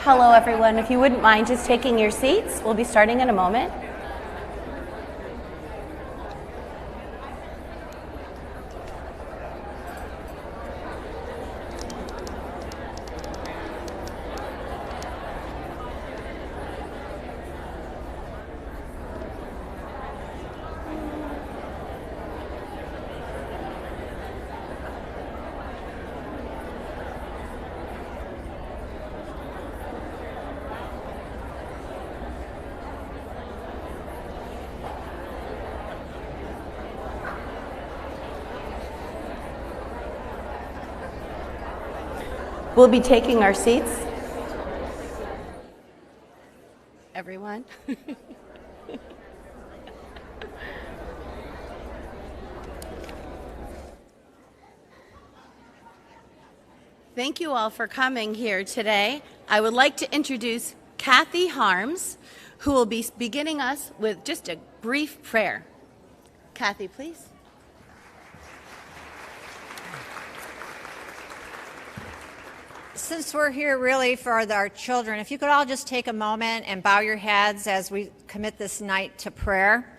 Hello, everyone. If you wouldn't mind just taking your seats, we'll be starting in a moment. We'll be taking our seats. Everyone. Thank you all for coming here today. I would like to introduce Kathy Harms, who will be beginning us with just a brief prayer. Kathy, please. Since we're here really for our children, if you could all just take a moment and bow your heads as we commit this night to prayer.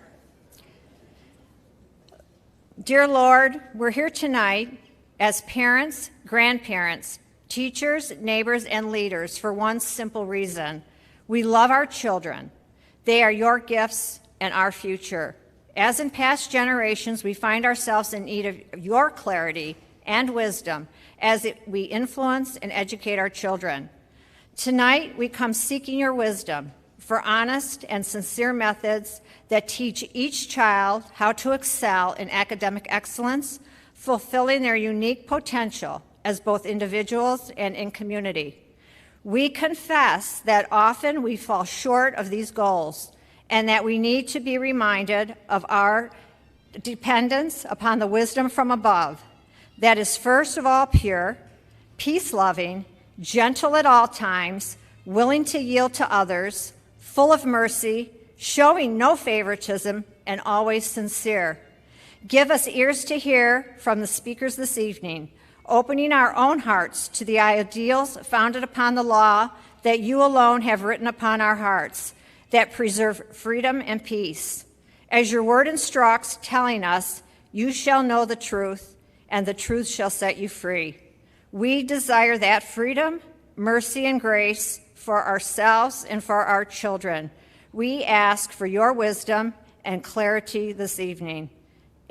Dear Lord, we're here tonight as parents, grandparents, teachers, neighbors, and leaders for one simple reason. We love our children. They are your gifts and our future. As in past generations, we find ourselves in need of your clarity and wisdom as we influence and educate our children. Tonight, we come seeking your wisdom for honest and sincere methods that teach each child how to excel in academic excellence, fulfilling their unique potential as both individuals and in community. We confess that often we fall short of these goals and that we need to be reminded of our dependence upon the wisdom from above that is first of all pure, peace-loving, gentle at all times, willing to yield to others, full of mercy, showing no favoritism, and always sincere. Give us ears to hear from the speakers this evening, opening our own hearts to the ideals founded upon the law that you alone have written upon our hearts, that preserve freedom and peace. As your word instructs, telling us, you shall know the truth, and the truth shall set you free. We desire that freedom, mercy, and grace for ourselves and for our children. We ask for your wisdom and clarity this evening.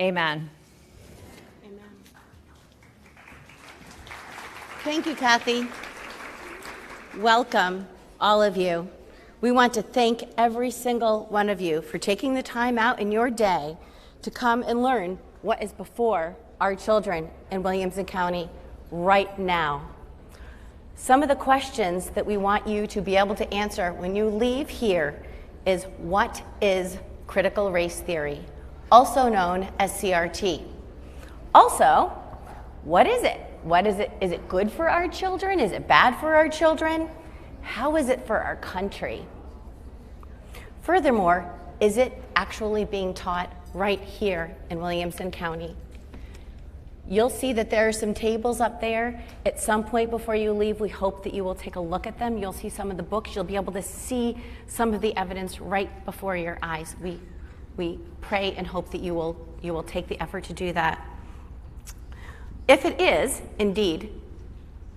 Amen. Amen. Thank you, Kathy. Welcome, all of you. We want to thank every single one of you for taking the time out in your day to come and learn what is before our children in Williamson County right now. Some of the questions that we want you to be able to answer when you leave here is, what is critical race theory, also known as CRT? Also, what is it? What is it? Is it good for our children? Is it bad for our children? How is it for our country? Furthermore, is it actually being taught right here in Williamson County? You'll see that there are some tables up there. At some point before you leave, we hope that you will take a look at them. You'll see some of the books. You'll be able to see some of the evidence right before your eyes. We pray and hope that you will take the effort to do that. If it is indeed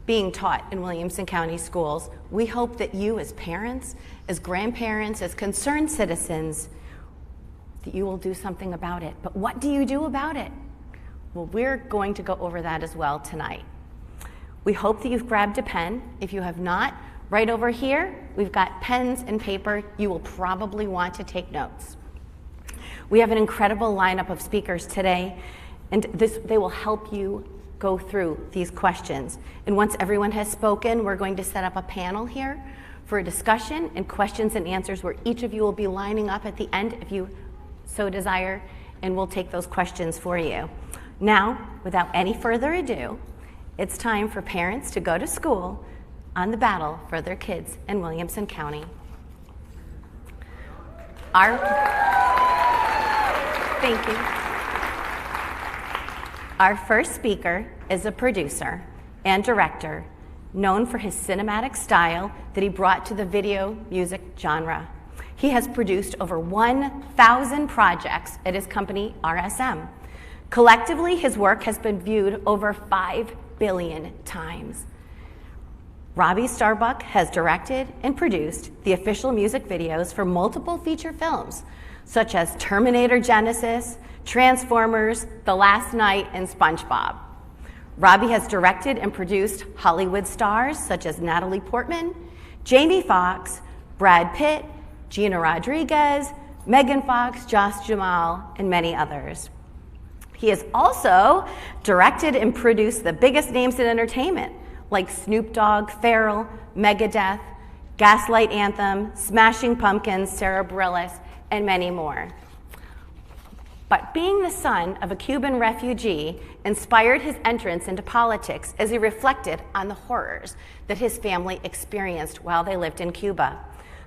being taught in Williamson County schools, we hope that you as parents, as grandparents, as concerned citizens, that you will do something about it. But what do you do about it? Well, we're going to go over that as well tonight. We hope that you've grabbed a pen. If you have not, right over here, we've got pens and paper. You will probably want to take notes. We have an incredible lineup of speakers today, and they will help you go through these questions. And once everyone has spoken, we're going to set up a panel here for a discussion and questions and answers where each of you will be lining up at the end if you so desire, and we'll take those questions for you. Now, without any further ado, it's time for parents to go to school on the battle for their kids in Williamson County. Thank you. Our first speaker is a producer and director, known for his cinematic style that he brought to the video music genre. He has produced over 1,000 projects at his company, RSM. Collectively, his work has been viewed over 5 billion times. Robby Starbuck has directed and produced the official music videos for multiple feature films, such as Terminator Genesis, Transformers, The Last Knight, and SpongeBob. Robbie has directed and produced Hollywood stars such as Natalie Portman, Jamie Foxx, Brad Pitt, Gina Rodriguez, Megan Fox, Josh Jamal, and many others. He has also directed and produced the biggest names in entertainment, like Snoop Dogg, Pharrell, Megadeth, Gaslight Anthem, Smashing Pumpkins, Sarah Bareilles, and many more. But being the son of a Cuban refugee inspired his entrance into politics as he reflected on the horrors that his family experienced while they lived in Cuba.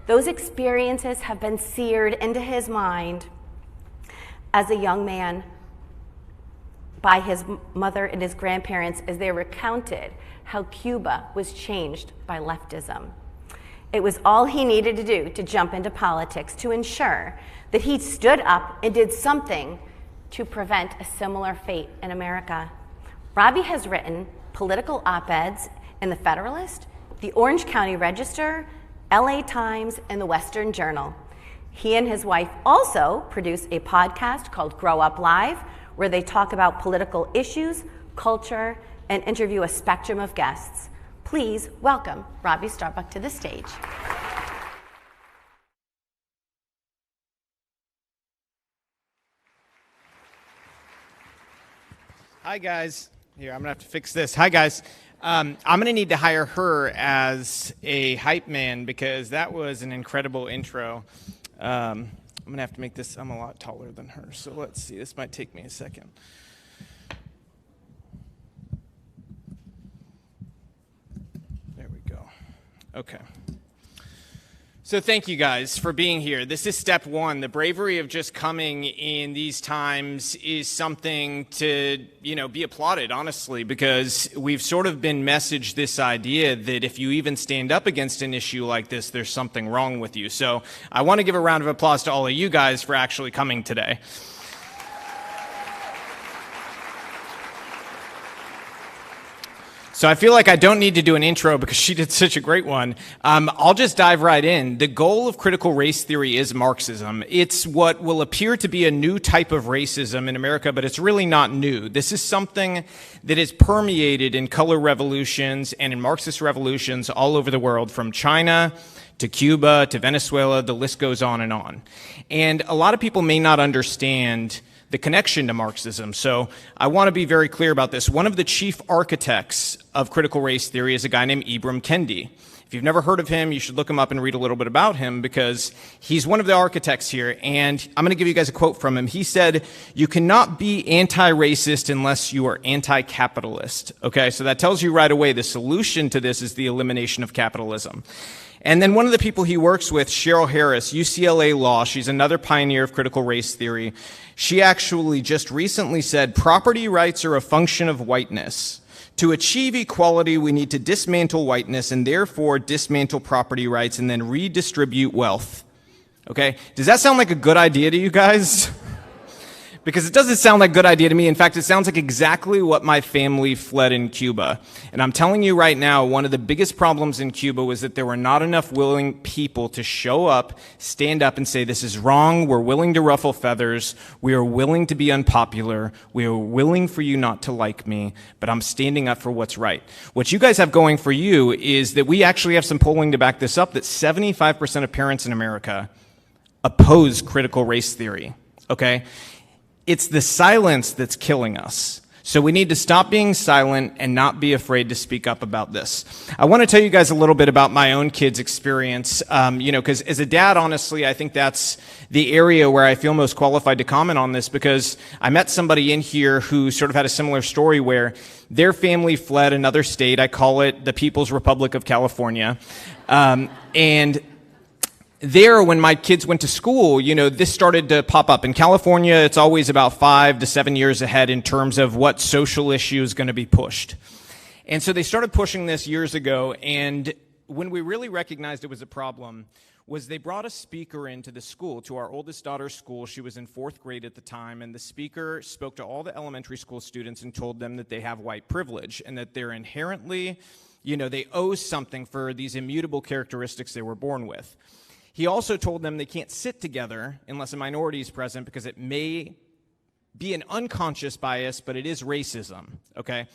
Those experiences have been seared into his mind as a young man by his mother and his grandparents as they recounted how Cuba was changed by leftism. It was all he needed to do to jump into politics to ensure that he stood up and did something to prevent a similar fate in America. Robbie has written political op-eds in the Federalist, the Orange County Register, LA Times, and the Western Journal. He and his wife also produce a podcast called Grow Up Live, where they talk about political issues, culture, and interview a spectrum of guests. Please welcome Robby Starbuck to the stage. Hi, guys. Here, I'm going to have to fix this. Hi, guys. I'm going to need to hire her as a hype man because that was an incredible intro. I'm going to have to make this, I'm a lot taller than her, so let's see. This might take me a second. There we go. Okay. So thank you guys for being here. This is step one. The bravery of just coming in these times is something to, be applauded, honestly, because we've sort of been messaged this idea that if you even stand up against an issue like this, there's something wrong with you. So I want to give a round of applause to all of you guys for actually coming today. So I feel like I don't need to do an intro because she did such a great one. I'll just dive right in. The goal of critical race theory is Marxism. It's what will appear to be a new type of racism in America, but it's really not new. This is something that is permeated in color revolutions and in Marxist revolutions all over the world, from China to Cuba to Venezuela. The list goes on. And a lot of people may not understand the connection to Marxism. So I want to be very clear about this. One of the chief architects of critical race theory is a guy named Ibram Kendi. If you've never heard of him, you should look him up and read a little bit about him because he's one of the architects here. And I'm going to give you guys a quote from him. He said, "You cannot be anti-racist unless you are anti-capitalist." Okay, so that tells you right away the solution to this is the elimination of capitalism. And then one of the people he works with, Cheryl Harris, UCLA Law, she's another pioneer of critical race theory. She actually just recently said, property rights are a function of whiteness. To achieve equality, we need to dismantle whiteness and therefore dismantle property rights and then redistribute wealth. Okay? Does that sound like a good idea to you guys? Because it doesn't sound like a good idea to me. In fact, it sounds like exactly what my family fled in Cuba. And I'm telling you right now, one of the biggest problems in Cuba was that there were not enough willing people to show up, stand up and say, this is wrong. We're willing to ruffle feathers. We are willing to be unpopular. We are willing for you not to like me, but I'm standing up for what's right. What you guys have going for you is that we actually have some polling to back this up, that 75% of parents in America oppose critical race theory. Okay? It's the silence that's killing us. So we need to stop being silent and not be afraid to speak up about this. I want to tell you guys a little bit about my own kids' experience, because as a dad, honestly, I think that's the area where I feel most qualified to comment on this, because I met somebody in here who sort of had a similar story where their family fled another state. I call it the People's Republic of California. And there, when my kids went to school, this started to pop up. In California, it's always about 5 to 7 years ahead in terms of what social issue is going to be pushed. And so they started pushing this years ago, and when we really recognized it was a problem was they brought a speaker into the school, to our oldest daughter's school. She was in 4th grade at the time, and the speaker spoke to all the elementary school students and told them that they have white privilege and that they're inherently, they owe something for these immutable characteristics they were born with. He also told them they can't sit together unless a minority is present because it may be an unconscious bias, but it is racism, okay?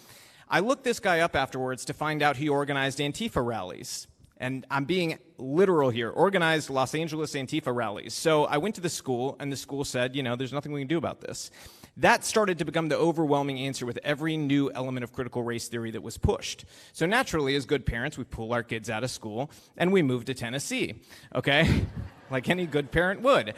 I looked this guy up afterwards to find out he organized Antifa rallies. And I'm being literal here, organized Los Angeles Antifa rallies. So I went to the school, and the school said, there's nothing we can do about this. That started to become the overwhelming answer with every new element of critical race theory that was pushed. So naturally, as good parents, we pull our kids out of school, and we move to Tennessee, okay? Like any good parent would.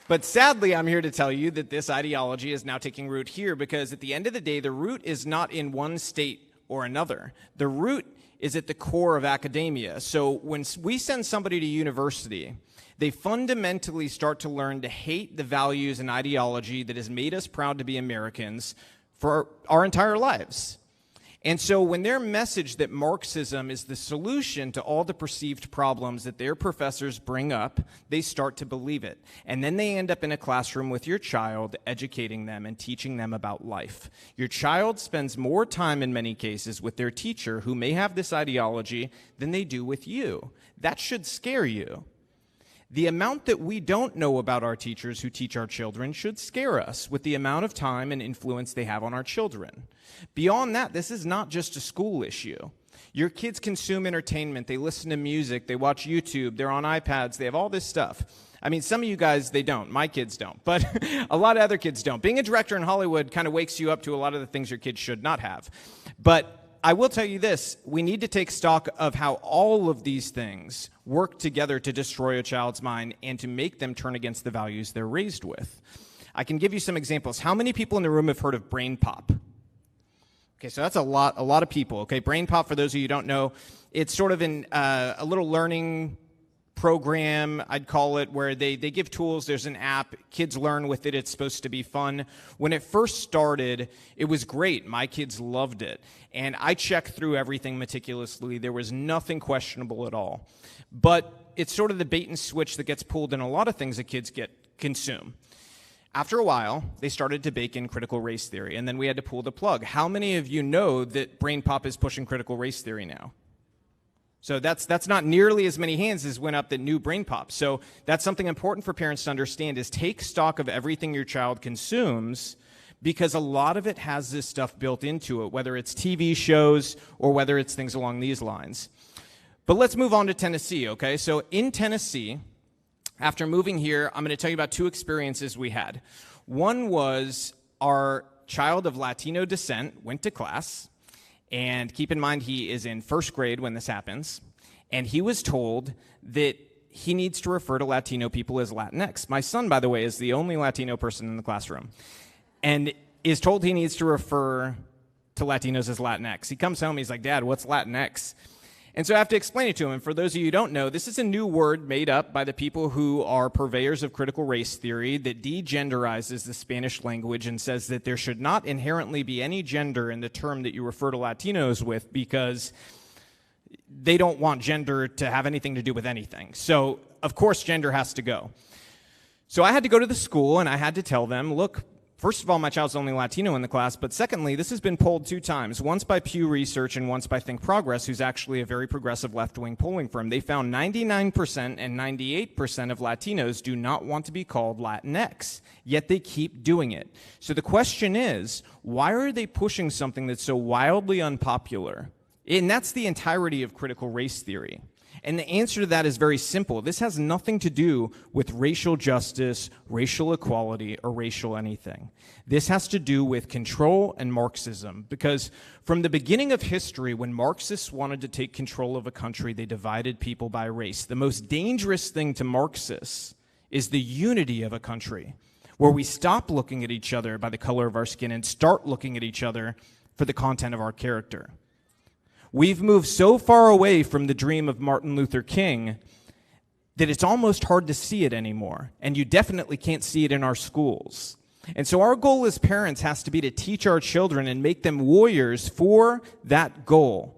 But sadly, I'm here to tell you that this ideology is now taking root here because at the end of the day, the root is not in one state or another. The root is at the core of academia. So when we send somebody to university, they fundamentally start to learn to hate the values and ideology that has made us proud to be Americans for our entire lives. And so when their message that Marxism is the solution to all the perceived problems that their professors bring up, they start to believe it. And then they end up in a classroom with your child, educating them and teaching them about life. Your child spends more time in many cases with their teacher who may have this ideology than they do with you. That should scare you. The amount that we don't know about our teachers who teach our children should scare us with the amount of time and influence they have on our children. Beyond that, this is not just a school issue. Your kids consume entertainment, they listen to music, they watch YouTube, they're on iPads, they have all this stuff. I mean, some of you guys, they don't. My kids don't. But a lot of other kids don't. Being a director in Hollywood kind of wakes you up to a lot of the things your kids should not have. But I will tell you this, we need to take stock of how all of these things work together to destroy a child's mind and to make them turn against the values they're raised with. I can give you some examples. How many people in the room have heard of brain pop? Okay, so that's a lot of people. Okay, brain pop, for those of you who don't know, it's sort of a little learning program, I'd call it, where they give tools. There's an app. Kids learn with it. It's supposed to be fun. When it first started, it was great. My kids loved it. And I checked through everything meticulously. There was nothing questionable at all. But it's sort of the bait and switch that gets pulled in a lot of things that kids consume. After a while, they started to bake in critical race theory, and then we had to pull the plug. How many of you know that brain pop is pushing critical race theory now? So that's not nearly as many hands as went up that knew brain pop. So that's something important for parents to understand is take stock of everything your child consumes because a lot of it has this stuff built into it, whether it's TV shows or whether it's things along these lines. But let's move on to Tennessee, okay? So in Tennessee, after moving here, I'm going to tell you about two experiences we had. One was our child of Latino descent went to class. And keep in mind, he is in 1st grade when this happens. And he was told that he needs to refer to Latino people as Latinx. My son, by the way, is the only Latino person in the classroom. And is told he needs to refer to Latinos as Latinx. He comes home, he's like, Dad, what's Latinx? And so I have to explain it to him. And for those of you who don't know, this is a new word made up by the people who are purveyors of critical race theory that degenderizes the Spanish language and says that there should not inherently be any gender in the term that you refer to Latinos with because they don't want gender to have anything to do with anything. So, of course, gender has to go. So I had to go to the school and I had to tell them, look, first of all, my child's the only Latino in the class, but secondly, this has been polled 2 times, once by Pew Research and once by Think Progress, who's actually a very progressive left-wing polling firm. They found 99% and 98% of Latinos do not want to be called Latinx, yet they keep doing it. So the question is, why are they pushing something that's so wildly unpopular? And that's the entirety of critical race theory. And the answer to that is very simple. This has nothing to do with racial justice, racial equality, or racial anything. This has to do with control and Marxism. Because from the beginning of history, when Marxists wanted to take control of a country, they divided people by race. The most dangerous thing to Marxists is the unity of a country, where we stop looking at each other by the color of our skin and start looking at each other for the content of our character. We've moved so far away from the dream of Martin Luther King that it's almost hard to see it anymore. And you definitely can't see it in our schools. And so our goal as parents has to be to teach our children and make them warriors for that goal.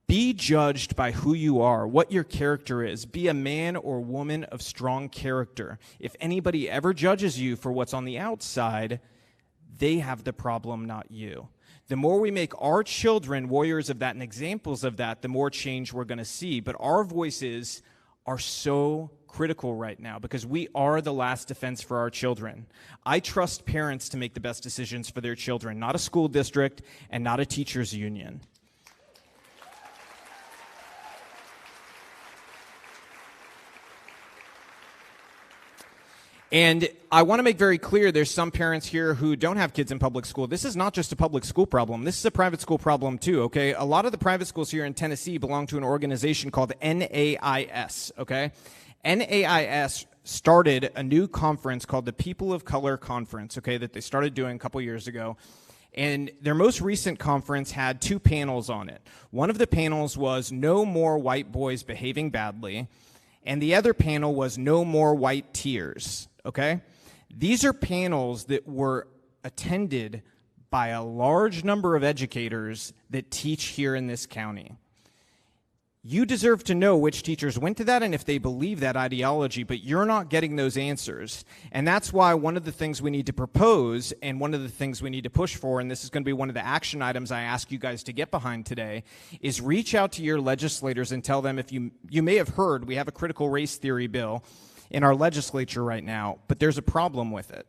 Be judged by who you are, what your character is. Be a man or woman of strong character. If anybody ever judges you for what's on the outside, they have the problem, not you. The more we make our children warriors of that and examples of that, the more change we're going to see. But our voices are so critical right now because we are the last defense for our children. I trust parents to make the best decisions for their children, not a school district and not a teachers union. And I want to make very clear, there's some parents here who don't have kids in public school. This is not just a public school problem. This is a private school problem too, okay? A lot of the private schools here in Tennessee belong to an organization called NAIS, okay? NAIS started a new conference called the People of Color Conference, okay, that they started doing a couple years ago. And their most recent conference had 2 panels on it. One of the panels was No More White Boys Behaving Badly, and the other panel was No More White Tears. Okay? These are panels that were attended by a large number of educators that teach here in this county. You deserve to know which teachers went to that and if they believe that ideology, but you're not getting those answers. And that's why one of the things we need to propose and one of the things we need to push for, and this is going to be one of the action items I ask you guys to get behind today, is reach out to your legislators and tell them, if you may have heard, we have a critical race theory bill in our legislature right now, but there's a problem with it.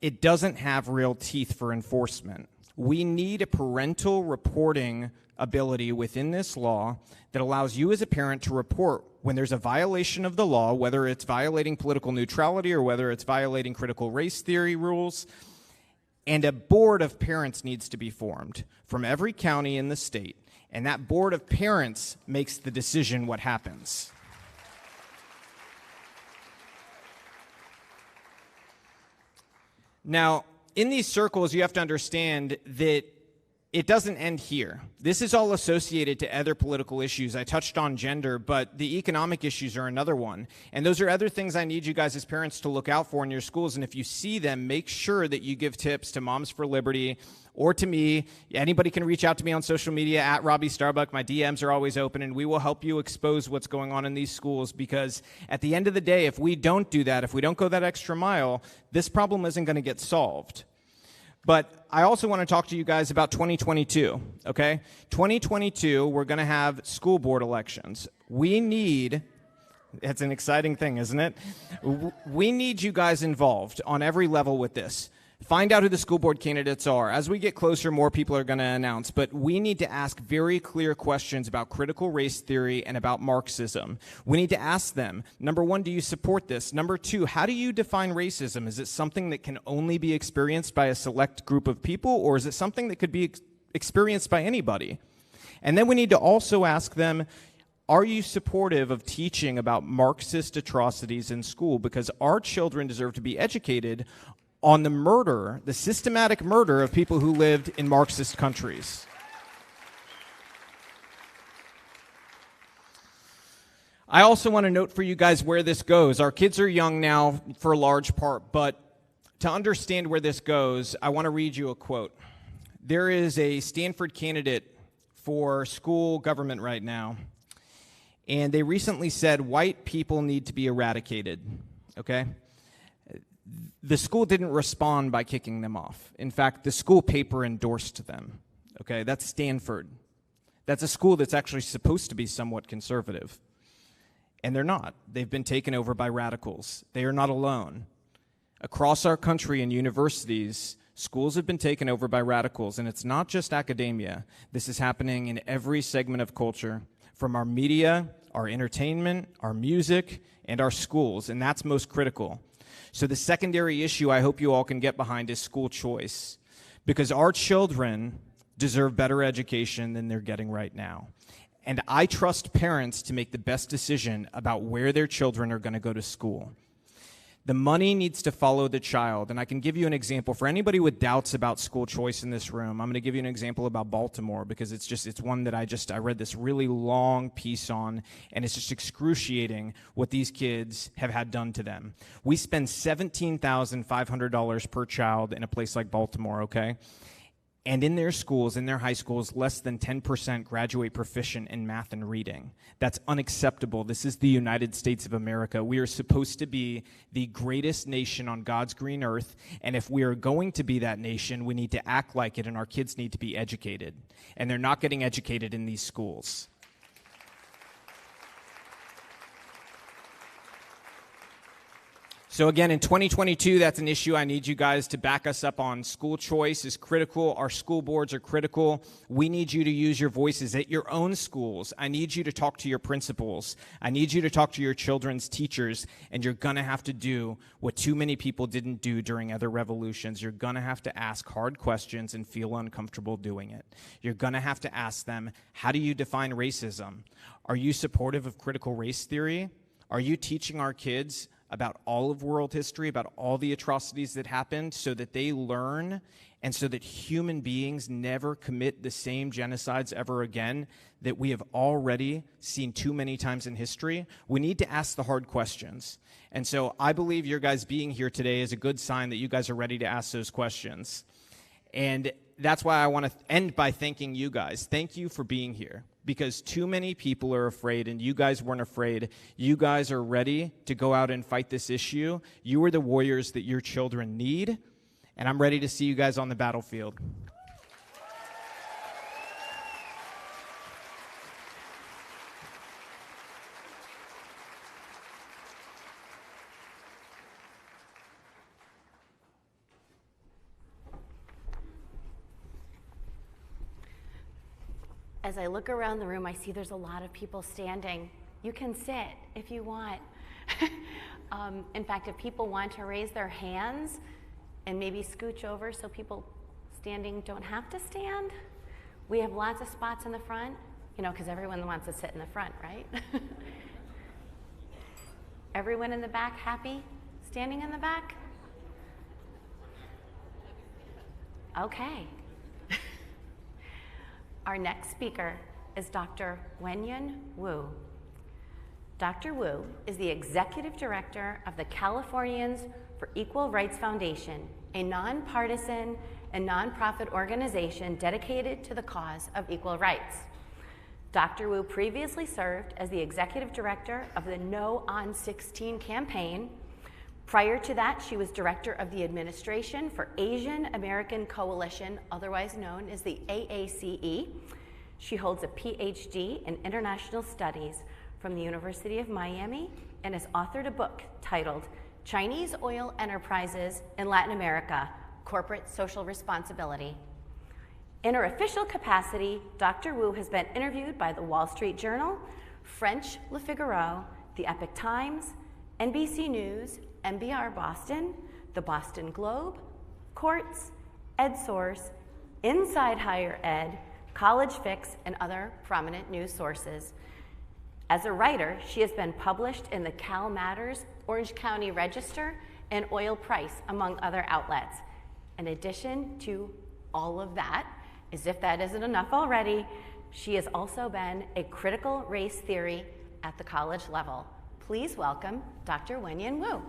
It doesn't have real teeth for enforcement. We need a parental reporting ability within this law that allows you as a parent to report when there's a violation of the law, whether it's violating political neutrality or whether it's violating critical race theory rules. And a board of parents needs to be formed from every county in the state. And that board of parents makes the decision what happens. Now, in these circles, you have to understand that it doesn't end here. This is all associated to other political issues. I touched on gender, but the economic issues are another one. And those are other things I need you guys as parents to look out for in your schools. And if you see them, make sure that you give tips to Moms for Liberty or to me. Anybody can reach out to me on social media at Robby Starbuck. My DMs are always open, and we will help you expose what's going on in these schools, because at the end of the day, if we don't do that, if we don't go that extra mile, this problem isn't going to get solved. But I also want to talk to you guys about 2022, okay? 2022, we're going to have school board elections. It's an exciting thing, isn't it? We need you guys involved on every level with this. Find out who the school board candidates are. As we get closer, more people are going to announce, but we need to ask very clear questions about critical race theory and about Marxism. We need to ask them, number 1, do you support this? Number 2, how do you define racism? Is it something that can only be experienced by a select group of people, or is it something that could be experienced by anybody? And then we need to also ask them, are you supportive of teaching about Marxist atrocities in school? Because our children deserve to be educated on the murder, the systematic murder of people who lived in Marxist countries. I also want to note for you guys where this goes. Our kids are young now for a large part, but to understand where this goes, I want to read you a quote. There is a Stanford candidate for school government right now, and they recently said white people need to be eradicated, okay? The school didn't respond by kicking them off. In fact, the school paper endorsed them. Okay, that's Stanford. That's a school that's actually supposed to be somewhat conservative. And they're not. They've been taken over by radicals. They are not alone. Across our country and universities, schools have been taken over by radicals, and it's not just academia. This is happening in every segment of culture, from our media, our entertainment, our music, and our schools, and that's most critical. So the secondary issue I hope you all can get behind is school choice, because our children deserve better education than they're getting right now. And I trust parents to make the best decision about where their children are going to go to school. The money needs to follow the child. And I can give you an example. For anybody with doubts about school choice in this room, I'm going to give you an example about Baltimore because it's one that I read this really long piece on, and it's just excruciating what these kids have had done to them. We spend $17,500 per child in a place like Baltimore, okay? And in their schools, in their high schools, less than 10% graduate proficient in math and reading. That's unacceptable. This is the United States of America. We are supposed to be the greatest nation on God's green earth, and if we are going to be that nation, we need to act like it, and our kids need to be educated. And they're not getting educated in these schools. So again, in 2022, that's an issue I need you guys to back us up on. School choice is critical. Our school boards are critical. We need you to use your voices at your own schools. I need you to talk to your principals. I need you to talk to your children's teachers. And you're going to have to do what too many people didn't do during other revolutions. You're going to have to ask hard questions and feel uncomfortable doing it. You're going to have to ask them, how do you define racism? Are you supportive of critical race theory? Are you teaching our kids about all of world history, about all the atrocities that happened, so that they learn and so that human beings never commit the same genocides ever again that we have already seen too many times in history? We need to ask the hard questions. And so I believe your guys being here today is a good sign that you guys are ready to ask those questions. And that's why I want to end by thanking you guys. Thank you for being here, because too many people are afraid, and you guys weren't afraid. You guys are ready to go out and fight this issue. You are the warriors that your children need, and I'm ready to see you guys on the battlefield. As I look around the room, I see there's a lot of people standing. You can sit if you want. In fact, if people want to raise their hands and maybe scooch over so people standing don't have to stand, we have lots of spots in the front, because everyone wants to sit in the front, right? Everyone in the back happy standing in the back? Okay. Our next speaker is Dr. Wenyen Wu. Dr. Wu is the Executive Director of the Californians for Equal Rights Foundation, a nonpartisan and nonprofit organization dedicated to the cause of equal rights. Dr. Wu previously served as the Executive Director of the No on 16 campaign. Prior to that, she was Director of the Administration for Asian American Coalition, otherwise known as the AACE. She holds a PhD in International Studies from the University of Miami and has authored a book titled Chinese Oil Enterprises in Latin America, Corporate Social Responsibility. In her official capacity, Dr. Wu has been interviewed by the Wall Street Journal, French Le Figaro, the Epoch Times, NBC News, NPR Boston, the Boston Globe, Quartz, EdSource, Inside Higher Ed, College Fix, and other prominent news sources. As a writer, she has been published in the Cal Matters, Orange County Register, and Oil Price, among other outlets. In addition to all of that, as if that isn't enough already, she has also been a critical race theory at the college level. Please welcome Dr. Wenyen Wu.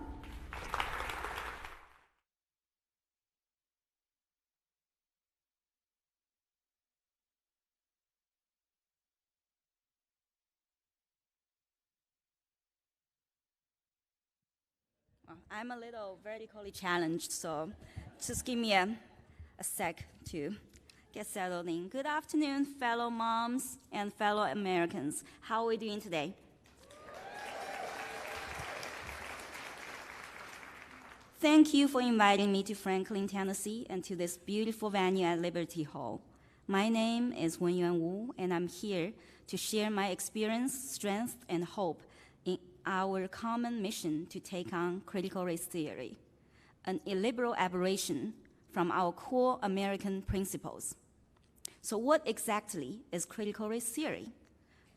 I'm a little vertically challenged, so just give me a sec to get settled in. Good afternoon, fellow moms and fellow Americans. How are we doing today? Thank you for inviting me to Franklin, Tennessee, and to this beautiful venue at Liberty Hall. My name is Wenyuan Wu, and I'm here to share my experience, strength, and hope in our common mission to take on critical race theory, an illiberal aberration from our core American principles. So what exactly is critical race theory?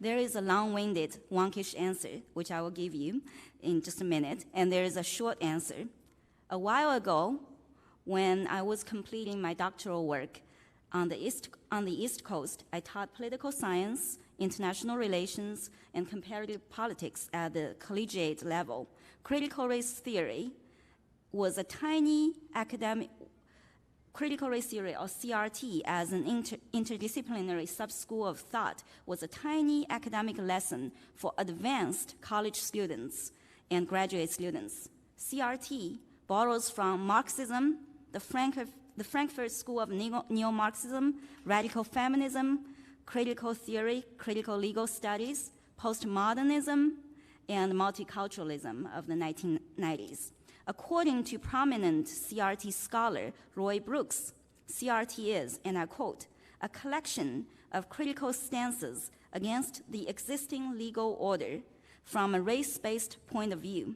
There is a long-winded, wonkish answer, which I will give you in just a minute, and there is a short answer. A while ago, when I was completing my doctoral work on the East Coast, I taught political science, international relations, and comparative politics at the collegiate level. Critical race theory was a tiny academic, critical race theory, or CRT, as an interdisciplinary sub-school of thought, was a tiny academic lesson for advanced college students and graduate students. CRT borrows from Marxism, the Frankfurt School of Neo-Marxism, radical feminism, critical theory, critical legal studies, postmodernism, and multiculturalism of the 1990s. According to prominent CRT scholar Roy Brooks, CRT is, and I quote, a collection of critical stances against the existing legal order from a race-based point of view,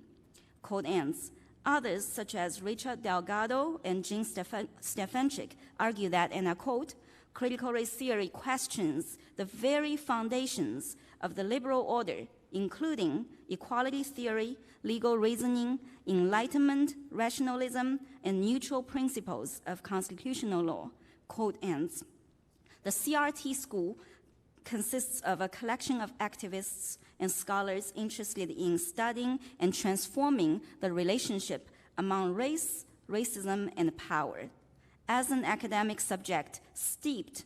quote ends. Others, such as Richard Delgado and Jean Stefanczyk, argue that, and I quote, critical race theory questions the very foundations of the liberal order, including equality theory, legal reasoning, enlightenment, rationalism, and neutral principles of constitutional law, quote ends. The CRT school consists of a collection of activists and scholars interested in studying and transforming the relationship among race, racism, and power. As an academic subject steeped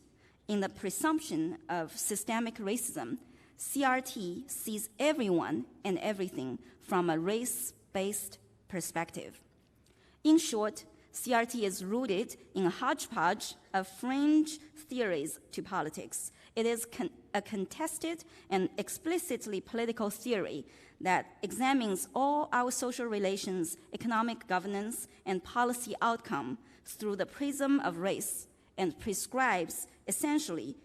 in the presumption of systemic racism, CRT sees everyone and everything from a race-based perspective. In short, CRT is rooted in a hodgepodge of fringe theories to politics. It is a contested and explicitly political theory that examines all our social relations, economic governance, and policy outcome through the prism of race and prescribes, essentially,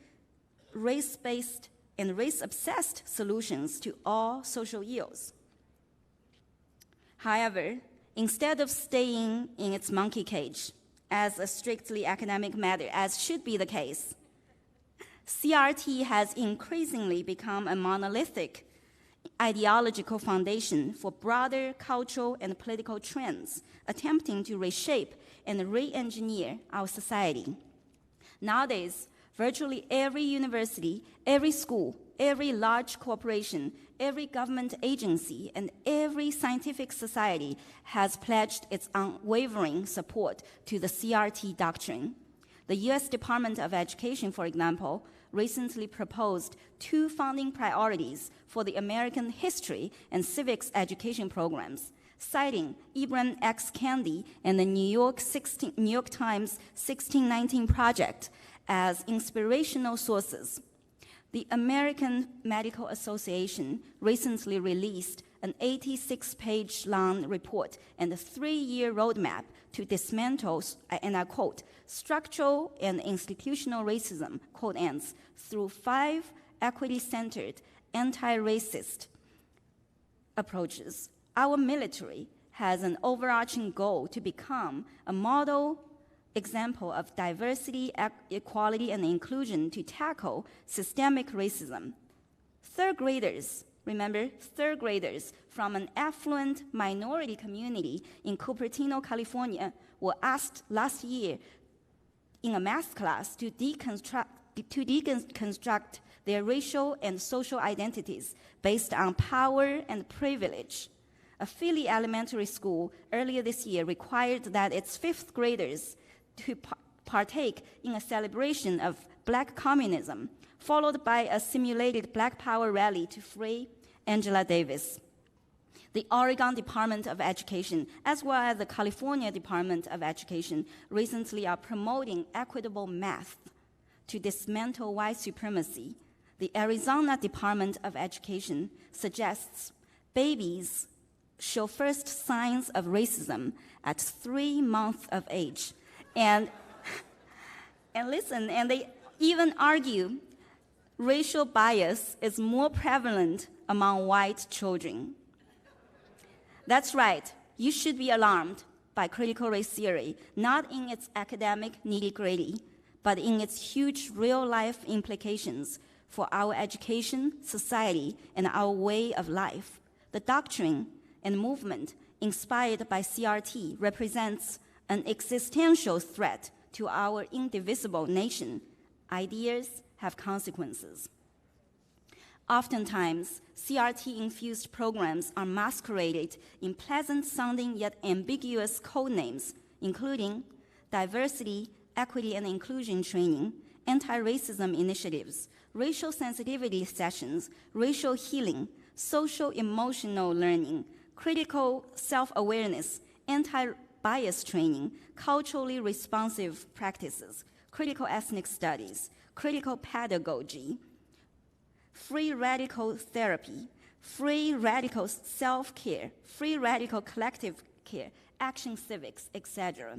race-based and race-obsessed solutions to all social ills. However, instead of staying in its monkey cage as a strictly academic matter, as should be the case, CRT has increasingly become a monolithic ideological foundation for broader cultural and political trends, attempting to reshape and re-engineer our society. Nowadays, virtually every university, every school, every large corporation, every government agency, and every scientific society has pledged its unwavering support to the CRT doctrine. The U.S. Department of Education, for example, recently proposed 2 founding priorities for the American history and civics education programs, citing Ibram X. Kendi and the New York Times 1619 Project as inspirational sources. The American Medical Association recently released an 86-page long report and a 3-year roadmap to dismantle, and I quote, structural and institutional racism, quote ends, through 5 equity-centered, anti-racist approaches. Our military has an overarching goal to become a model example of diversity, equality, and inclusion to tackle systemic racism. 3rd graders, remember, 3rd graders from an affluent minority community in Cupertino, California, were asked last year in a math class to deconstruct their racial and social identities based on power and privilege. A Philly elementary school earlier this year required that its 5th graders to partake in a celebration of Black communism, followed by a simulated Black Power rally to free Angela Davis. The Oregon Department of Education, as well as the California Department of Education, recently are promoting equitable math to dismantle white supremacy. The Arizona Department of Education suggests babies show first signs of racism at 3 months of age. And listen, and they even argue racial bias is more prevalent among white children. That's right, you should be alarmed by critical race theory, not in its academic nitty-gritty, but in its huge real-life implications for our education, society, and our way of life. The doctrine and movement inspired by CRT represents an existential threat to our indivisible nation. Ideas have consequences. Oftentimes, CRT-infused programs are masqueraded in pleasant-sounding yet ambiguous code names, including diversity, equity, and inclusion training, anti-racism initiatives, racial sensitivity sessions, racial healing, social-emotional learning, critical self-awareness, anti-bias training, culturally responsive practices, critical ethnic studies, critical pedagogy, free radical therapy, free radical self-care, free radical collective care, action civics, etc.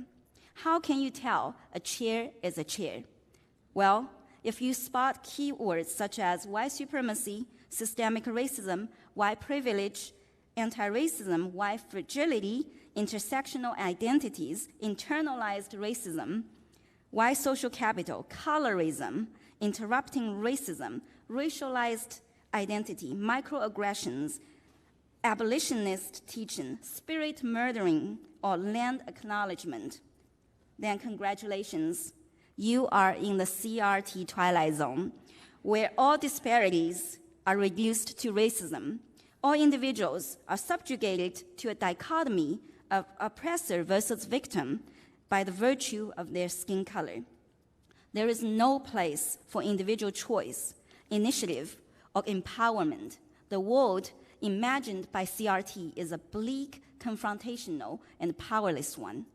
How can you tell a chair is a chair? Well, if you spot keywords such as white supremacy, systemic racism, white privilege, anti-racism, white fragility, intersectional identities, internalized racism, white social capital, colorism, interrupting racism, racialized identity, microaggressions, abolitionist teaching, spirit murdering, or land acknowledgement, then congratulations, you are in the CRT twilight zone, where all disparities are reduced to racism. All individuals are subjugated to a dichotomy of oppressor versus victim by the virtue of their skin color. There is no place for individual choice, initiative, or empowerment. The world imagined by CRT is a bleak, confrontational, and powerless one.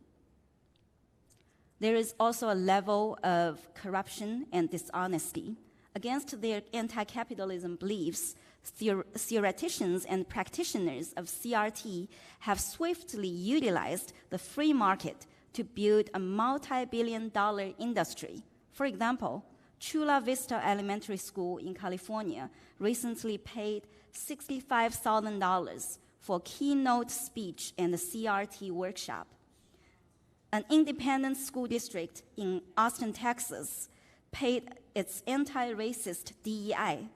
There is also a level of corruption and dishonesty. Against their anti-capitalism beliefs, theoreticians and practitioners of CRT have swiftly utilized the free market to build a multi-billion-dollar industry. For example, Chula Vista Elementary School in California recently paid $65,000 for a keynote speech and a CRT workshop. An independent school district in Austin, Texas, paid its anti-racist DEI,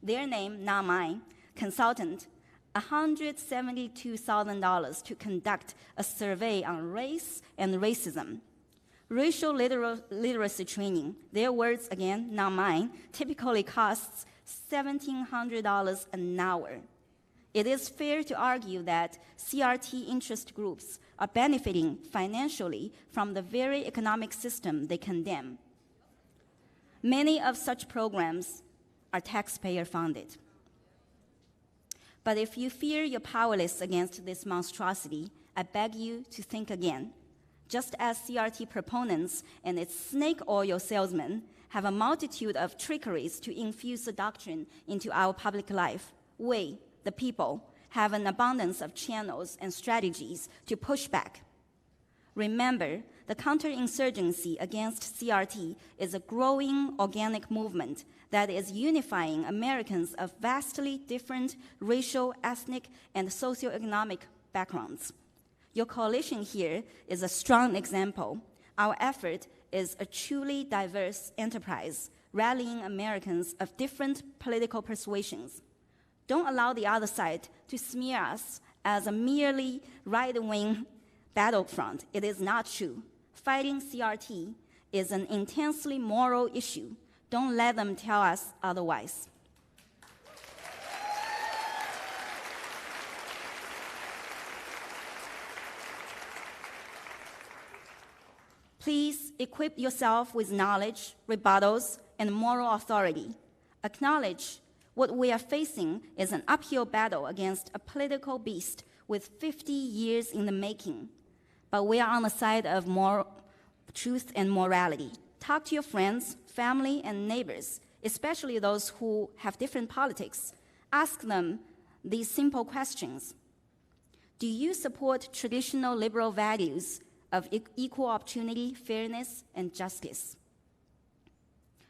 their name, not mine, consultant, $172,000 to conduct a survey on race and racism. Racial literacy training, their words again, not mine, typically costs $1,700 an hour. It is fair to argue that CRT interest groups are benefiting financially from the very economic system they condemn. Many of such programs are taxpayer-funded. But if you fear you're powerless against this monstrosity, I beg you to think again. Just as CRT proponents and its snake oil salesmen have a multitude of trickeries to infuse the doctrine into our public life, we, the people, have an abundance of channels and strategies to push back. Remember, the counterinsurgency against CRT is a growing organic movement that is unifying Americans of vastly different racial, ethnic, and socioeconomic backgrounds. Your coalition here is a strong example. Our effort is a truly diverse enterprise, rallying Americans of different political persuasions. Don't allow the other side to smear us as a merely right-wing battlefront. It is not true. Fighting CRT is an intensely moral issue. Don't let them tell us otherwise. Please equip yourself with knowledge, rebuttals, and moral authority. Acknowledge what we are facing is an uphill battle against a political beast with 50 years in the making. But we are on the side of truth and morality. Talk to your friends, family, and neighbors, especially those who have different politics. Ask them these simple questions. Do you support traditional liberal values of equal opportunity, fairness, and justice?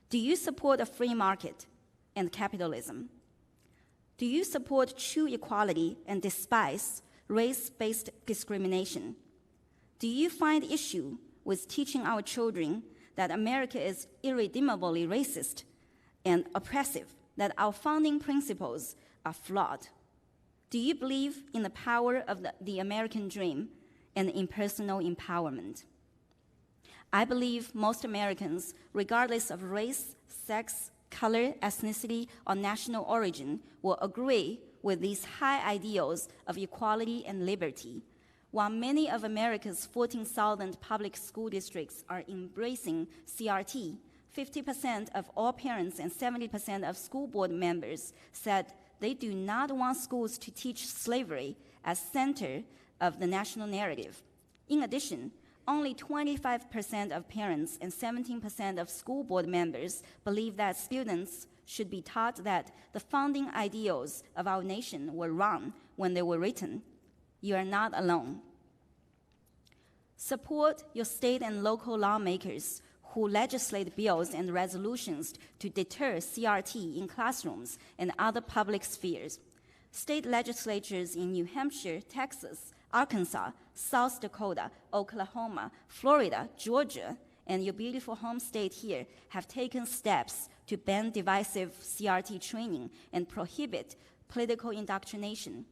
Do you support a free market and capitalism? Do you support true equality and despise race-based discrimination? Do you find issue with teaching our children that America is irredeemably racist and oppressive, that our founding principles are flawed? Do you believe in the power of the American dream and in personal empowerment? I believe most Americans, regardless of race, sex, color, ethnicity, or national origin, will agree with these high ideals of equality and liberty. While many of America's 14,000 public school districts are embracing CRT, 50% of all parents and 70% of school board members said they do not want schools to teach slavery as center of the national narrative. In addition, only 25% of parents and 17% of school board members believe that students should be taught that the founding ideals of our nation were wrong when they were written. You are not alone. Support your state and local lawmakers who legislate bills and resolutions to deter CRT in classrooms and other public spheres. State legislatures in New Hampshire, Texas, Arkansas, South Dakota, Oklahoma, Florida, Georgia, and your beautiful home state here have taken steps to ban divisive CRT training and prohibit political indoctrination.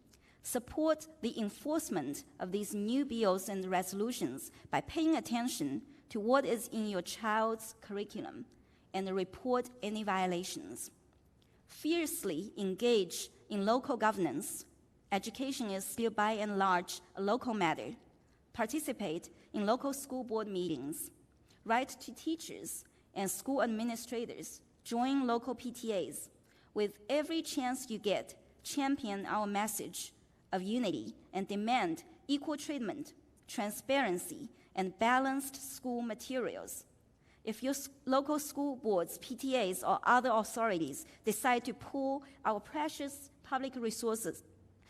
Support the enforcement of these new bills and resolutions by paying attention to what is in your child's curriculum and report any violations. Fiercely engage in local governance. Education is still by and large a local matter. Participate in local school board meetings. Write to teachers and school administrators. Join local PTAs. With every chance you get, champion our message of unity and demand equal treatment, transparency, and balanced school materials. If your local school boards, PTAs, or other authorities decide to pool our precious public resources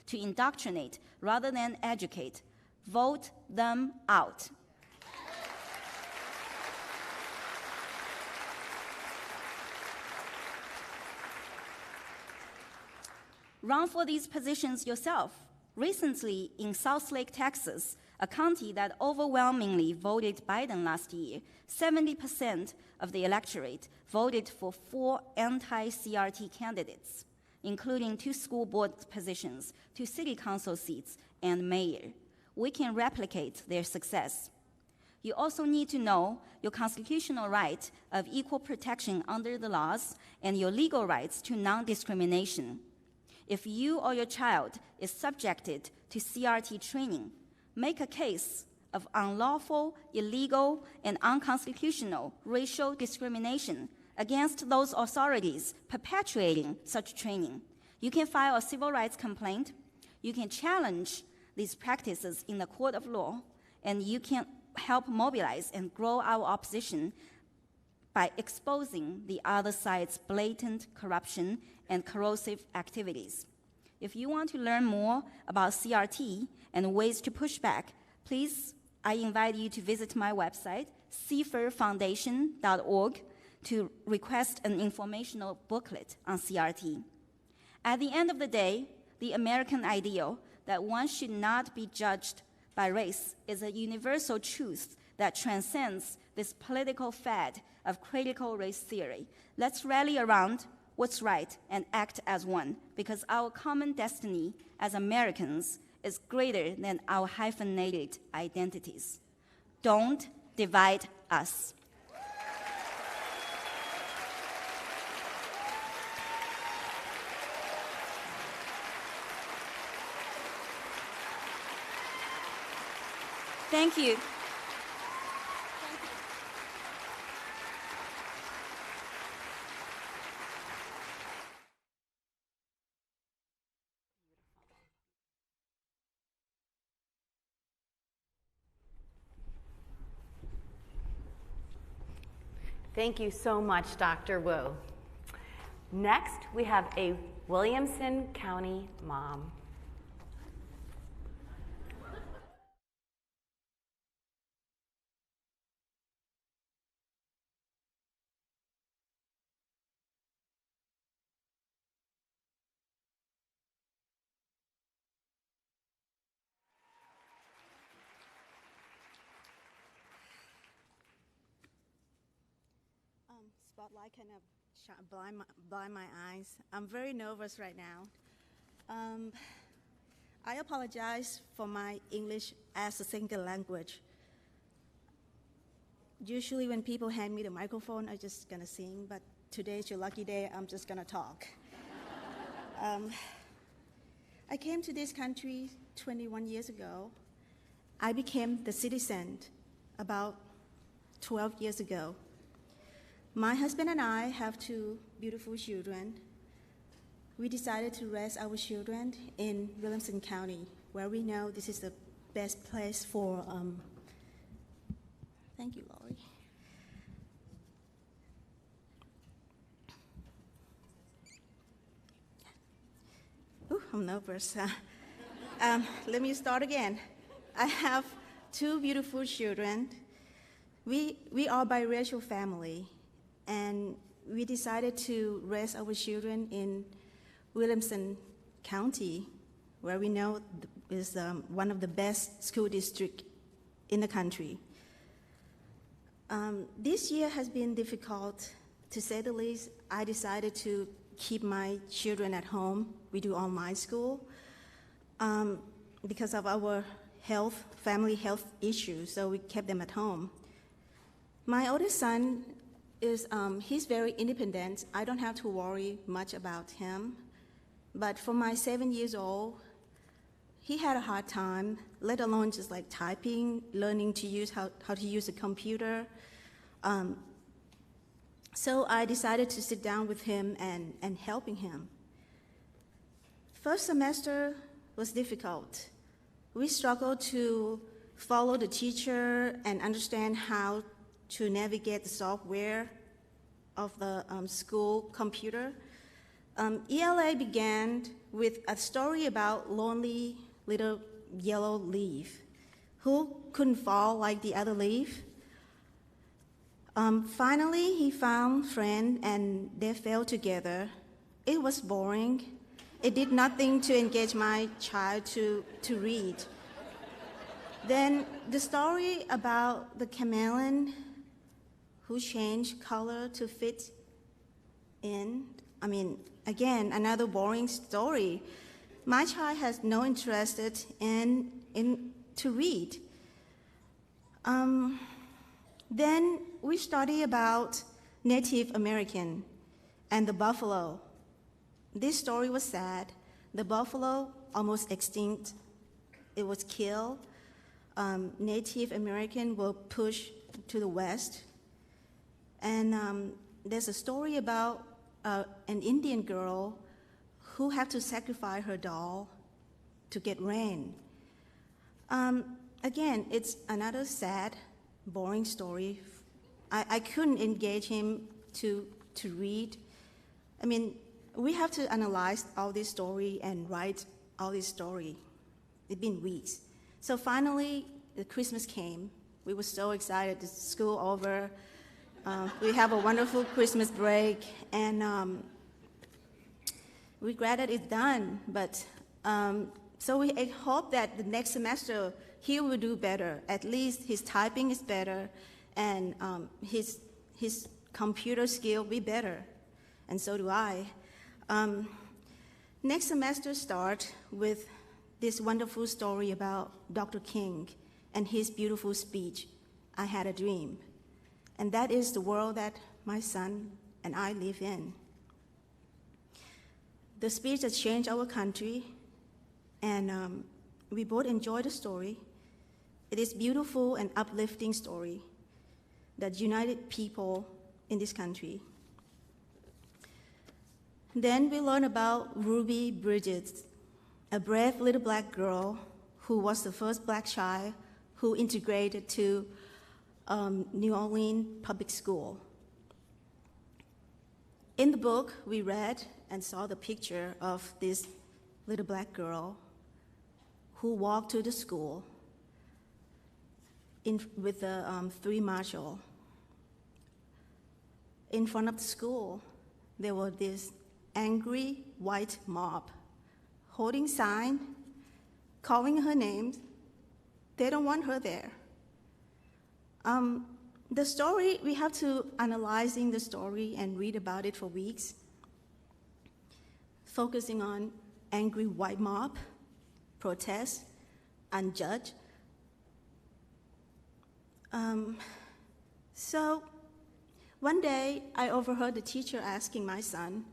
to indoctrinate rather than educate, vote them out. Run for these positions yourself. Recently, in Southlake, Texas, a county that overwhelmingly voted Biden last year, 70% of the electorate voted for 4 anti-CRT candidates, including 2 school board positions, 2 city council seats, and mayor. We can replicate their success. You also need to know your constitutional right of equal protection under the laws and your legal rights to non-discrimination. If you or your child is subjected to CRT training, make a case of unlawful, illegal, and unconstitutional racial discrimination against those authorities perpetuating such training. You can file a civil rights complaint, you can challenge these practices in the court of law, and you can help mobilize and grow our opposition by exposing the other side's blatant corruption and corrosive activities. If you want to learn more about CRT and ways to push back, please, I invite you to visit my website, cferfoundation.org, to request an informational booklet on CRT. At the end of the day, the American ideal that one should not be judged by race is a universal truth that transcends this political fad of critical race theory. Let's rally around what's right and act as one, because our common destiny as Americans is greater than our hyphenated identities. Don't divide us. Thank you. Thank you so much, Dr. Wu. Next, we have a Williamson County mom. Spotlight kind of blind my eyes. I'm very nervous right now. I apologize for my English as a second language. Usually when people hand me the microphone, I'm just gonna sing, but today's your lucky day, I'm just gonna talk. I came to this country 21 years ago. I became the citizen about 12 years ago. My husband and I have two beautiful children. We decided to raise our children in Williamson County, where we know this is the best place for, thank you, Laurie. Ooh, I'm nervous. Let me start again. I have two beautiful children. We are a biracial family, and we decided to raise our children in Williamson County, where we know is one of the best school districts in the country. This year has been difficult, to say the least. I decided to keep my children at home. We do online school because of our family health issues, so we kept them at home. My oldest son he's very independent. I don't have to worry much about him. But for my 7-year-old, he had a hard time, let alone just like typing, learning to use how to use a computer. So I decided to sit down with him and helping him. First semester was difficult. We struggled to follow the teacher and understand how to navigate the software of the school computer. ELA began with a story about lonely little yellow leaf who couldn't fall like the other leaf. Finally, he found a friend and they fell together. It was boring. It did nothing to engage my child to read. Then the story about the chameleon who changed color to fit in. Again, another boring story. My child has no interest in to read. Then we study about Native American and the buffalo. This story was sad. The buffalo almost extinct. It was killed. Native American were pushed to the west. And there's a story about an Indian girl who had to sacrifice her doll to get rain. Again, it's another sad, boring story. I couldn't engage him to read. We have to analyze all this story and write all this story. It's been weeks. So finally, the Christmas came. We were so excited. The school over. We have a wonderful Christmas break, and we're glad that it's done. But so we hope that the next semester he will do better. At least his typing is better, and his computer skill be better, and so do I. Next semester start with this wonderful story about Dr. King and his beautiful speech, "I Had a Dream." And that is the world that my son and I live in. The speech has changed our country, and we both enjoy the story. It is beautiful and uplifting story that united people in this country. Then we learn about Ruby Bridges, a brave little black girl who was the first black child who integrated to New Orleans public school. In the book, we read and saw the picture of this little black girl who walked to the school with the 3 marshals. In front of the school, there was this angry white mob holding sign, calling her name. They don't want her there. The story, we have to analyzing the story and read about it for weeks, focusing on angry white mob, protests, unjudged. So one day, I overheard the teacher asking my son,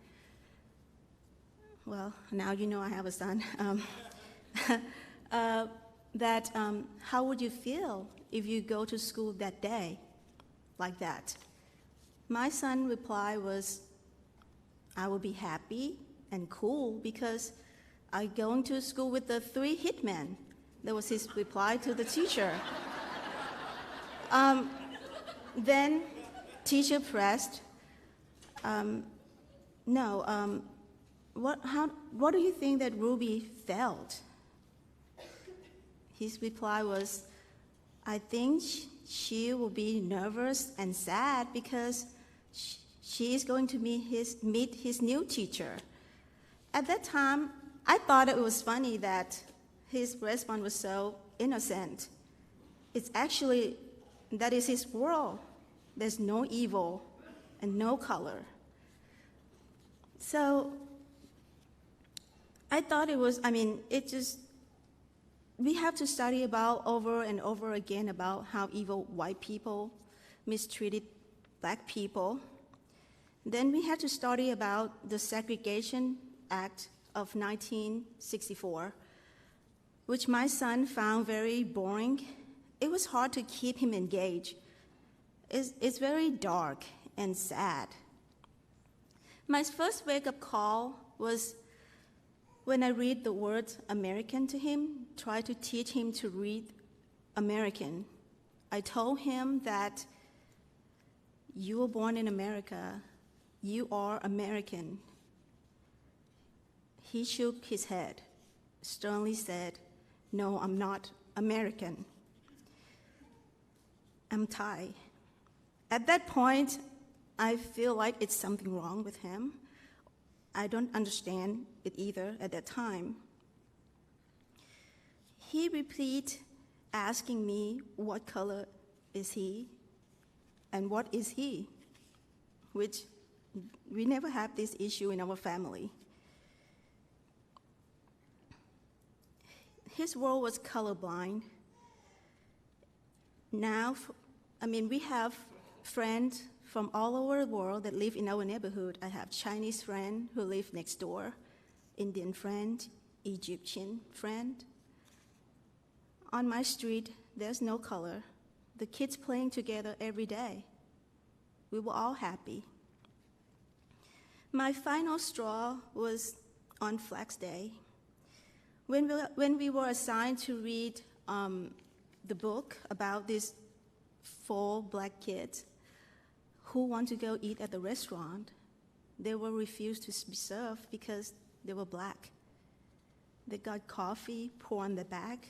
well, now you know I have a son, that how would you feel if you go to school that day like that? My son's reply was, I will be happy and cool because I'm going to school with the 3 hitmen. That was his reply to the teacher. Then teacher pressed, what do you think that Ruby felt? His reply was, I think she will be nervous and sad because she is going to meet his new teacher. At that time, I thought it was funny that his response was so innocent. It's actually, that is his world. There's no evil and no color. So I thought it was, we have to study about over and over again about how evil white people mistreated black people. Then we had to study about the Segregation Act of 1964, which my son found very boring. It was hard to keep him engaged. It's very dark and sad. My first wake-up call was when I read the word American to him, try to teach him to read American. I told him that you were born in America, you are American. He shook his head, sternly said, no, I'm not American. I'm Thai. At that point, I feel like it's something wrong with him. I don't understand it either at that time. He repeated asking me what color is he and what is he, which we never had this issue in our family. His world was colorblind. Now, we have friends from all over the world that live in our neighborhood. I have Chinese friend who live next door, Indian friend, Egyptian friend. On my street, there's no color. The kids playing together every day. We were all happy. My final straw was on Flags Day. When we were assigned to read the book about these 4 black kids who want to go eat at the restaurant, they were refused to be served because they were black. They got coffee poured on their back.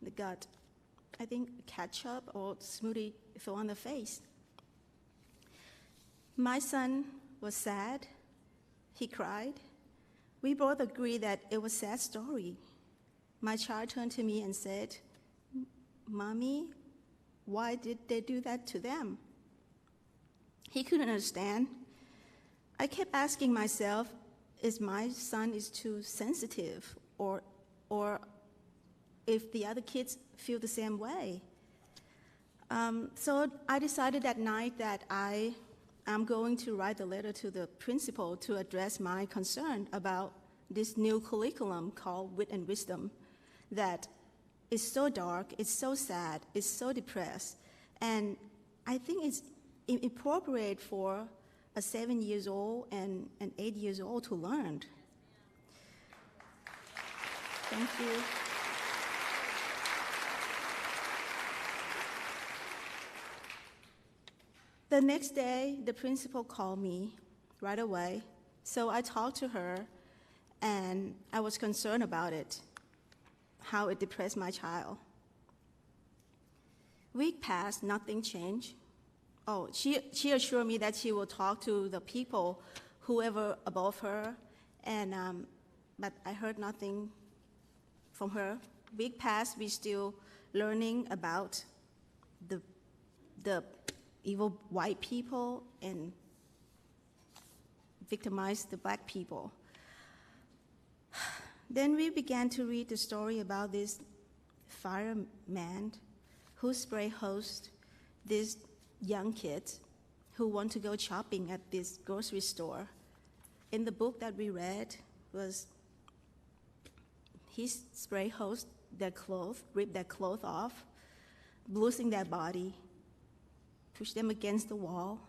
They got, I think, ketchup or smoothie thrown on their face. My son was sad. He cried. We both agreed that it was a sad story. My child turned to me and said, Mommy, why did they do that to them? He couldn't understand. I kept asking myself, is my son too sensitive, or if the other kids feel the same way? So I decided that night that I'm going to write a letter to the principal to address my concern about this new curriculum called Wit and Wisdom that is so dark, it's so sad, it's so depressed, and I think it's inappropriate for a 7-year-old and an 8-year-old to learn. Thank you. The next day, the principal called me right away, so I talked to her, and I was concerned about it, how it depressed my child. Week passed, nothing changed. Oh, she assured me that she will talk to the people, whoever above her, and but I heard nothing from her. Week passed, we still learning about the evil white people and victimize the black people. Then we began to read the story about this fireman who spray hosed these young kids who want to go shopping at this grocery store. In the book that we read was he spray hosed their clothes, ripped their clothes off, bruising their body, pushed them against the wall.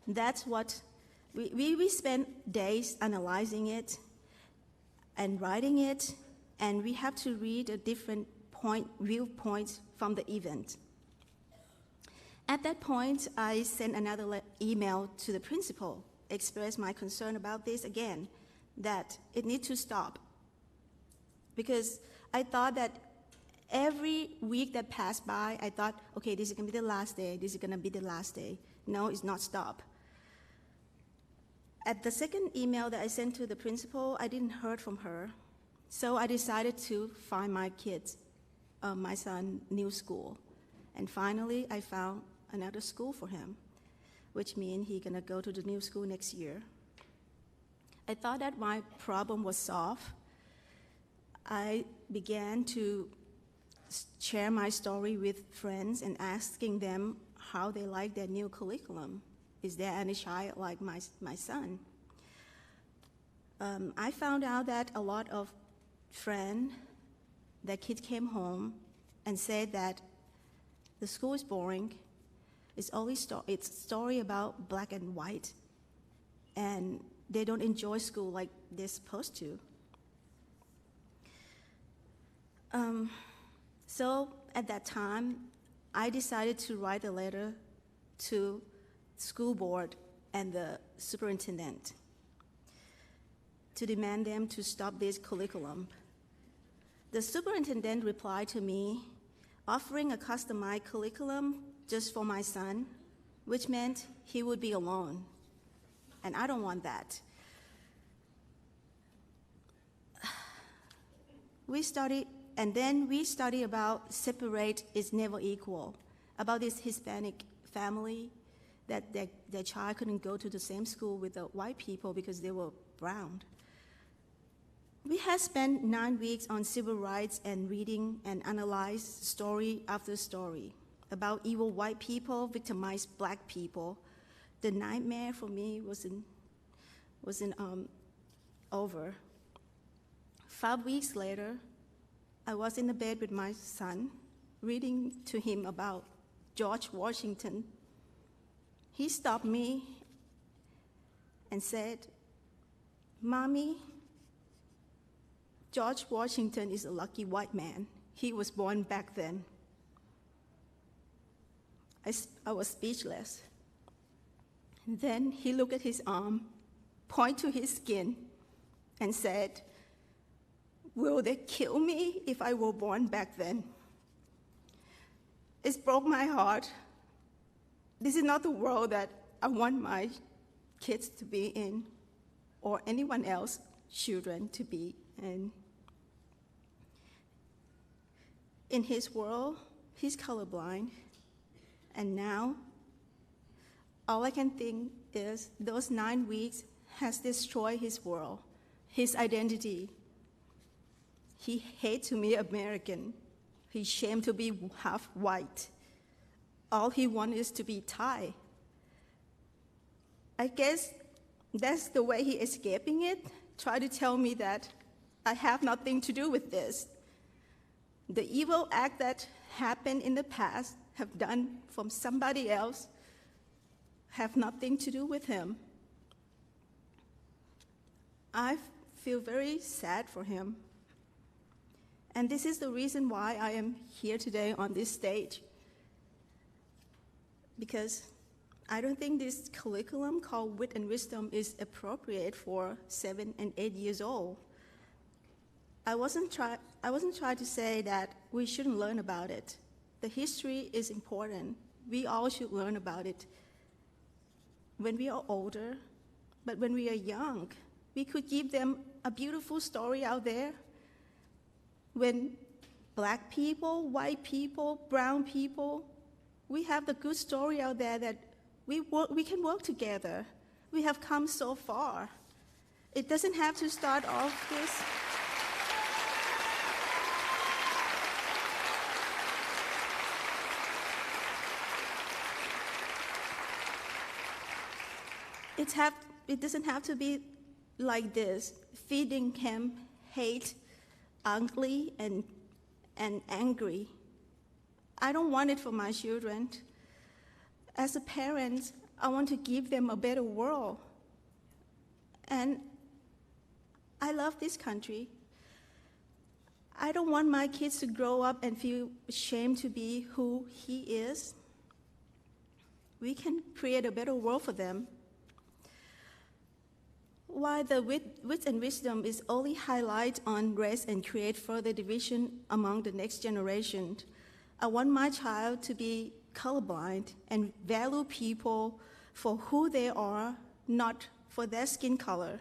That's what we spent days analyzing it and writing it, and we have to read a different viewpoints from the event. At that point, I sent another email to the principal, expressed my concern about this again, that it needs to stop. Because I thought that every week that passed by, I thought, okay, this is gonna be the last day, this is gonna be the last day. No, it's not stop. At the second email that I sent to the principal, I didn't hear from her. So I decided to find my kids, my son, new school. And finally, I found another school for him, which means he's gonna go to the new school next year. I thought that my problem was solved. I began to share my story with friends and asking them how they like their new curriculum. Is there any child like my son? I found out that a lot of friends, their kids came home and said that the school is boring. It's a story about black and white, and they don't enjoy school like they're supposed to. So at that time, I decided to write a letter to school board and the superintendent to demand them to stop this curriculum. The superintendent replied to me, offering a customized curriculum just for my son, which meant he would be alone. And I don't want that. We studied about separate is never equal, about this Hispanic family that their child couldn't go to the same school with the white people because they were brown. We had spent 9 weeks on civil rights and reading and analyzed story after story about evil white people victimized black people. The nightmare for me wasn't over. 5 weeks later, I was in the bed with my son, reading to him about George Washington. He stopped me and said, "Mommy, George Washington is a lucky white man. He was born back then." I was speechless. And then he looked at his arm, pointed to his skin, and said, "Will they kill me if I were born back then?" It broke my heart. This is not the world that I want my kids to be in, or anyone else's children to be in. In his world, he's colorblind, and now all I can think is those 9 weeks has destroyed his world, his identity. He hates to be American. He's ashamed to be half white. All he wants is to be Thai. I guess that's the way he's escaping it, try to tell me that I have nothing to do with this. The evil act that happened in the past have done from somebody else have nothing to do with him. I feel very sad for him. And this is the reason why I am here today on this stage. Because I don't think this curriculum called Wit and Wisdom is appropriate for 7 and 8 years old. I wasn't trying to say that we shouldn't learn about it. The history is important. We all should learn about it when we are older. But when we are young, we could give them a beautiful story out there. When black people, white people, brown people We have the good story out there that we can work together. We have come so far. It doesn't have to start off this. It doesn't have to be like this, feeding him hate, ugly, and angry. I don't want it for my children. As a parent, I want to give them a better world. And I love this country. I don't want my kids to grow up and feel ashamed to be who he is. We can create a better world for them. While the wit and wisdom is only highlight on race and create further division among the next generation, I want my child to be colorblind and value people for who they are, not for their skin color.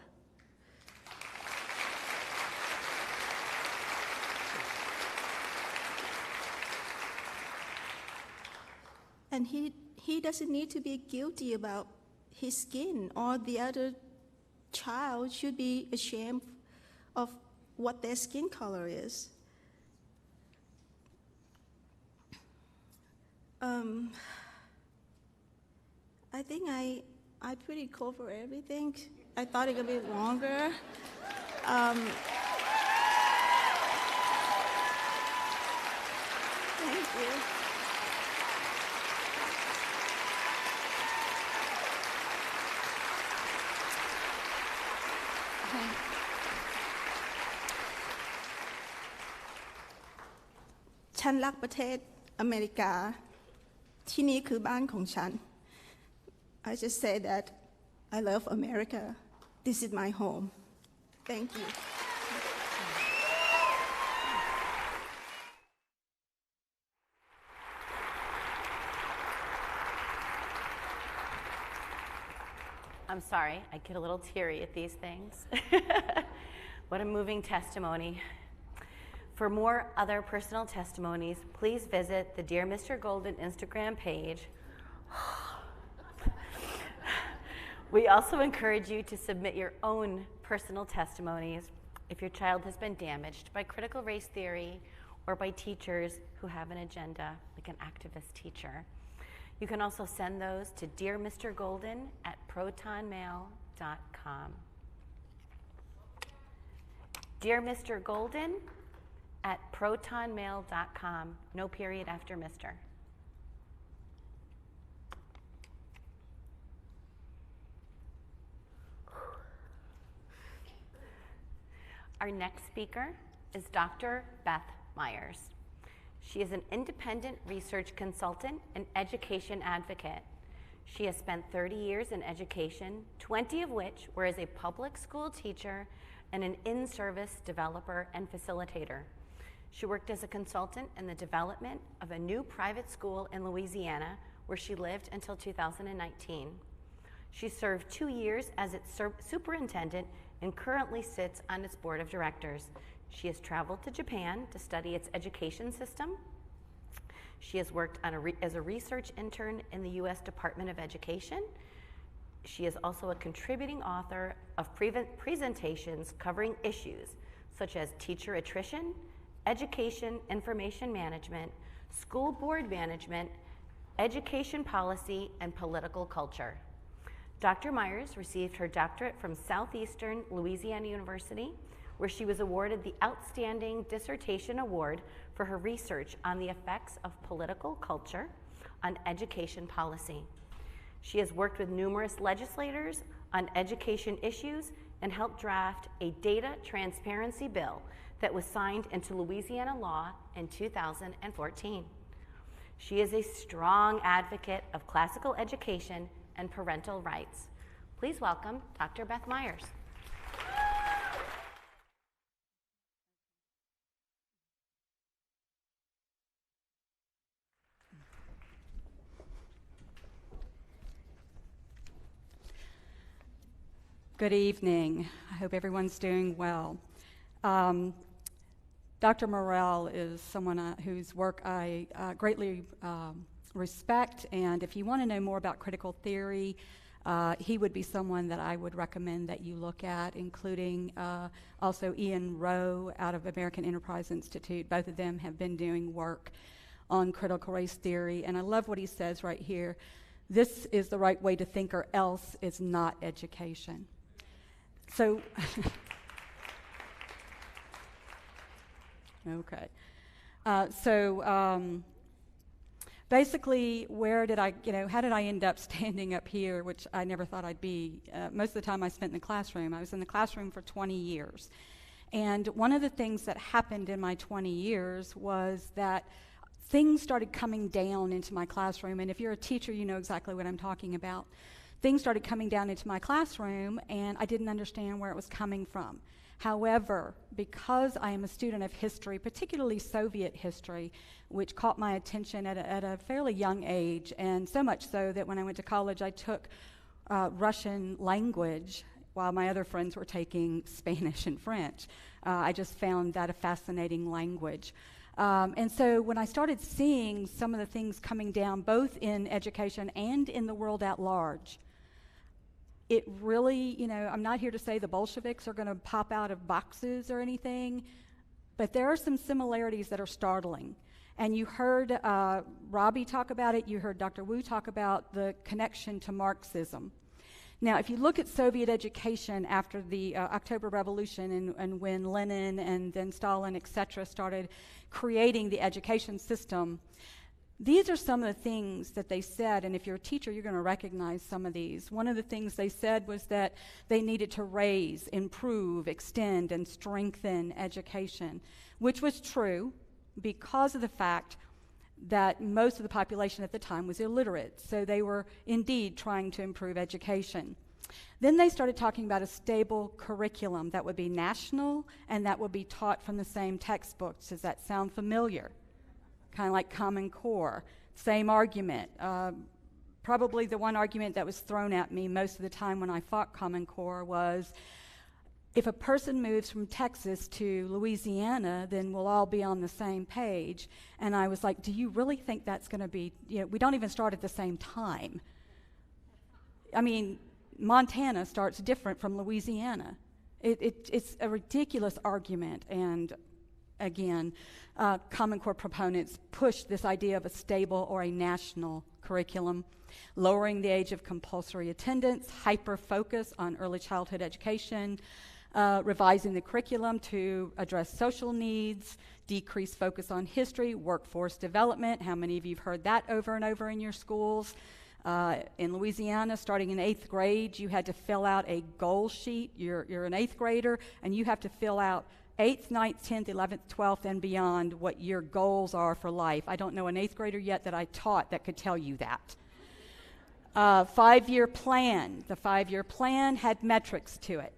And he doesn't need to be guilty about his skin, or the other child should be ashamed of what their skin color is. I think I pretty cover everything. I thought it would be longer. Thank you.ฉันรักประเทศอเมริกาที่นี่คือบ้านของฉัน I just say that I love America. This is my home. Thank you. I'm sorry, I get a little teary at these things. What a moving testimony. For more other personal testimonies, please visit the Dear Mr. Golden Instagram page. We also encourage you to submit your own personal testimonies if your child has been damaged by critical race theory or by teachers who have an agenda, like an activist teacher. You can also send those to dearmrgolden@protonmail.com. dearmrgolden@protonmail.com. No period after Mr. Our next speaker is Dr. Beth Meyers. She is an independent research consultant and education advocate. She has spent 30 years in education, 20 of which were as a public school teacher and an in-service developer and facilitator. She worked as a consultant in the development of a new private school in Louisiana, where she lived until 2019. She served 2 years as its superintendent and currently sits on its board of directors. She has traveled to Japan to study its education system. She has worked as a research intern in the U.S. Department of Education. She is also a contributing author of presentations covering issues such as teacher attrition, education information management, school board management, education policy, and political culture. Dr. Meyers received her doctorate from Southeastern Louisiana University, where she was awarded the Outstanding Dissertation Award for her research on the effects of political culture on education policy. She has worked with numerous legislators on education issues and helped draft a data transparency bill that was signed into Louisiana law in 2014. She is a strong advocate of classical education and parental rights. Please welcome Dr. Beth Meyers. Good evening. I hope everyone's doing well. Dr. Morell is someone whose work I greatly respect. And if you want to know more about critical theory, he would be someone that I would recommend that you look at, including also Ian Rowe out of American Enterprise Institute. Both of them have been doing work on critical race theory. And I love what he says right here. This is the right way to think, or else it's not education. So, okay. Basically, how did I end up standing up here, which I never thought I'd be? Most of the time I spent in the classroom. I was in the classroom for 20 years. And one of the things that happened in my 20 years was that things started coming down into my classroom. And if you're a teacher, you know exactly what I'm talking about. Things started coming down into my classroom, and I didn't understand where it was coming from. However, because I am a student of history, particularly Soviet history, which caught my attention at a fairly young age, and so much so that when I went to college, I took Russian language while my other friends were taking Spanish and French. I just found that a fascinating language. And so when I started seeing some of the things coming down, both in education and in the world at large, it really, I'm not here to say the Bolsheviks are going to pop out of boxes or anything, but there are some similarities that are startling. And you heard Robbie talk about it, you heard Dr. Wu talk about the connection to Marxism. Now, if you look at Soviet education after the October Revolution and when Lenin and then Stalin, et cetera, started creating the education system, these are some of the things that they said, and if you're a teacher, you're going to recognize some of these. One of the things they said was that they needed to raise, improve, extend, and strengthen education, which was true because of the fact that most of the population at the time was illiterate. So they were indeed trying to improve education. Then they started talking about a stable curriculum that would be national and that would be taught from the same textbooks. Does that sound familiar? Kind of like Common Core. Same argument. Probably the one argument that was thrown at me most of the time when I fought Common Core was, if a person moves from Texas to Louisiana, then we'll all be on the same page. And I was like, do you really think that's going to be, we don't even start at the same time. I mean, Montana starts different from Louisiana. It's a ridiculous argument. And again, Common Core proponents push this idea of a stable or a national curriculum, lowering the age of compulsory attendance, hyper-focus on early childhood education, revising the curriculum to address social needs, decrease focus on history, workforce development. How many of you have heard that over and over in your schools? In Louisiana, starting in 8th grade, you had to fill out a goal sheet. You're an 8th grader, and you have to fill out 8th, 9th, 10th, 11th, 12th, and beyond what your goals are for life. I don't know an 8th grader yet that I taught that could tell you that. 5-year plan. The 5-year plan had metrics to it.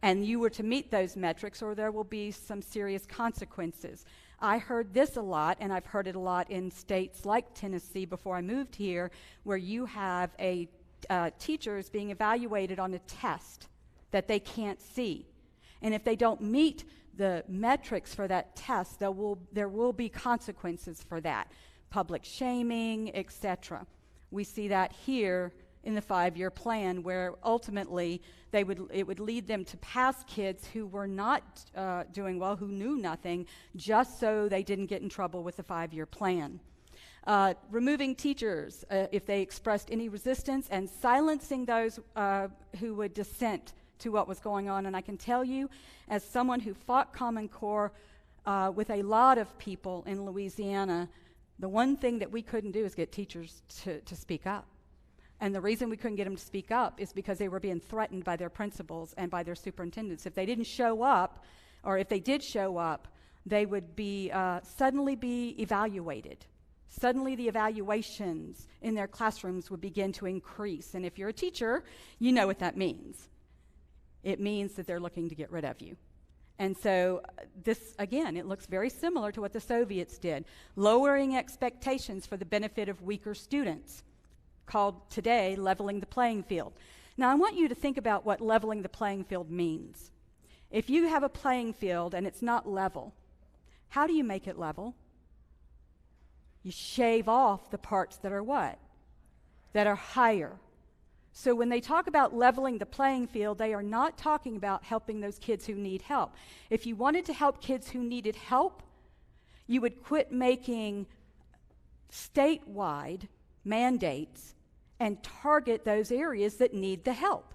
And you were to meet those metrics or there will be some serious consequences. I heard this a lot, and I've heard it a lot in states like Tennessee before I moved here, where you have teachers being evaluated on a test that they can't see. And if they don't meet the metrics for that test, there will be consequences for that. Public shaming, etc. We see that here in the 5-year plan, where ultimately it would lead them to pass kids who were not doing well, who knew nothing, just so they didn't get in trouble with the 5-year plan. Removing teachers if they expressed any resistance, and silencing those who would dissent to what was going on. And I can tell you, as someone who fought Common Core with a lot of people in Louisiana, the one thing that we couldn't do is get teachers to speak up. And the reason we couldn't get them to speak up is because they were being threatened by their principals and by their superintendents. If they didn't show up, or if they did show up, they would be suddenly be evaluated. Suddenly the evaluations in their classrooms would begin to increase. And if you're a teacher, you know what that means. It means that they're looking to get rid of you. And so this, again, it looks very similar to what the Soviets did. Lowering expectations for the benefit of weaker students, called today leveling the playing field. Now, I want you to think about what leveling the playing field means. If you have a playing field and it's not level, how do you make it level? You shave off the parts that are what? That are higher. So when they talk about leveling the playing field, they are not talking about helping those kids who need help. If you wanted to help kids who needed help, you would quit making statewide mandates and target those areas that need the help.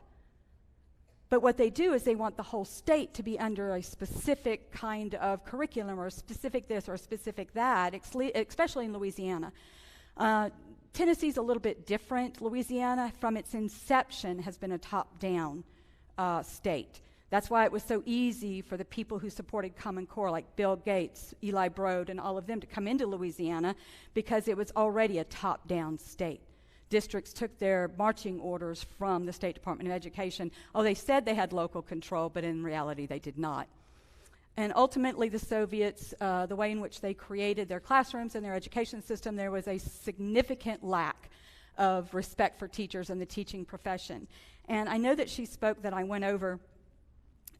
But what they do is they want the whole state to be under a specific kind of curriculum, or a specific this or a specific that, especially in Louisiana. Tennessee's a little bit different. Louisiana, from its inception, has been a top-down state. That's why it was so easy for the people who supported Common Core, like Bill Gates, Eli Broad, and all of them, to come into Louisiana, because it was already a top-down state. Districts took their marching orders from the State Department of Education. Oh, they said they had local control, but in reality they did not. And ultimately the Soviets, the way in which they created their classrooms and their education system, there was a significant lack of respect for teachers and the teaching profession. And I know that she spoke that I went over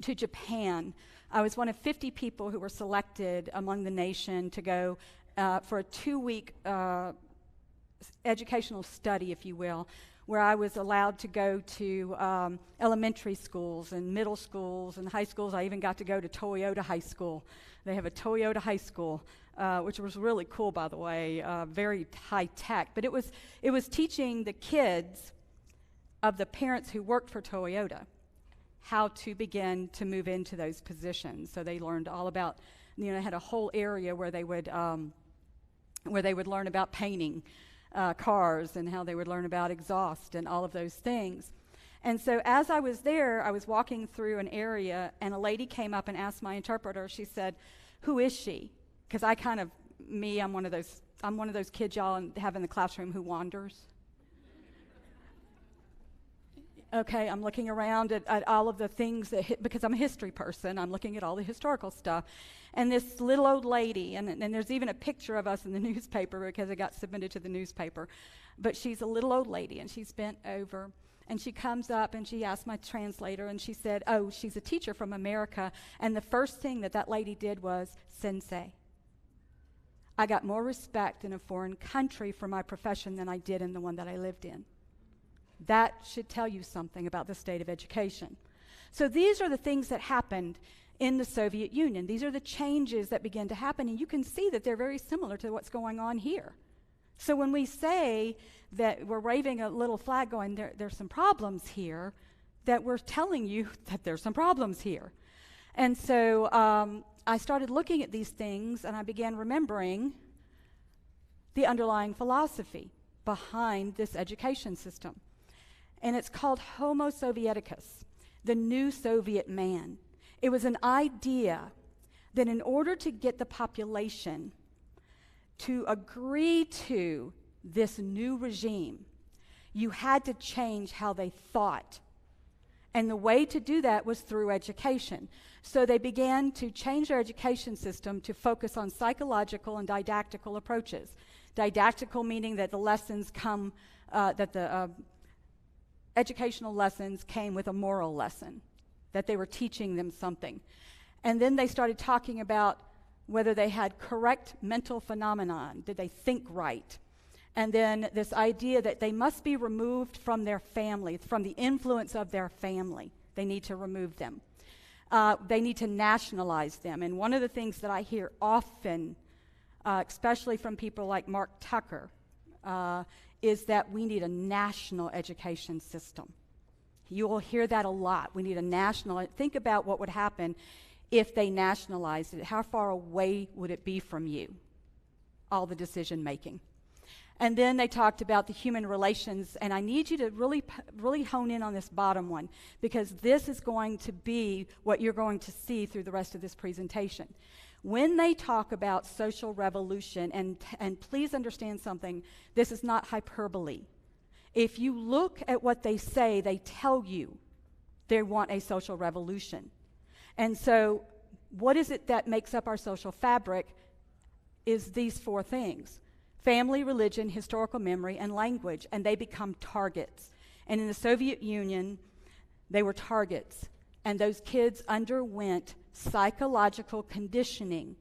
to Japan. I was one of 50 people who were selected among the nation to go for a 2-week educational study, if you will, where I was allowed to go to elementary schools and middle schools and high schools. I even got to go to Toyota High School. They have a Toyota High School, which was really cool, by the way, very high tech. But it was teaching the kids of the parents who worked for Toyota how to begin to move into those positions. So they learned all about, they had a whole area where they would learn about painting cars, and how they would learn about exhaust and all of those things. And so as I was there, I was walking through an area, and a lady came up and asked my interpreter. She said, "Who is she?" Because I'm one of those kids y'all have in the classroom who wanders. Okay, I'm looking around at all of the things because I'm a history person, I'm looking at all the historical stuff. And this little old lady, and there's even a picture of us in the newspaper because it got submitted to the newspaper. But she's a little old lady, and she's bent over. And she comes up and she asked my translator, and she said, "Oh, she's a teacher from America." And the first thing that lady did was, "Sensei." I got more respect in a foreign country for my profession than I did in the one that I lived in. That should tell you something about the state of education. So these are the things that happened in the Soviet Union. These are the changes that began to happen, and you can see that they're very similar to what's going on here. So when we say that we're waving a little flag going, there's some problems here, that we're telling you that there's some problems here. And so I started looking at these things, and I began remembering the underlying philosophy behind this education system. And it's called Homo Sovieticus, the new Soviet man. It was an idea that in order to get the population to agree to this new regime, you had to change how they thought. And the way to do that was through education. So they began to change their education system to focus on psychological and didactical approaches. Didactical meaning that the lessons come, educational lessons came with a moral lesson, that they were teaching them something. And then they started talking about whether they had correct mental phenomenon, did they think right? And then this idea that they must be removed from their family, from the influence of their family. They need to remove them. They need to nationalize them. And one of the things that I hear often, especially from people like Mark Tucker, is that we need a national education system. You will hear that a lot. We need a national. Think about what would happen if they nationalized it. How far away would it be from you? All the decision making. And then they talked about the human relations, and I need you to really hone in on this bottom one, because this is going to be what you're going to see through the rest of this presentation. When they talk about social revolution, and please understand something, this is not hyperbole. If you look at what they say, they tell you they want a social revolution. And so what is it that makes up our social fabric is these 4 things: family, religion, historical memory, and language, and they become targets. And in the Soviet Union, they were targets, and those kids underwent psychological conditioning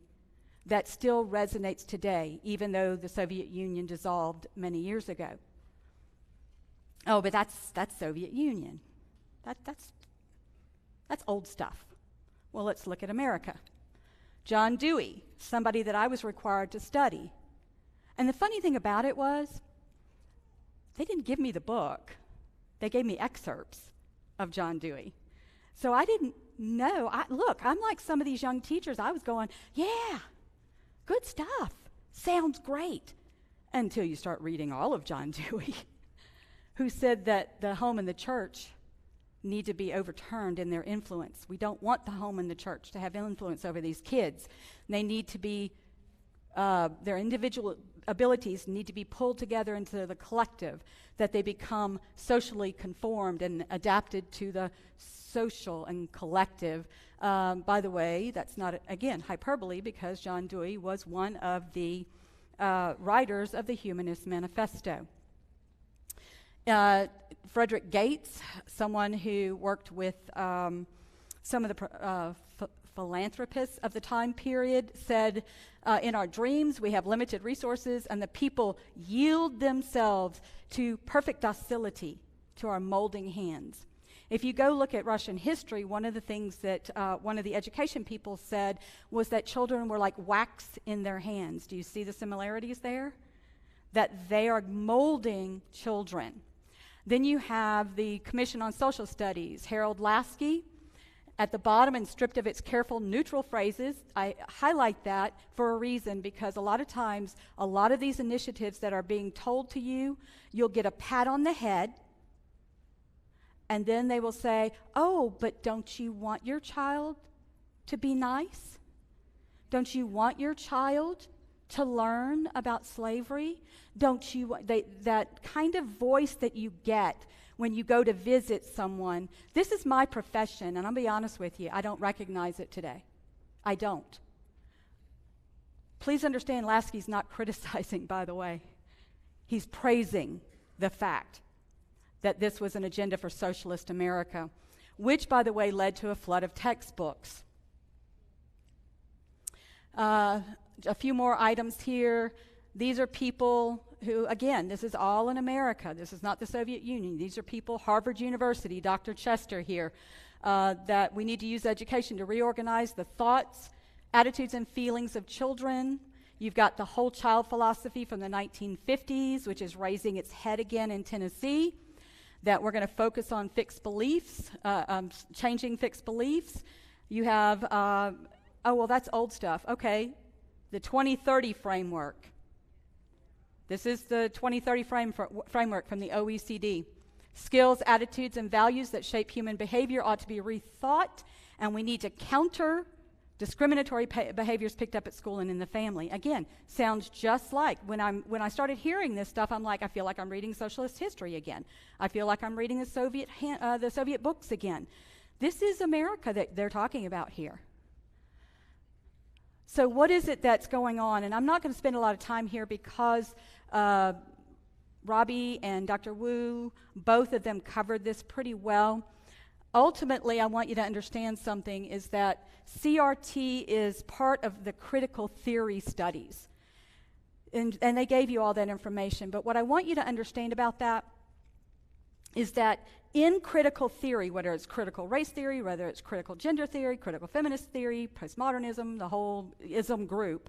that still resonates today, even though the Soviet Union dissolved many years ago. Oh, but that's Soviet Union. That's old stuff. Well, let's look at America. John Dewey, somebody that I was required to study. And the funny thing about it was, they didn't give me the book. They gave me excerpts of John Dewey. So I didn't know. Look, I'm like some of these young teachers. I was going, yeah, good stuff. Sounds great. Until you start reading all of John Dewey, who said that the home and the church need to be overturned in their influence. We don't want the home and the church to have influence over these kids. They need to be, their individual abilities need to be pulled together into the collective, that they become socially conformed and adapted to the social and collective. By the way, that's not, again, hyperbole, because John Dewey was one of the writers of the Humanist Manifesto. Frederick Gates, someone who worked with some of the philanthropists of the time period, said, in our dreams we have limited resources, and the people yield themselves to perfect docility to our molding hands. If you go look at Russian history, one of the things that one of the education people said was that children were like wax in their hands. Do you see the similarities there? That they are molding children. Then you have the Commission on Social Studies, Harold Lasky. At the bottom, and stripped of its careful, neutral phrases, I highlight that for a reason, because a lot of times, a lot of these initiatives that are being told to you, you'll get a pat on the head, and then they will say, oh, but don't you want your child to be nice? Don't you want your child to learn about slavery? Don't you, that kind of voice that you get when you go to visit someone. This is my profession, and I'll be honest with you, I don't recognize it today. I don't. Please understand, Lasky's not criticizing, by the way. He's praising the fact that this was an agenda for socialist America, which, by the way, led to a flood of textbooks. A few more items here. These are people who, again, this is all in America. This is not the Soviet Union. These are people, Harvard University, Dr. Chester here, that we need to use education to reorganize the thoughts, attitudes, and feelings of children. You've got the whole child philosophy from the 1950s, which is raising its head again in Tennessee, that we're going to focus on fixed beliefs, changing fixed beliefs. You have, oh, well, that's old stuff. Okay, the 2030 framework. This is the 2030 framework from the OECD. Skills, attitudes, and values that shape human behavior ought to be rethought, and we need to counter discriminatory behaviors picked up at school and in the family. Again, sounds just like when I started hearing this stuff, I'm like, I feel like I'm reading socialist history again. I feel like I'm reading the Soviet books again. This is America that they're talking about here. So what is it that's going on? And I'm not going to spend a lot of time here because Robbie and Dr. Wu, both of them covered this pretty well. Ultimately, I want you to understand something, is that CRT is part of the critical theory studies. And they gave you all that information. But what I want you to understand about that is that in critical theory, whether it's critical race theory, whether it's critical gender theory, critical feminist theory, postmodernism, the whole ism group,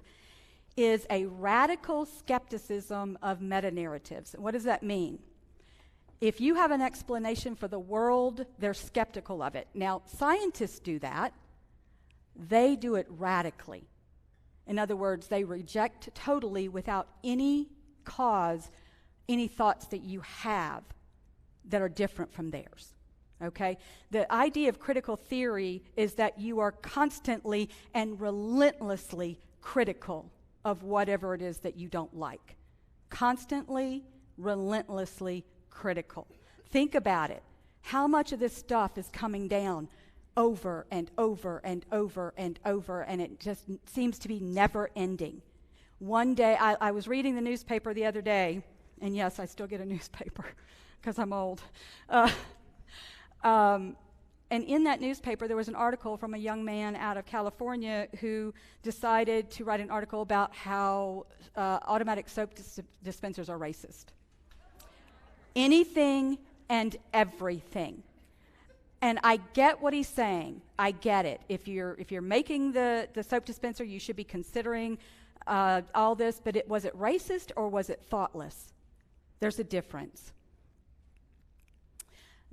is a radical skepticism of meta-narratives. What does that mean? If you have an explanation for the world, they're skeptical of it. Now, scientists do that. They do it radically. In other words, they reject totally, without any cause, any thoughts that you have that are different from theirs. Okay? The idea of critical theory is that you are constantly and relentlessly critical of whatever it is that you don't like. Constantly, relentlessly critical. Think about it. How much of this stuff is coming down over and over and over and over, and it just seems to be never ending. One day, I was reading the newspaper the other day, and yes, I still get a newspaper because I'm old. And in that newspaper, there was an article from a young man out of California who decided to write an article about how automatic soap dispensers are racist. Anything and everything. And I get what he's saying. I get it. If you're making the soap dispenser, you should be considering all this. But was it racist or was it thoughtless? There's a difference.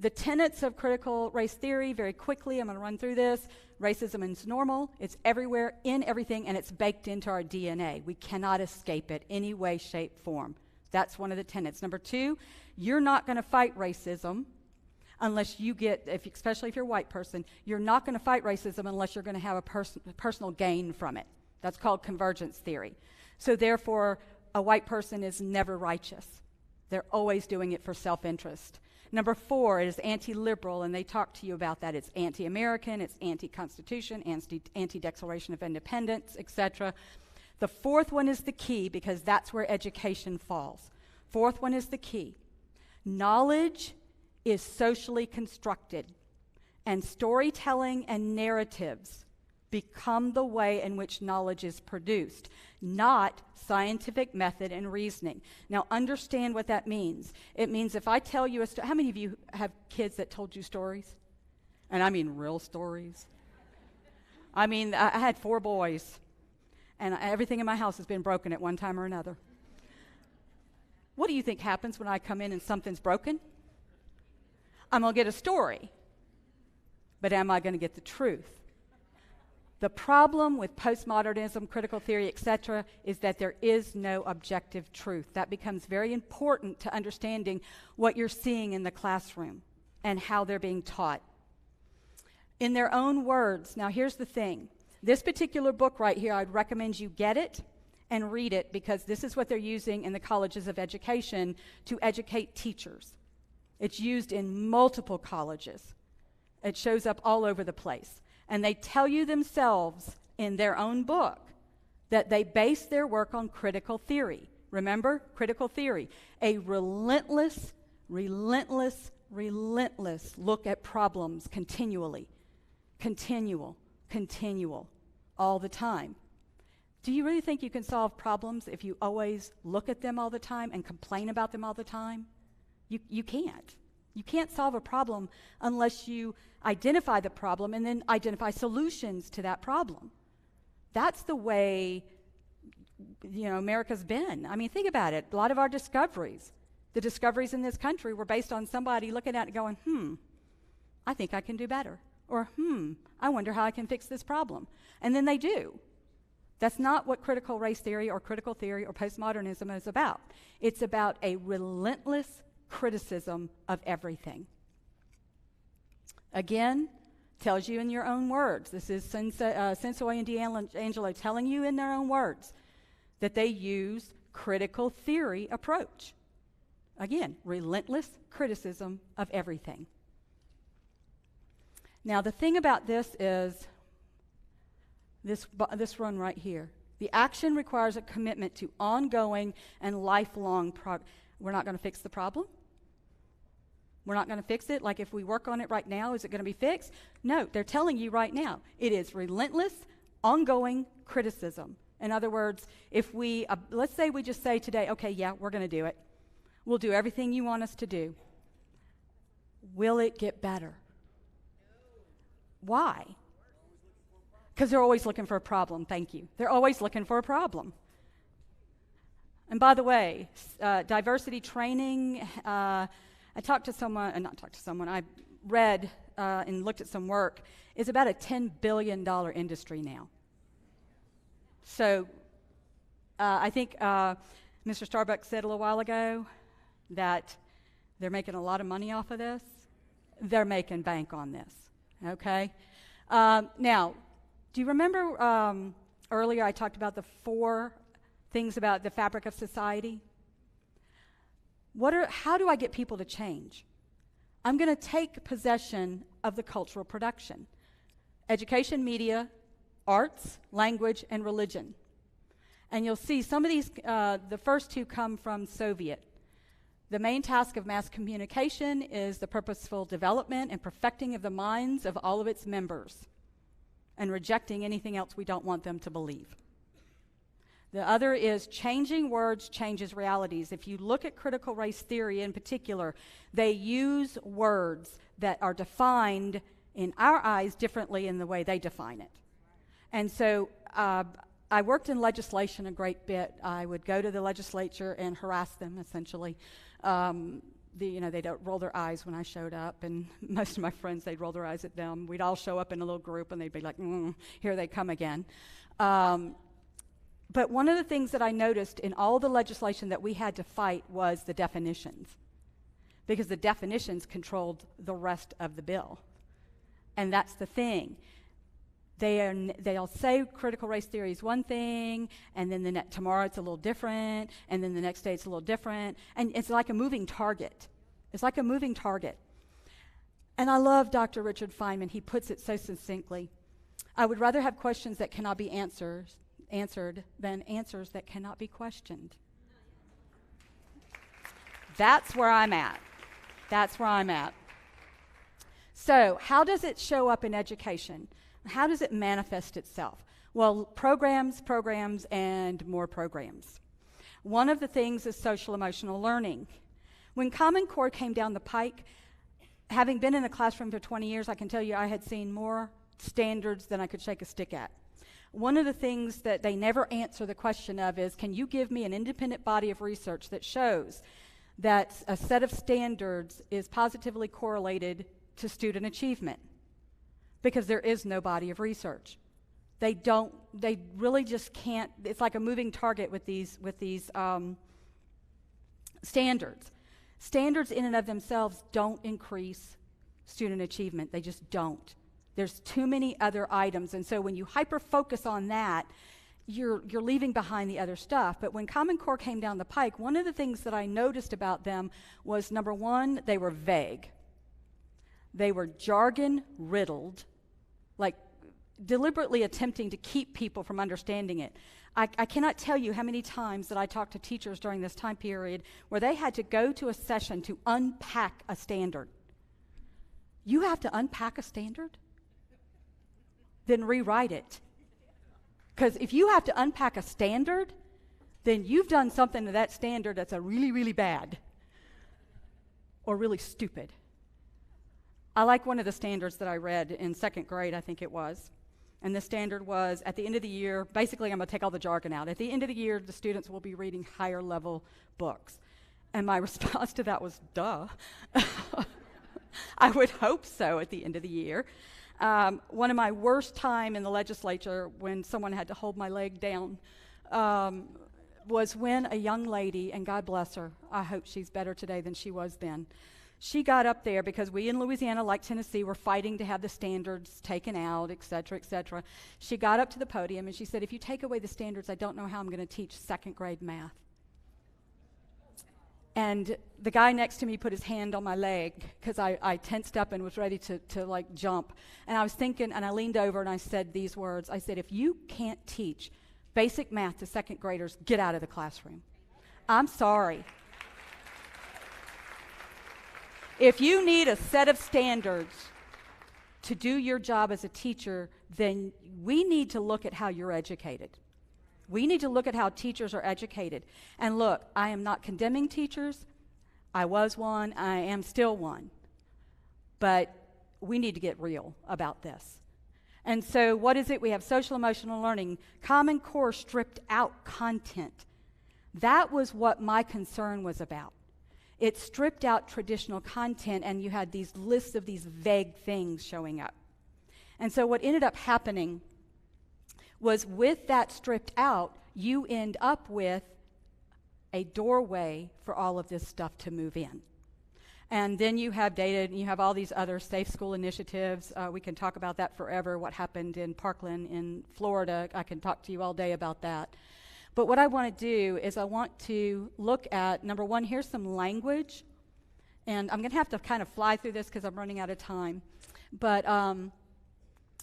The tenets of critical race theory, very quickly, I'm going to run through this. Racism is normal. It's everywhere, in everything, and it's baked into our DNA. We cannot escape it any way, shape, form. That's one of the tenets. Number two, you're not going to fight racism unless you get, especially if you're a white person, you're not going to fight racism unless you're going to have a personal gain from it. That's called convergence theory. So therefore, a white person is never righteous. They're always doing it for self-interest. Number four is anti-liberal, and they talk to you about that. It's anti-American, it's anti-Constitution, anti-Declaration of Independence, etc. The fourth one is the key, because that's where education falls. Fourth one is the key. Knowledge is socially constructed, and storytelling and narratives become the way in which knowledge is produced, not scientific method and reasoning. Now, understand what that means. It means if I tell you a story, how many of you have kids that told you stories? And I mean real stories. I mean, I had 4 boys, and everything in my house has been broken at one time or another. What do you think happens when I come in and something's broken? I'm going to get a story, but am I going to get the truth? The problem with postmodernism, critical theory, etc., is that there is no objective truth. That becomes very important to understanding what you're seeing in the classroom and how they're being taught. In their own words, now here's the thing. This particular book right here, I'd recommend you get it and read it, because this is what they're using in the colleges of education to educate teachers. It's used in multiple colleges. It shows up all over the place. And they tell you themselves in their own book that they base their work on critical theory. Remember, critical theory. A relentless look at problems continually. Continual, all the time. Do you really think you can solve problems if you always look at them all the time and complain about them all the time? You can't. You can't solve a problem unless you identify the problem and then identify solutions to that problem. That's the way, America's been. I mean, think about it. A lot of our discoveries, the discoveries in this country, were based on somebody looking at it going, I think I can do better. Or, I wonder how I can fix this problem. And then they do. That's not what critical race theory or critical theory or postmodernism is about. It's about a relentless criticism of everything. Again, tells you in your own words. This is Sensoi and D'Angelo telling you in their own words that they use critical theory approach. Again, relentless criticism of everything. Now, the thing about this is this run right here. The action requires a commitment to ongoing and lifelong progress. We're not going to fix the problem. We're not going to fix it. Like if we work on it right now, is it going to be fixed? No, they're telling you right now. It is relentless, ongoing criticism. In other words, if we, let's say we just say today, okay, yeah, we're going to do it. We'll do everything you want us to do. Will it get better? Why? Because they're always looking for a problem. Thank you. They're always looking for a problem. And by the way, diversity training, I read and looked at some work, is about a $10 billion industry now. So I think Mr. Starbuck said a little while ago that they're making a lot of money off of this. They're making bank on this, okay? Now, do you remember earlier I talked about the 4 things about the fabric of society? How do I get people to change? I'm going to take possession of the cultural production. Education, media, arts, language, and religion. And you'll see some of these, the first 2 come from Soviet. The main task of mass communication is the purposeful development and perfecting of the minds of all of its members and rejecting anything else we don't want them to believe. The other is changing words changes realities. If you look at critical race theory in particular, they use words that are defined in our eyes differently in the way they define it. And so I worked in legislation a great bit. I would go to the legislature and harass them, essentially. They'd roll their eyes when I showed up, and most of my friends, they'd roll their eyes at them. We'd all show up in a little group, and they'd be like, here they come again. But one of the things that I noticed in all the legislation that we had to fight was the definitions, because the definitions controlled the rest of the bill. And that's the thing. They'll say critical race theory is one thing, and then tomorrow it's a little different, and then the next day it's a little different. And it's like a moving target. It's like a moving target. And I love Dr. Richard Feynman. He puts it so succinctly. I would rather have questions that cannot be answered than answers that cannot be questioned. That's where I'm at. That's where I'm at. So, how does it show up in education? How does it manifest itself? Well, programs, and more programs. One of the things is social emotional learning. When Common Core came down the pike, having been in the classroom for 20 years, I can tell you I had seen more standards than I could shake a stick at. One of the things that they never answer the question of is, can you give me an independent body of research that shows that a set of standards is positively correlated to student achievement? Because there is no body of research. They really just can't. It's like a moving target with these standards. Standards in and of themselves don't increase student achievement. They just don't. There's too many other items, and so when you hyper-focus on that, you're leaving behind the other stuff. But when Common Core came down the pike, one of the things that I noticed about them was, number one, they were vague. They were jargon-riddled, like deliberately attempting to keep people from understanding it. I cannot tell you how many times that I talked to teachers during this time period where they had to go to a session to unpack a standard. You have to unpack a standard? Then rewrite it. Because if you have to unpack a standard, then you've done something to that standard that's a really, really bad or really stupid. I like one of the standards that I read in second grade, I think it was. And the standard was, at the end of the year, basically I'm going to take all the jargon out. At the end of the year, the students will be reading higher level books. And my response to that was, duh. I would hope so at the end of the year. One of my worst time in the legislature when someone had to hold my leg down was when a young lady, and God bless her, I hope she's better today than she was then. She got up there because we in Louisiana, like Tennessee, were fighting to have the standards taken out, et cetera, et cetera. She got up to the podium and she said, if you take away the standards, I don't know how I'm going to teach second grade math. And the guy next to me put his hand on my leg because I tensed up and was ready to like jump. And I was thinking, and I leaned over and I said these words. I said, if you can't teach basic math to second graders, get out of the classroom. I'm sorry. If you need a set of standards to do your job as a teacher, then we need to look at how you're educated. We need to look at how teachers are educated. And look, I am not condemning teachers. I was one. I am still one. But we need to get real about this. And so what is it? We have social emotional learning. Common Core stripped out content. That was what my concern was about. It stripped out traditional content, and you had these lists of these vague things showing up. And so what ended up happening was, with that stripped out, you end up with a doorway for all of this stuff to move in. And then you have data, and you have all these other safe school initiatives. We can talk about that forever, what happened in Parkland in Florida. I can talk to you all day about that. But what I want to do is I want to look at, number one, here's some language. And I'm going to have to kind of fly through this because I'm running out of time. But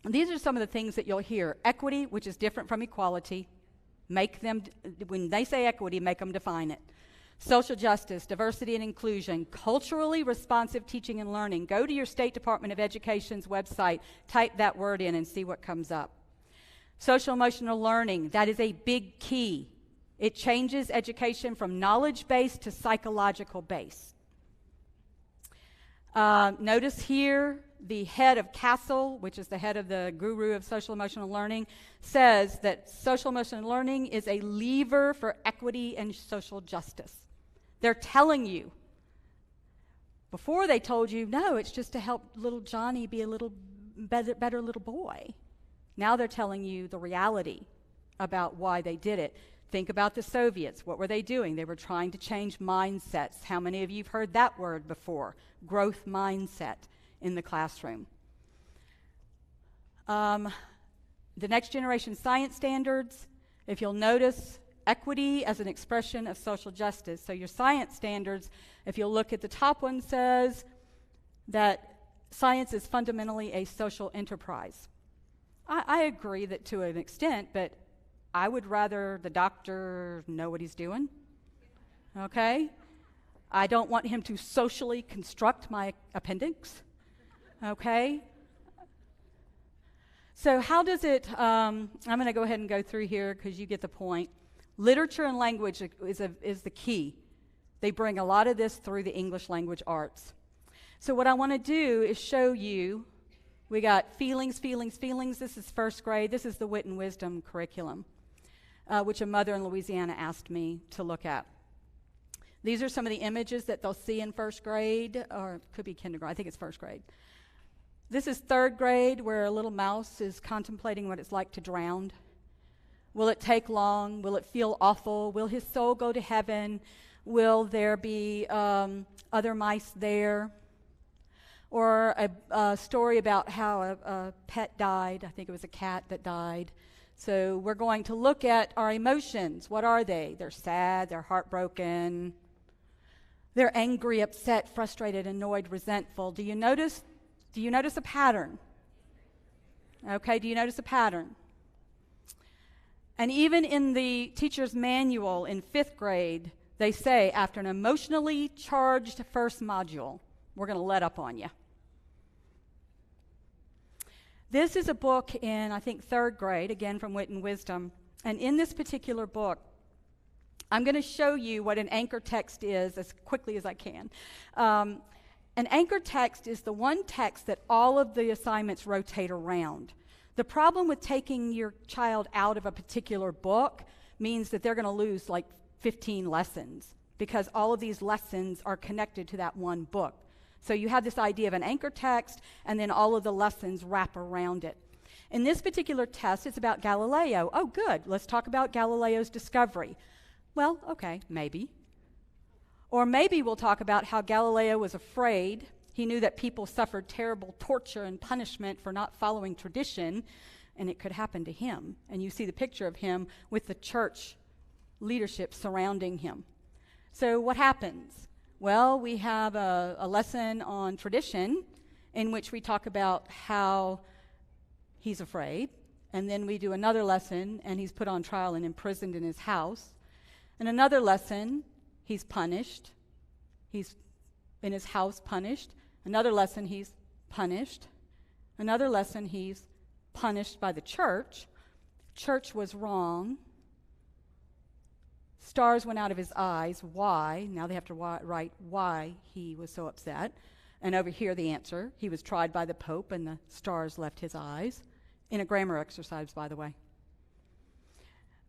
these are some of the things that you'll hear. Equity, which is different from equality. Make them, when they say equity, make them define it. Social justice, diversity and inclusion, culturally responsive teaching and learning. Go to your State Department of Education's website, type that word in and see what comes up. Social emotional learning, that is a big key. It changes education from knowledge-based to psychological-based. Notice here the head of CASEL, which is the head of the guru of social emotional learning, says that social emotional learning is a lever for equity and social justice. They're telling you. Before they told you, no, it's just to help little Johnny be a little better little boy. Now they're telling you the reality about why they did it. Think about the Soviets. What were they doing? They were trying to change mindsets. How many of you have heard that word before? Growth mindset in the classroom. The next generation science standards, if you'll notice, equity as an expression of social justice. So your science standards, if you'll look at the top one, says that science is fundamentally a social enterprise. I agree that to an extent, but I would rather the doctor know what he's doing, okay? I don't want him to socially construct my appendix, okay? So how does it, I'm going to go ahead and go through here because you get the point. Literature and language is the key. They bring a lot of this through the English language arts. So what I want to do is show you, we got feelings. This is first grade. This is the Wit and Wisdom curriculum, which a mother in Louisiana asked me to look at. These are some of the images that they'll see in first grade, or it could be kindergarten. I think it's first grade. This is third grade, where a little mouse is contemplating what it's like to drown. Will it take long? Will it feel awful? Will his soul go to heaven? Will there be other mice there? Or a story about how a pet died. I think it was a cat that died. So we're going to look at our emotions. What are they? They're sad, they're heartbroken, they're angry, upset, frustrated, annoyed, resentful. Do you notice a pattern? Okay, do you notice a pattern? And even in the teacher's manual in 5th grade, they say after an emotionally charged first module, we're going to let up on you. This is a book in, I think, 3rd grade, again from Wit and Wisdom. And in this particular book, I'm going to show you what an anchor text is as quickly as I can. An anchor text is the one text that all of the assignments rotate around. The problem with taking your child out of a particular book means that they're going to lose like 15 lessons because all of these lessons are connected to that one book. So you have this idea of an anchor text, and then all of the lessons wrap around it. In this particular test, it's about Galileo. Oh, good. Let's talk about Galileo's discovery. Well, okay, maybe. Or maybe we'll talk about how Galileo was afraid. He knew that people suffered terrible torture and punishment for not following tradition, and it could happen to him. And you see the picture of him with the church leadership surrounding him. So what happens? Well, we have a lesson on tradition in which we talk about how he's afraid, and then we do another lesson, and he's put on trial and imprisoned in his house. And another lesson, he's punished. He's in his house punished. Another lesson, he's punished. Another lesson, he's punished by the church. Church was wrong. Stars went out of his eyes. Why? Now they have to write why he was so upset. And over here, the answer. He was tried by the Pope, and the stars left his eyes. In a grammar exercise, by the way.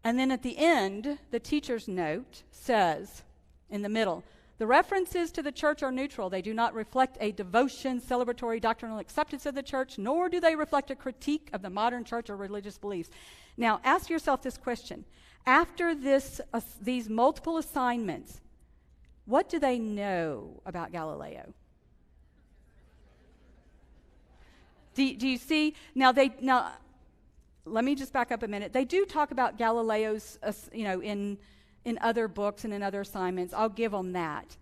And then at the end, the teacher's note says, in the middle, the references to the church are neutral. They do not reflect a devotion, celebratory, doctrinal acceptance of the church, nor do they reflect a critique of the modern church or religious beliefs. Now, ask yourself this question. After these multiple assignments, what do they know about Galileo? Do you see? Now, let me just back up a minute. They do talk about Galileo's, in other books and in other assignments. I'll give them that.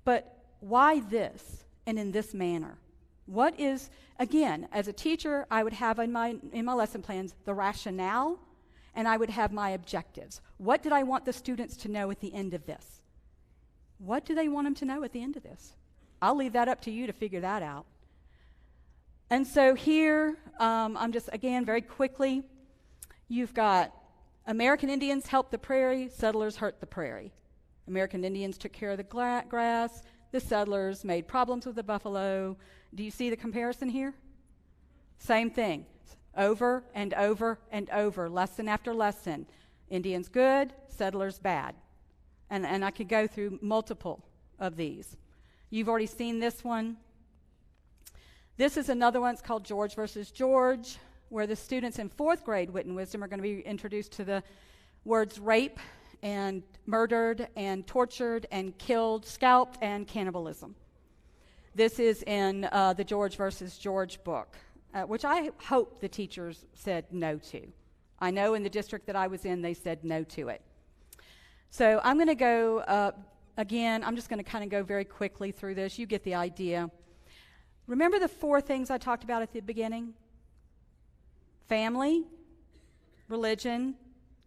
But why this and in this manner? What is, again, as a teacher, I would have in my lesson plans the rationale, and I would have my objectives. What did I want the students to know at the end of this? What do they want them to know at the end of this? I'll leave that up to you to figure that out. And so here, I'm just, again, very quickly, you've got American Indians helped the prairie, settlers hurt the prairie. American Indians took care of the grass, the settlers made problems with the buffalo. Do you see the comparison here? Same thing, over and over and over, lesson after lesson. Indians good, settlers bad. And I could go through multiple of these. You've already seen this one. This is another one. It's called George versus George, where the students in 4th grade wit and wisdom are going to be introduced to the words rape and murdered and tortured and killed, scalped, and cannibalism. This is in the George versus George book, which I hope the teachers said no to. I know in the district that I was in, they said no to it. So I'm going to go, again, I'm just going to kind of go very quickly through this. You get the idea. Remember the 4 things I talked about at the beginning? Family, religion,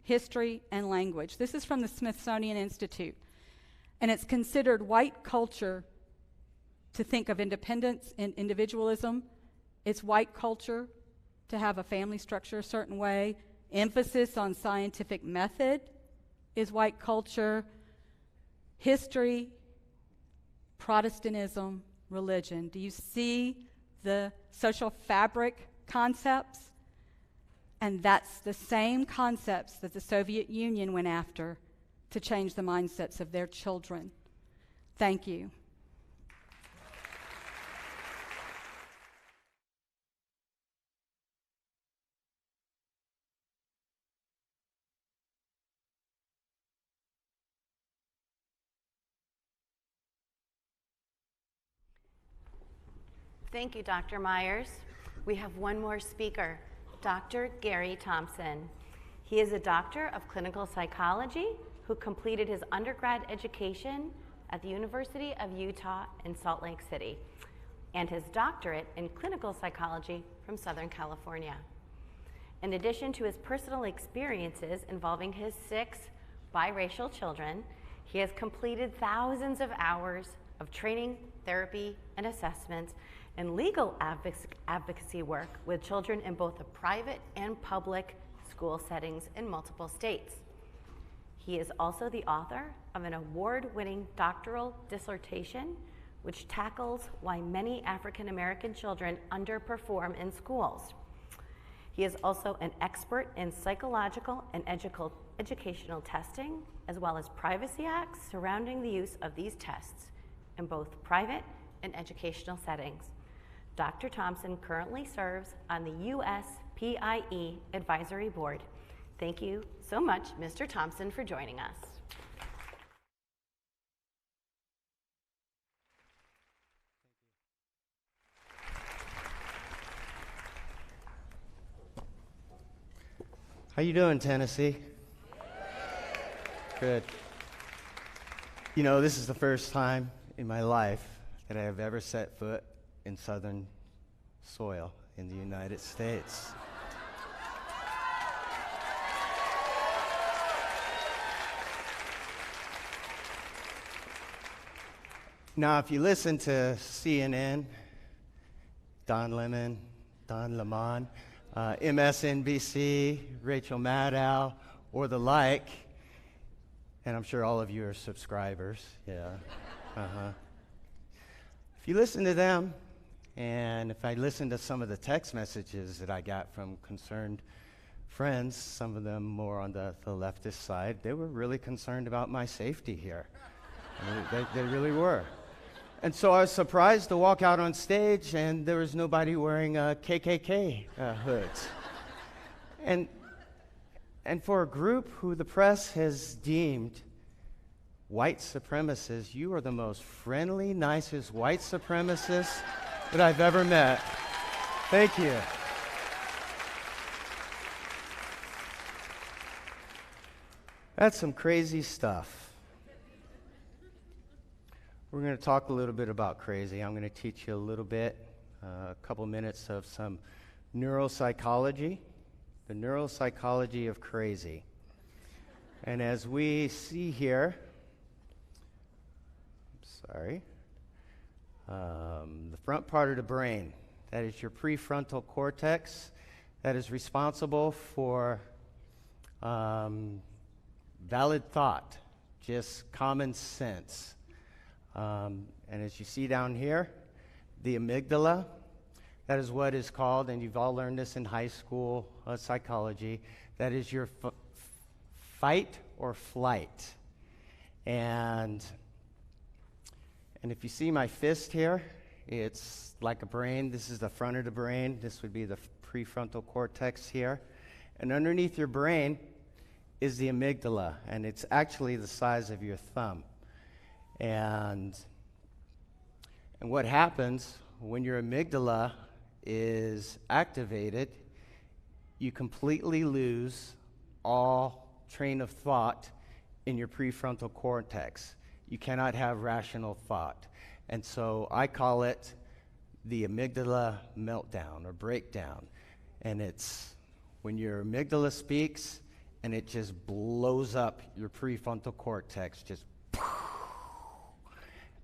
history, and language. This is from the Smithsonian Institute. And it's considered white culture to think of independence and individualism. It's white culture to have a family structure a certain way. Emphasis on scientific method is white culture. History, Protestantism, religion. Do you see the social fabric concepts? And that's the same concepts that the Soviet Union went after to change the mindsets of their children. Thank you. Thank you, Dr. Meyers. We have one more speaker, Dr. Gary Thompson. He is a doctor of clinical psychology who completed his undergrad education at the University of Utah in Salt Lake City and his doctorate in clinical psychology from Southern California. In addition to his personal experiences involving his 6 biracial children, he has completed thousands of hours of training, therapy, and assessments and legal advocacy work with children in both the private and public school settings in multiple states. He is also the author of an award-winning doctoral dissertation which tackles why many African American children underperform in schools. He is also an expert in psychological and educational testing, as well as privacy acts surrounding the use of these tests in both private and educational settings. Dr. Thompson currently serves on the USPIE Advisory Board. Thank you so much, Mr. Thompson, for joining us. How you doing, Tennessee? Good. You know, this is the first time in my life that I have ever set foot in southern soil in the United States. Now, if you listen to CNN, Don Lemon, MSNBC, Rachel Maddow, or the like, and I'm sure all of you are subscribers, yeah. If you listen to them, and if I listen to some of the text messages that I got from concerned friends, some of them more on the leftist side, they were really concerned about my safety here. I mean, they really were. And so I was surprised to walk out on stage and there was nobody wearing KKK hoods. And for a group who the press has deemed white supremacists, you are the most friendly, nicest white supremacists that I've ever met. Thank you. That's some crazy stuff. We're going to talk a little bit about crazy. I'm going to teach you a little bit, a couple minutes of some neuropsychology, the neuropsychology of crazy. And as we see here, sorry. The front part of the brain, that is your prefrontal cortex, that is responsible for valid thought, just common sense. And as you see down here, the amygdala, that is what is called, and you've all learned this in high school psychology, that is your fight or flight. And if you see my fist here, it's like a brain. This is the front of the brain. This would be the prefrontal cortex here. And underneath your brain is the amygdala, and it's actually the size of your thumb. And what happens when your amygdala is activated, you completely lose all train of thought in your prefrontal cortex. You cannot have rational thought. And so I call it the amygdala meltdown or breakdown. And it's when your amygdala speaks and it just blows up your prefrontal cortex, just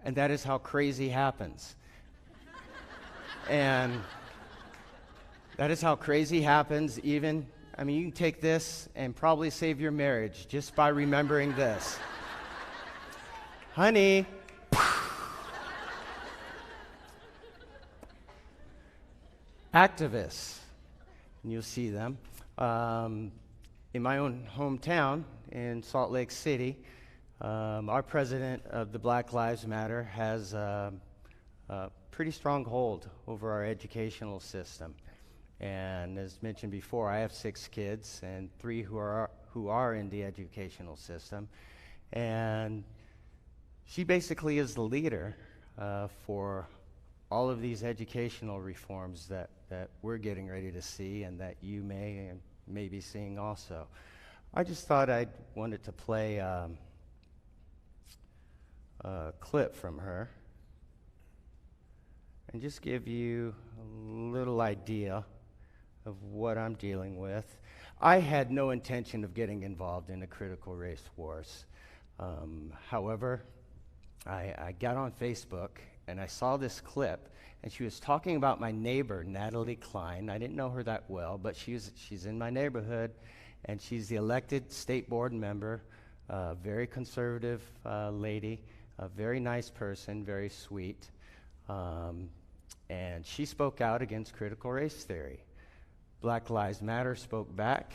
and that is how crazy happens. And that is how crazy happens. Even, I mean, you can take this and probably save your marriage just by remembering this. Honey. Activists, and you'll see them. In my own hometown in Salt Lake City, our president of the Black Lives Matter has a pretty strong hold over our educational system. And as mentioned before, I have 6 kids and 3 who are in the educational system. And she basically is the leader for all of these educational reforms that we're getting ready to see and that you may be seeing also. I just thought I wanted to play a clip from her and just give you a little idea of what I'm dealing with. I had no intention of getting involved in the critical race wars. However, I got on Facebook and I saw this clip, and she was talking about my neighbor, Natalie Klein. I didn't know her that well, but she's in my neighborhood, and she's the elected state board member, very conservative lady, a very nice person, very sweet. And she spoke out against critical race theory. Black Lives Matter spoke back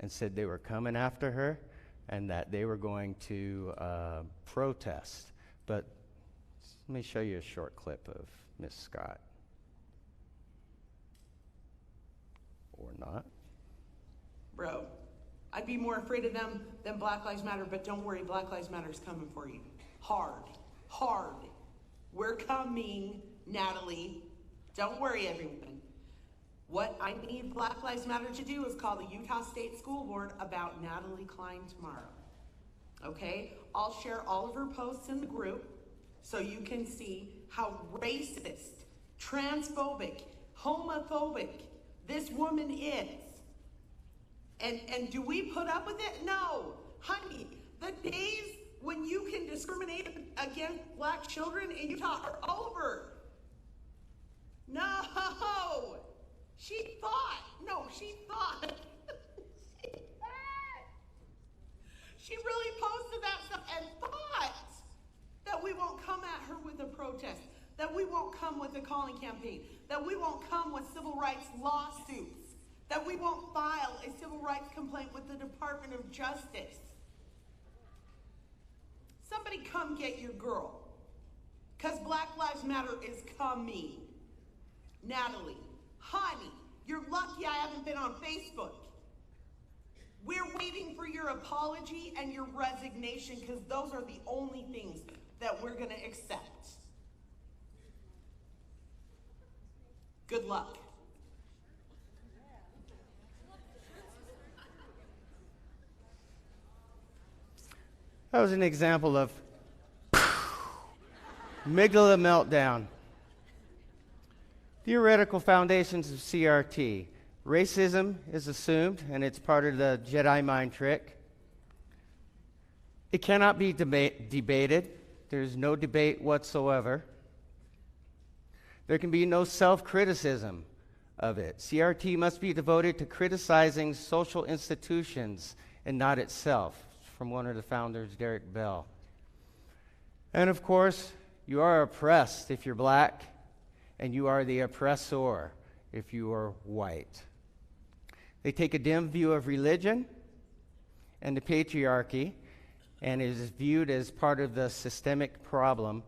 and said they were coming after her and that they were going to protest. But let me show you a short clip of Miss Scott. Or not. Bro, I'd be more afraid of them than Black Lives Matter, but don't worry, Black Lives Matter is coming for you. Hard, hard. We're coming, Natalie. Don't worry, everyone. What I need Black Lives Matter to do is call the Utah State School Board about Natalie Klein tomorrow. Okay? I'll share all of her posts in the group so you can see how racist, transphobic, homophobic this woman is. And do we put up with it? No. Honey, the days when you can discriminate against black children in Utah are over. No. She thought. She really posted that stuff and thought that we won't come at her with a protest, that we won't come with a calling campaign, that we won't come with civil rights lawsuits, that we won't file a civil rights complaint with the Department of Justice. Somebody come get your girl, because Black Lives Matter is coming. Natalie, honey, you're lucky I haven't been on Facebook. We're waiting for your apology and your resignation, because those are the only things that we're going to accept. Good luck. That was an example of amygdala meltdown. Theoretical foundations of CRT. Racism is assumed, and it's part of the Jedi mind trick. It cannot be debated. There's no debate whatsoever. There can be no self-criticism of it. CRT must be devoted to criticizing social institutions and not itself, from one of the founders, Derek Bell. And of course, you are oppressed if you're black, and you are the oppressor if you are white. They take a dim view of religion and the patriarchy, and it is viewed as part of the systemic problem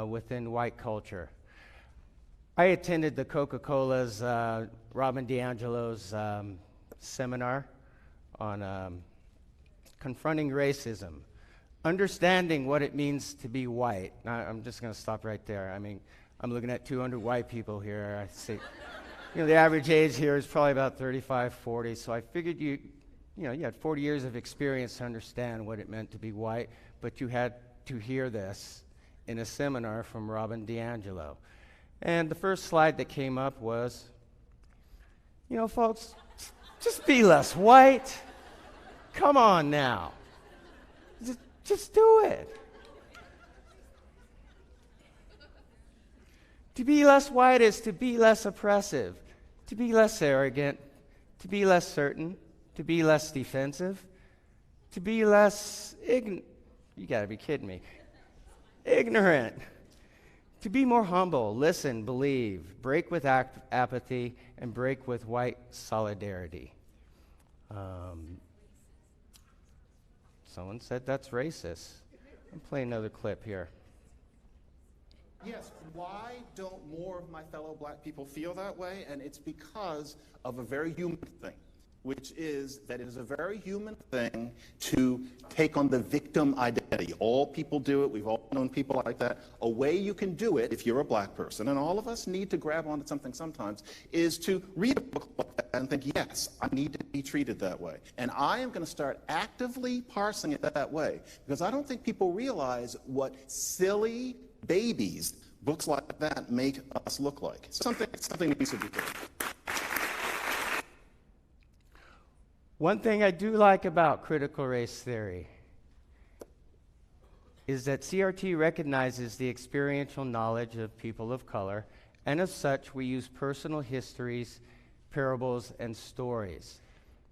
within white culture. I attended the Coca-Cola's Robin DiAngelo's seminar on confronting racism, understanding what it means to be white. Now, I'm just going to stop right there. I mean, I'm looking at 200 white people here. I see, the average age here is probably about 35, 40. So I figured you had 40 years of experience to understand what it meant to be white, but you had to hear this in a seminar from Robin DiAngelo. And the first slide that came up was, folks, just be less white. Come on now. Just do it. To be less white is to be less oppressive, to be less arrogant, to be less certain, to be less defensive, to be less ignorant. You gotta be kidding me. Ignorant. To be more humble, listen, believe, break with apathy, and break with white solidarity. Someone said that's racist. I'll play another clip here. Yes, why don't more of my fellow black people feel that way? And it's because of a very human thing, which is that it is a very human thing to take on the victim identity. All people do it. We've all known people like that. A way you can do it, if you're a black person, and all of us need to grab onto something sometimes, is to read a book like that and think, yes, I need to be treated that way. And I am going to start actively parsing it that way, because I don't think people realize what silly babies books like that make us look like. Something needs to be done. One thing I do like about critical race theory is that CRT recognizes the experiential knowledge of people of color, and as such, we use personal histories, parables, and stories.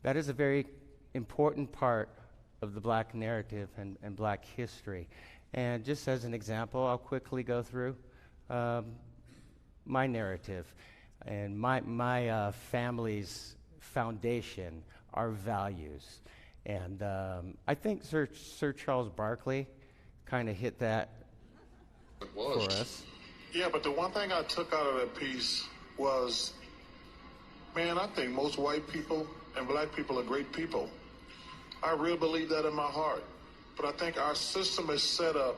That is a very important part of the black narrative and black history. And just as an example, I'll quickly go through my narrative and my family's foundation, our values. And I think Sir Charles Barkley kind of hit that for us. Yeah, but the one thing I took out of that piece was, man, I think most white people and black people are great people. I really believe that in my heart. But I think our system is set up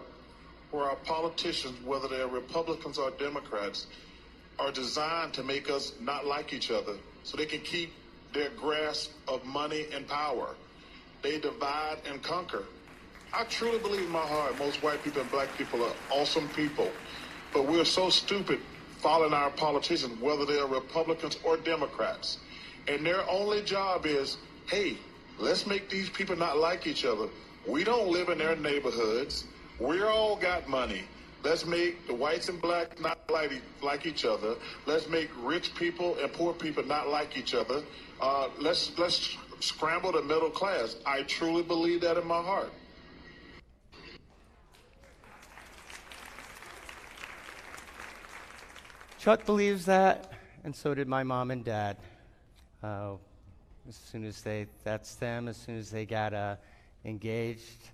where our politicians, whether they're Republicans or Democrats, are designed to make us not like each other so they can keep their grasp of money and power. They divide and conquer. I truly believe in my heart most white people and black people are awesome people, but we're so stupid following our politicians, whether they're Republicans or Democrats. And their only job is, hey, let's make these people not like each other. We don't live in their neighborhoods. We all got money. Let's make the whites and blacks not like each other. Let's make rich people and poor people not like each other. Let's scramble the middle class. I truly believe that in my heart. Chuck believes that, and so did my mom and dad. As soon as they got engaged.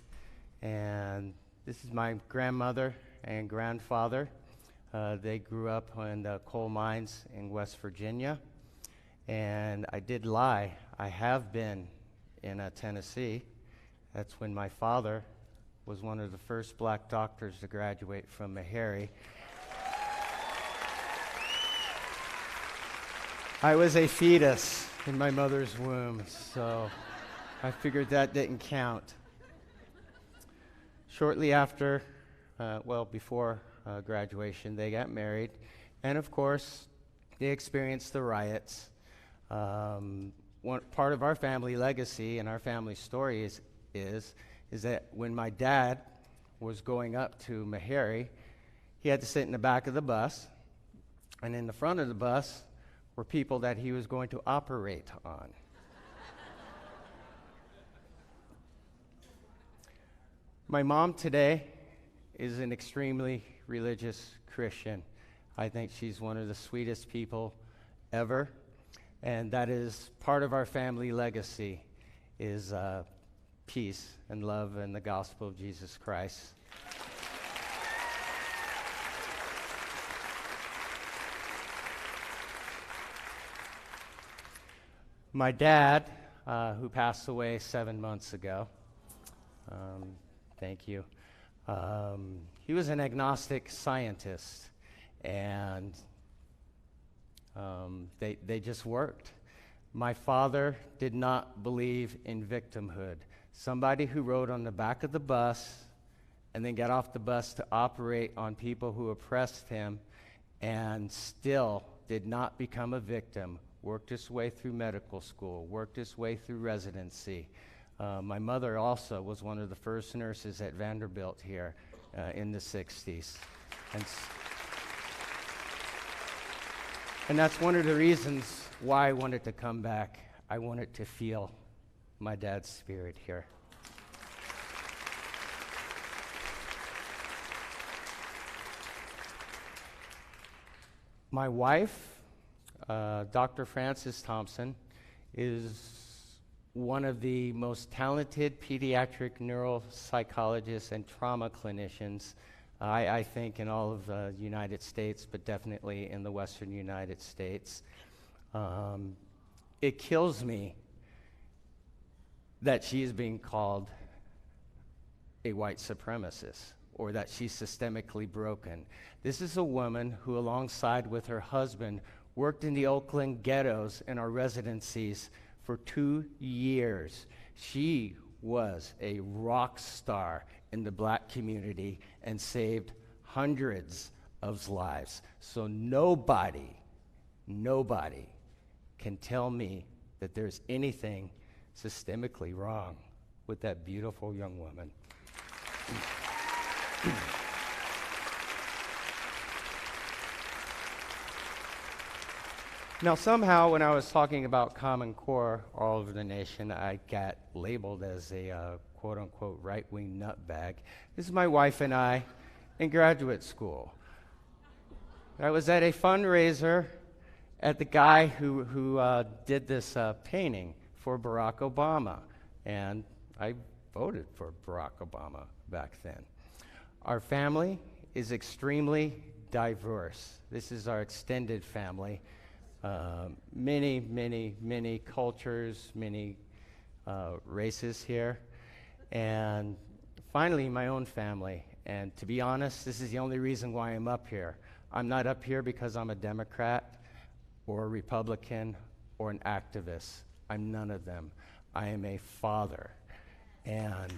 And this is my grandmother and grandfather. They grew up in the coal mines in West Virginia. And I did lie. I have been in Tennessee. That's when my father was one of the first black doctors to graduate from Meharry. I was a fetus in my mother's womb, so I figured that didn't count. Shortly after, before graduation, they got married, and of course, they experienced the riots. One part of our family legacy and our family story is that when my dad was going up to Meharry, he had to sit in the back of the bus, and in the front of the bus were people that he was going to operate on. My mom today is an extremely religious Christian. I think she's one of the sweetest people ever, and that is part of our family legacy, is peace and love and the gospel of Jesus Christ. My dad, who passed away 7 months ago, thank you, he was an agnostic scientist, and they just worked. My father did not believe in victimhood. Somebody who rode on the back of the bus and then got off the bus to operate on people who oppressed him and still did not become a victim, worked his way through medical school, worked his way through residency. My mother also was one of the first nurses at Vanderbilt here in the 60s. And that's one of the reasons why I wanted to come back. I wanted to feel my dad's spirit here. My wife, Dr. Frances Thompson, is one of the most talented pediatric neuropsychologists and trauma clinicians, I think, in all of the United States, but definitely in the Western United States. It kills me that she is being called a white supremacist, or that she's systemically broken. This is a woman who, alongside with her husband, worked in the Oakland ghettos and our residencies for 2 years. She was a rock star in the black community and saved hundreds of lives. So nobody can tell me that there's anything systemically wrong with that beautiful young woman. Now, somehow, when I was talking about Common Core all over the nation, I got labeled as a quote-unquote right-wing nutbag. This is my wife and I in graduate school. I was at a fundraiser at the guy who did this painting for Barack Obama, and I voted for Barack Obama back then. Our family is extremely diverse. This is our extended family. Many cultures, many races here. And finally, my own family. And to be honest, this is the only reason why I'm up here. I'm not up here because I'm a Democrat or a Republican or an activist. I'm none of them. I am a father. And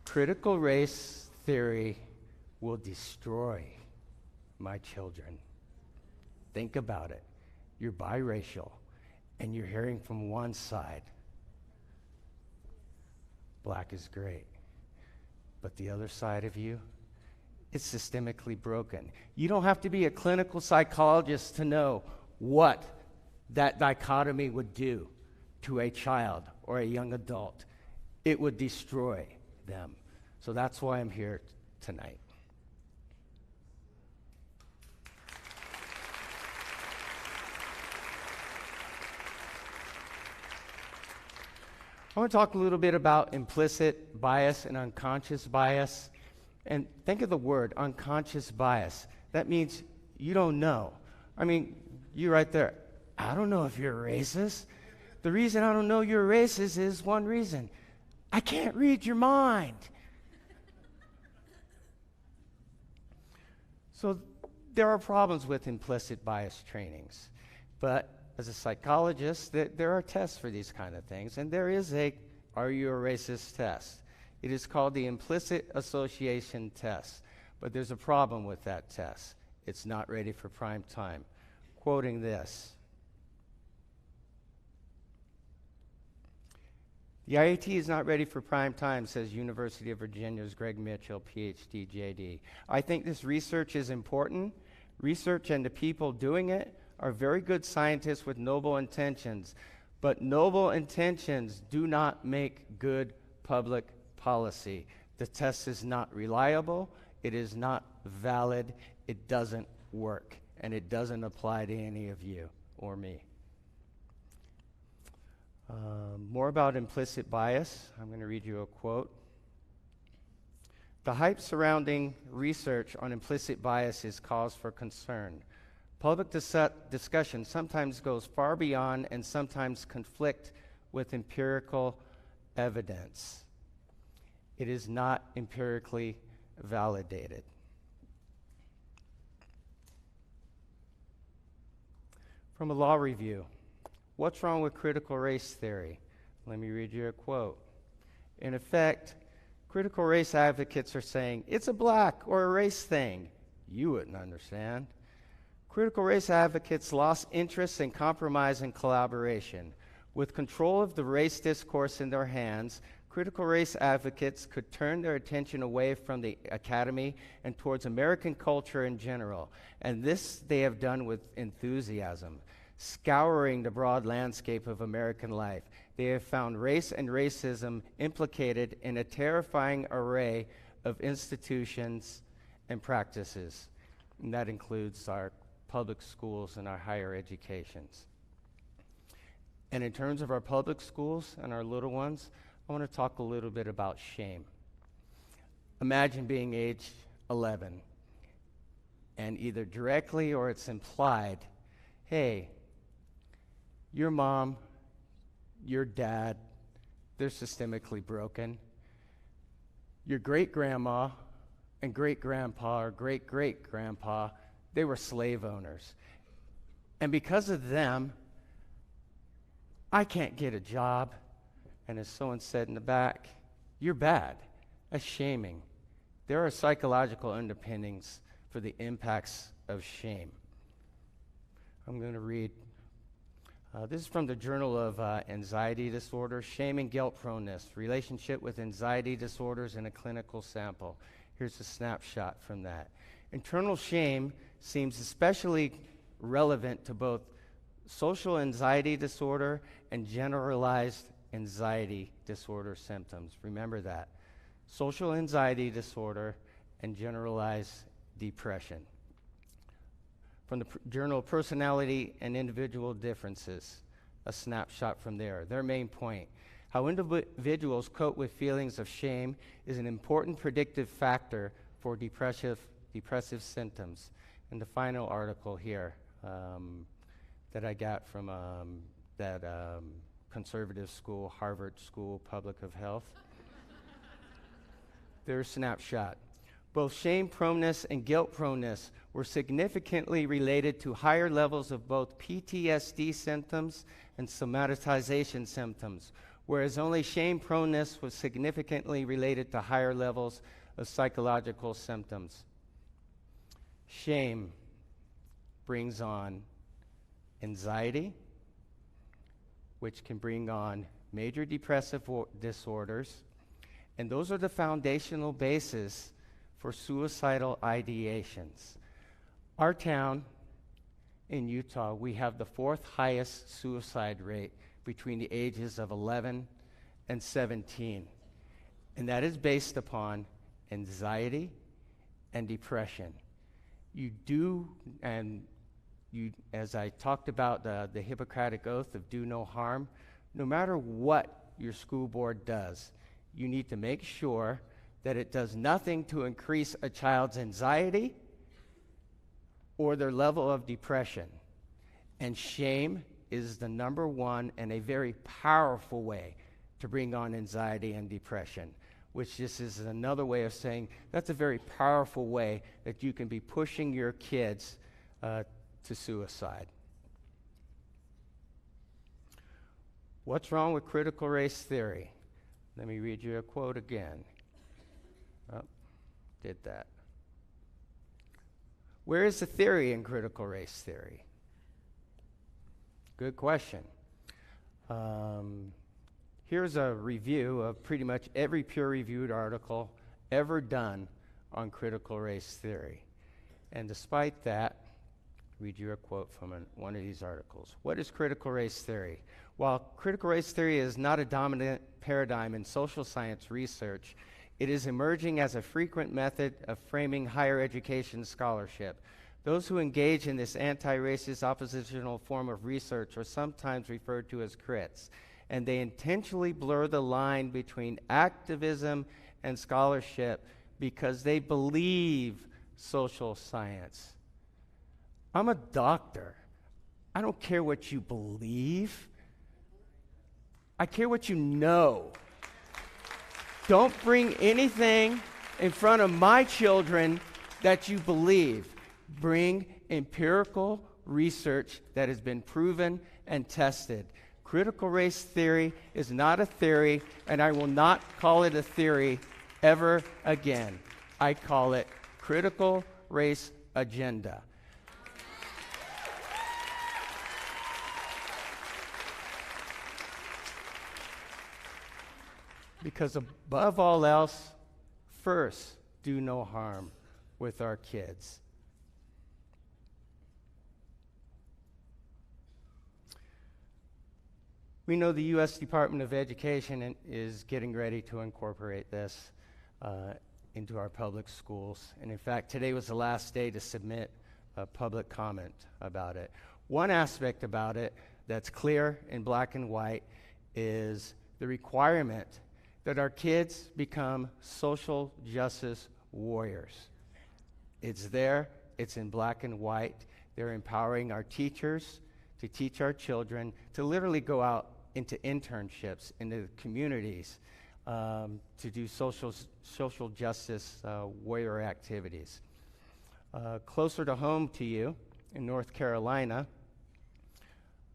critical race theory will destroy my children. Think about it. You're biracial, and you're hearing from one side, black is great. But the other side of you, it's systemically broken. You don't have to be a clinical psychologist to know what that dichotomy would do to a child or a young adult. It would destroy them. So that's why I'm here tonight. I want to talk a little bit about implicit bias and unconscious bias. And think of the word unconscious bias. That means you don't know. I mean, you right there. I don't know if you're a racist. The reason I don't know you're a racist is one reason. I can't read your mind. So there are problems with implicit bias trainings. But as a psychologist, there are tests for these kind of things. And there is a Are You a Racist test. It is called the implicit association test. But there's a problem with that test. It's not ready for prime time. Quoting this: The IAT is not ready for prime time, says University of Virginia's Greg Mitchell, PhD, JD. I think this research is important. Research and the people doing it are very good scientists with noble intentions, but noble intentions do not make good public policy. The test is not reliable, it is not valid, it doesn't work, and it doesn't apply to any of you or me. More about implicit bias. I'm going to read you a quote. The hype surrounding research on implicit bias is cause for concern. Public discussion sometimes goes far beyond and sometimes conflict with empirical evidence. It is not empirically validated. From a law review, what's wrong with critical race theory? Let me read you a quote. In effect, critical race advocates are saying, it's a black or a race thing. You wouldn't understand. Critical race advocates lost interest in compromise and collaboration. With control of the race discourse in their hands, critical race advocates could turn their attention away from the academy and towards American culture in general. And this they have done with enthusiasm. Scouring the broad landscape of American life, they have found race and racism implicated in a terrifying array of institutions and practices. And that includes our public schools and our higher educations. And in terms of our public schools and our little ones, I want to talk a little bit about shame. Imagine being age 11, and either directly or it's implied, hey, your mom, your dad, they're systemically broken. Your great-grandma and great-grandpa or great-great-grandpa, they were slave owners. And because of them, I can't get a job. And as someone said in the back, you're bad. That's shaming. There are psychological underpinnings for the impacts of shame. I'm going to read. This is from the Journal of Anxiety Disorders, Shame and Guilt Proneness, Relationship with Anxiety Disorders in a Clinical Sample. Here's a snapshot from that. Internal shame seems especially relevant to both social anxiety disorder and generalized anxiety disorder symptoms. Remember that. Social anxiety disorder and generalized depression. From the Journal of Personality and Individual Differences, a snapshot from there. Their main point, how individuals cope with feelings of shame is an important predictive factor for depressive symptoms. And the final article here that I got from that conservative school, Harvard School Public of Health. Their snapshot. Both shame proneness and guilt proneness were significantly related to higher levels of both PTSD symptoms and somatization symptoms, whereas only shame proneness was significantly related to higher levels of psychological symptoms. Shame brings on anxiety, which can bring on major depressive disorders, and those are the foundational basis for suicidal ideations. Our town in Utah, we have the 4th highest suicide rate between the ages of 11 and 17. And that is based upon anxiety and depression. You do, and you, as I talked about the Hippocratic Oath of do no harm, no matter what your school board does, you need to make sure that it does nothing to increase a child's anxiety or their level of depression. And shame is the number one and a very powerful way to bring on anxiety and depression, which this is another way of saying that's a very powerful way that you can be pushing your kids to suicide. What's wrong with critical race theory? Let me read you a quote again. Oh, did that. Where is the theory in critical race theory? Good question. Here's a review of pretty much every peer-reviewed article ever done on critical race theory. And despite that, read you a quote from one of these articles. What is critical race theory? While critical race theory is not a dominant paradigm in social science research, it is emerging as a frequent method of framing higher education scholarship. Those who engage in this anti-racist oppositional form of research are sometimes referred to as crits, and they intentionally blur the line between activism and scholarship because they believe social science. I'm a doctor. I don't care what you believe. I care what you know. Don't bring anything in front of my children that you believe. Bring empirical research that has been proven and tested. Critical race theory is not a theory, and I will not call it a theory ever again. I call it critical race agenda. Because above all else, first, do no harm with our kids. We know the U.S. Department of Education is getting ready to incorporate this into our public schools. And in fact, today was the last day to submit a public comment about it. One aspect about it that's clear in black and white is the requirement that our kids become social justice warriors. It's there, it's in black and white. They're empowering our teachers to teach our children to literally go out into internships, into the communities, to do social justice warrior activities. Closer to home to you, in North Carolina,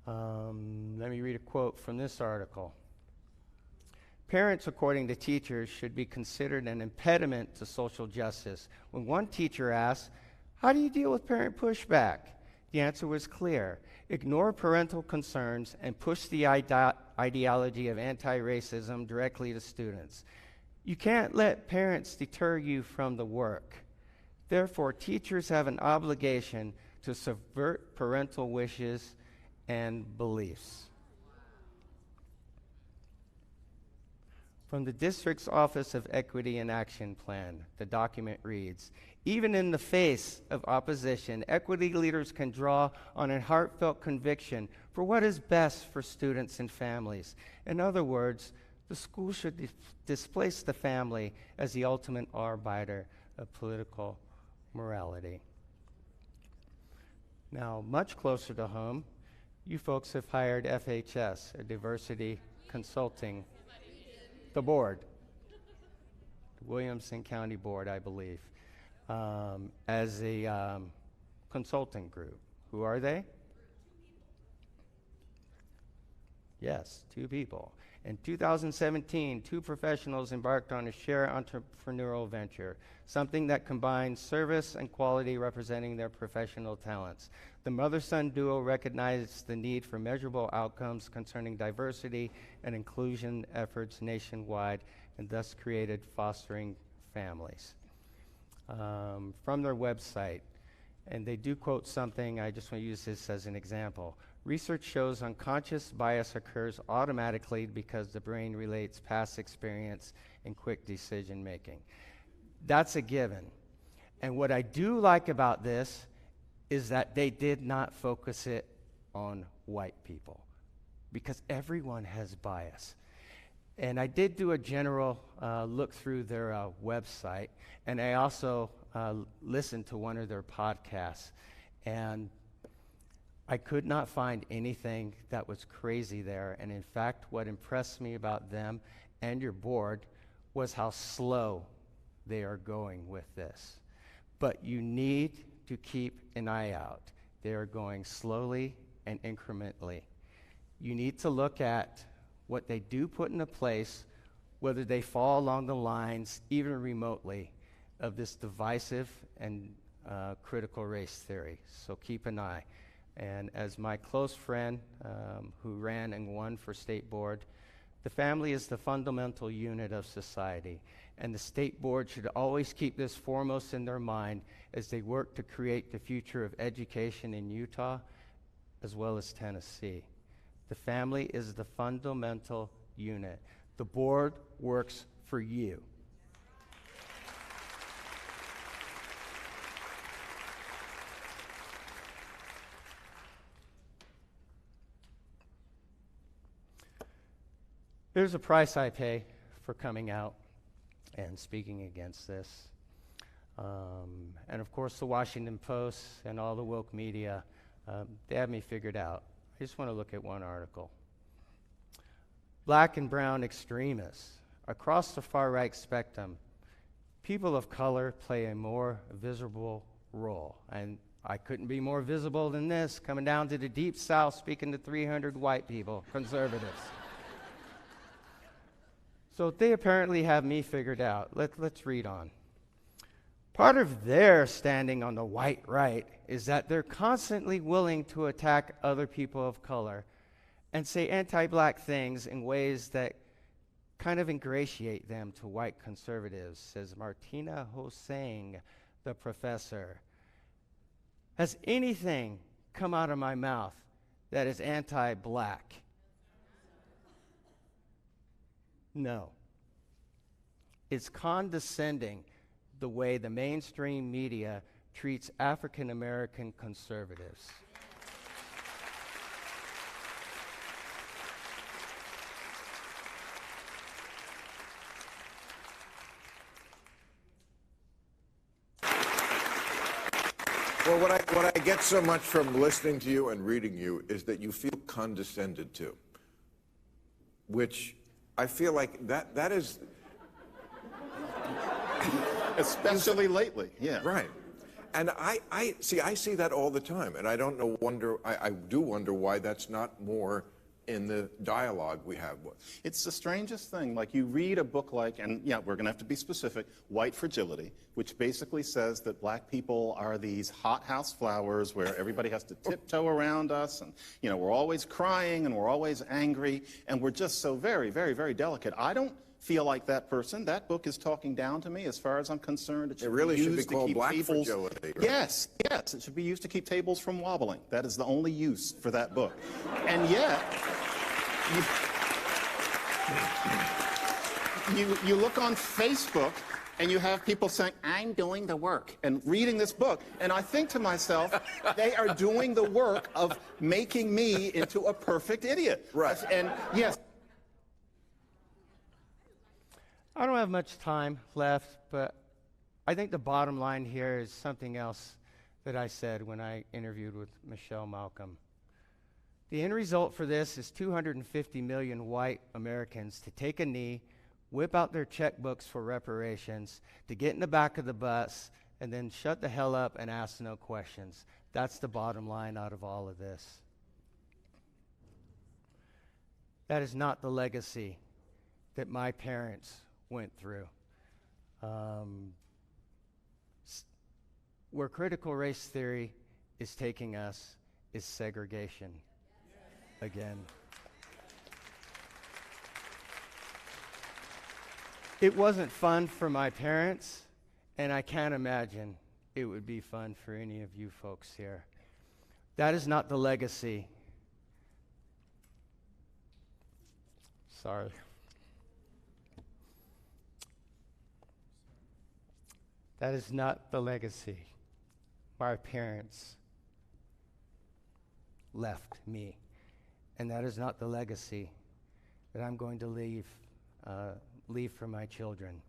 let me read a quote from this article. Parents, according to teachers, should be considered an impediment to social justice. When one teacher asked, "How do you deal with parent pushback?" the answer was clear. Ignore parental concerns and push the ideology of anti-racism directly to students. You can't let parents deter you from the work. Therefore, teachers have an obligation to subvert parental wishes and beliefs. From the district's Office of Equity and Action Plan, the document reads, even in the face of opposition, equity leaders can draw on a heartfelt conviction for what is best for students and families. In other words, the school should displace the family as the ultimate arbiter of political morality. Now, much closer to home, you folks have hired FHS, a diversity consulting, the board, the Williamson County Board, I believe, as a consulting group. Who are they? Yes, 2 people. In 2017, 2 professionals embarked on a shared entrepreneurial venture, something that combines service and quality representing their professional talents. The mother-son duo recognized the need for measurable outcomes concerning diversity and inclusion efforts nationwide, and thus created Fostering Families. From their website, and they do quote something, I just want to use this as an example. Research shows unconscious bias occurs automatically because the brain relates past experience and quick decision making. That's a given. And what I do like about this is that they did not focus it on white people, because everyone has bias. And I did do a general look through their website, and I also listened to one of their podcasts. And I could not find anything that was crazy there. And in fact, what impressed me about them and your board was how slow they are going with this. But you need to keep an eye out. They are going slowly and incrementally. You need to look at what they do put into place, whether they fall along the lines, even remotely, of this divisive and critical race theory. So keep an eye. And as my close friend who ran and won for state board The family is the fundamental unit of society, and the state board should always keep this foremost in their mind as they work to create the future of education in Utah as well as Tennessee. The family is the fundamental unit. The board works for you. There's a price I pay for coming out and speaking against this. And of course, the Washington Post and all the woke media, they have me figured out. I just want to look at one article. Black and brown extremists. Across the far-right spectrum, people of color play a more visible role. And I couldn't be more visible than this, coming down to the Deep South, speaking to 300 white people, conservatives. So they apparently have me figured out. Let's read on. Part of their standing on the white right is that they're constantly willing to attack other people of color and say anti-black things in ways that kind of ingratiate them to white conservatives, says Martina Hossain, the professor. Has anything come out of my mouth that is anti-black? No. It's condescending the way the mainstream media treats African American conservatives. Well, what I get so much from listening to you and reading you is that you feel condescended to, which I feel like that is... Especially lately, yeah. Right. And I see that all the time, and I do wonder why that's not more in the dialogue we have. It's the strangest thing. Like, you read a book like, and yeah, we're going to have to be specific, White Fragility, which basically says that black people are these hothouse flowers where everybody has to tiptoe around us, and, you know, we're always crying and we're always angry, and we're just so very, very, very delicate. I don't feel like that person. That book is talking down to me as far as I'm concerned. It really should be called Black Fragility. Right? Yes, it should be used to keep tables from wobbling. That is the only use for that book. And yet, you look on Facebook and you have people saying, I'm doing the work, and reading this book. And I think to myself, they are doing the work of making me into a perfect idiot. Right. And yes. I don't have much time left, but I think the bottom line here is something else that I said when I interviewed with Michelle Malcolm. The end result for this is 250 million white Americans to take a knee, whip out their checkbooks for reparations, to get in the back of the bus, and then shut the hell up and ask no questions. That's the bottom line out of all of this. That is not the legacy that my parents went through. Where critical race theory is taking us is segregation again. It wasn't fun for my parents, and I can't imagine it would be fun for any of you folks here. That is not the legacy. Sorry. That is not the legacy my parents left me. And that is not the legacy that I'm going to leave for my children.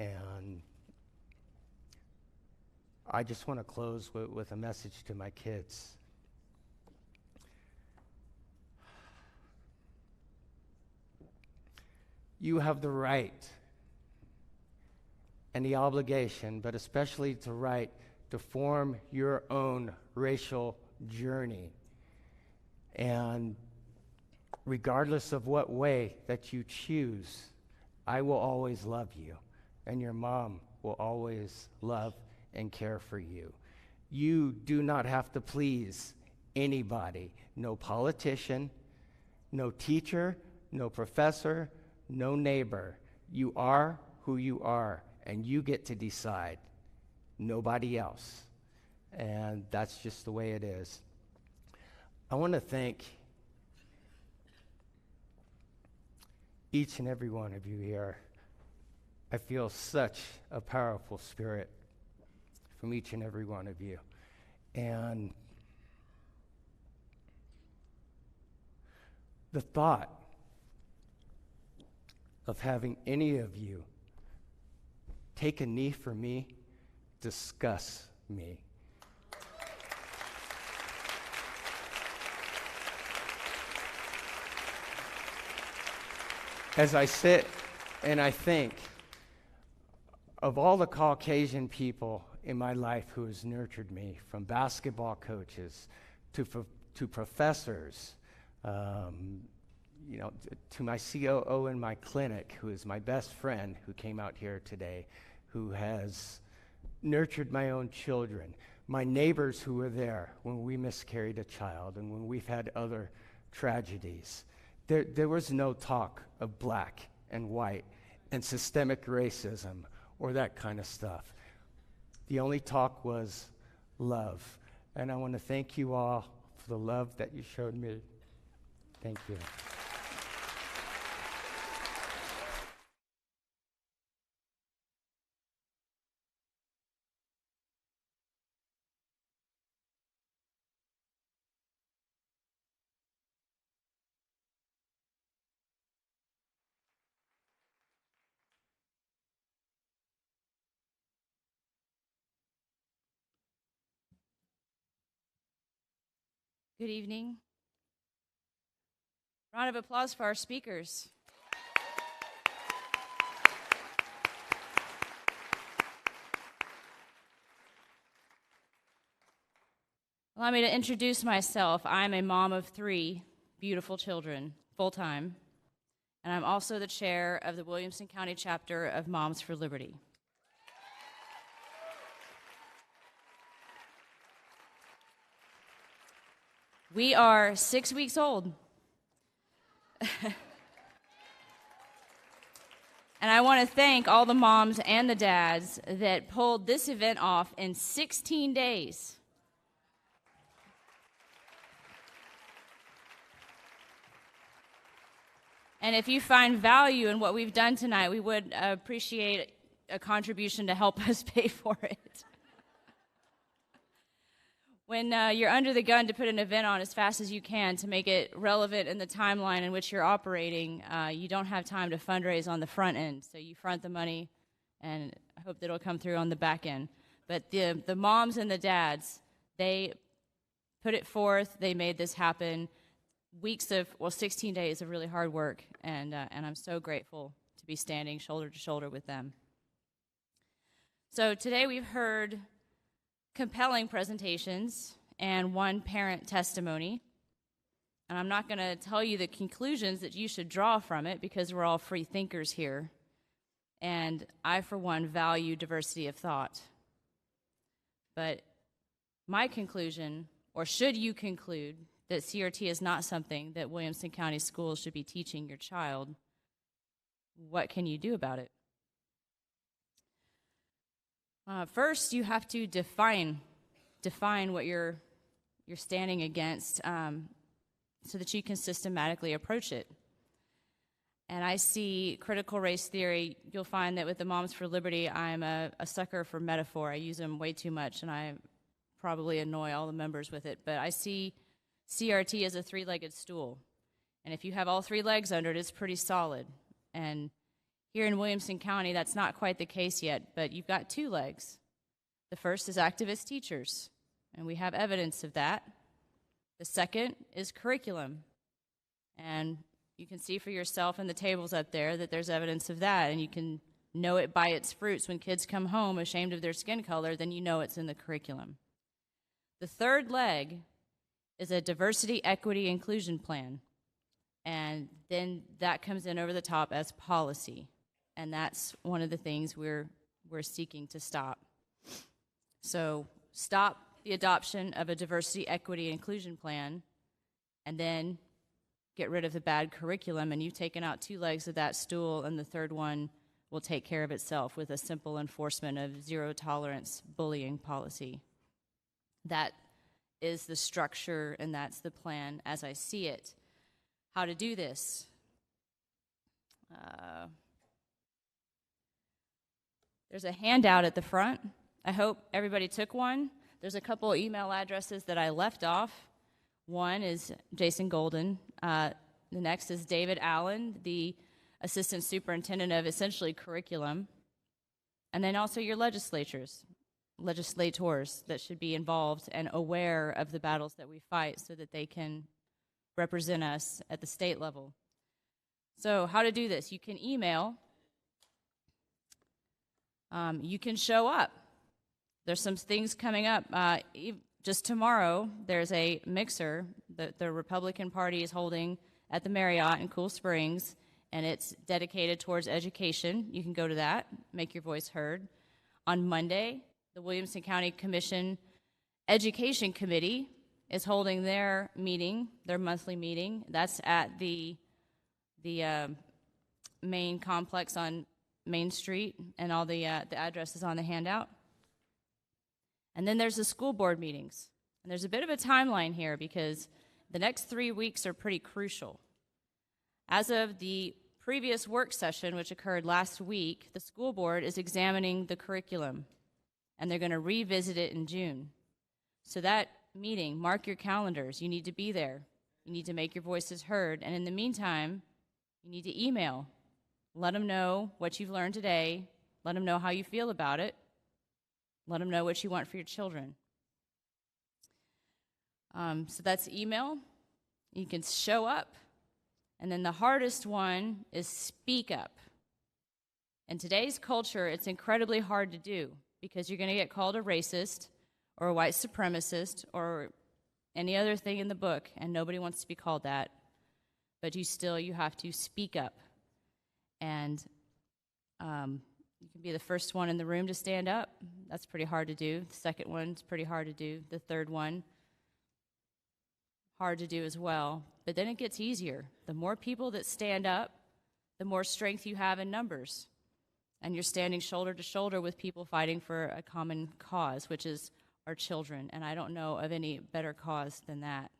And I just want to close with a message to my kids. You have the right and the obligation, but especially the right, to form your own racial journey. And regardless of what way that you choose, I will always love you, and your mom will always love and care for you. You do not have to please anybody, no politician, no teacher, no professor, no neighbor. You are who you are, and you get to decide. Nobody else. And that's just the way it is. I want to thank each and every one of you here. I feel such a powerful spirit from each and every one of you. And the thought of having any of you take a knee for me disgusts me. As I sit and I think of all the Caucasian people in my life who has nurtured me, from basketball coaches to professors, to my COO in my clinic, who is my best friend, who came out here today, who has nurtured my own children, my neighbors who were there when we miscarried a child and when we've had other tragedies. There was no talk of black and white and systemic racism or that kind of stuff. The only talk was love. And I want to thank you all for the love that you showed me. Thank you. Good evening. Round of applause for our speakers. Allow me to introduce myself. I'm a mom of 3 beautiful children, full-time, and I'm also the chair of the Williamson County chapter of Moms for Liberty. We are 6 weeks old. And I want to thank all the moms and the dads that pulled this event off in 16 days. And if you find value in what we've done tonight, we would appreciate a contribution to help us pay for it. When you're under the gun to put an event on as fast as you can to make it relevant in the timeline in which you're operating, you don't have time to fundraise on the front end. So you front the money and hope that it'll come through on the back end. But the moms and the dads, they put it forth. They made this happen. 16 days of really hard work. And I'm so grateful to be standing shoulder to shoulder with them. So today we've heard compelling presentations and one parent testimony. And I'm not going to tell you the conclusions that you should draw from it because we're all free thinkers here. And I, for one, value diversity of thought. But my conclusion, or should you conclude, that CRT is not something that Williamson County schools should be teaching your child, what can you do about it? First, you have to define what you're standing against so that you can systematically approach it. And I see critical race theory. You'll find that with the Moms for Liberty, I'm a sucker for metaphor. I use them way too much, and I probably annoy all the members with it. But I see CRT as a 3-legged stool. And if you have all 3 legs under it, it's pretty solid. And here in Williamson County, that's not quite the case yet, but you've got 2 legs. The first is activist teachers, and we have evidence of that. The second is curriculum, and you can see for yourself in the tables up there that there's evidence of that, and you can know it by its fruits. When kids come home ashamed of their skin color, then you know it's in the curriculum. The third leg is a diversity, equity, inclusion plan, and then that comes in over the top as policy. And that's one of the things we're seeking to stop. So stop the adoption of a diversity, equity, inclusion plan, and then get rid of the bad curriculum, and you've taken out 2 legs of that stool, and the third one will take care of itself with a simple enforcement of zero tolerance bullying policy. That is the structure, and that's the plan as I see it. How to do this? There's a handout at the front. I hope everybody took one. There's a couple email addresses that I left off. One is Jason Golden. The next is David Allen, the Assistant Superintendent of essentially curriculum. And then also your legislators that should be involved and aware of the battles that we fight so that they can represent us at the state level. So how to do this? You can email. You can show up. There's some things coming up. Just tomorrow, there's a mixer that the Republican Party is holding at the Marriott in Cool Springs, and it's dedicated towards education. You can go to that, make your voice heard. On Monday, the Williamson County Commission Education Committee is holding their meeting, their monthly meeting. That's at the main complex on Main Street, and all the address is on the handout. And then there's the school board meetings. And there's a bit of a timeline here because the next 3 weeks are pretty crucial. As of the previous work session, which occurred last week, the school board is examining the curriculum, and they're going to revisit it in June. So that meeting, mark your calendars. You need to be there. You need to make your voices heard. And in the meantime, you need to email. Let them know what you've learned today. Let them know how you feel about it. Let them know what you want for your children. So that's email. You can show up. And then the hardest one is speak up. In today's culture, it's incredibly hard to do because you're going to get called a racist or a white supremacist or any other thing in the book, and nobody wants to be called that. But you have to speak up. And you can be the first one in the room to stand up. That's pretty hard to do. The second one's pretty hard to do. The third one, hard to do as well. But then it gets easier. The more people that stand up, the more strength you have in numbers. And you're standing shoulder to shoulder with people fighting for a common cause, which is our children. And I don't know of any better cause than that.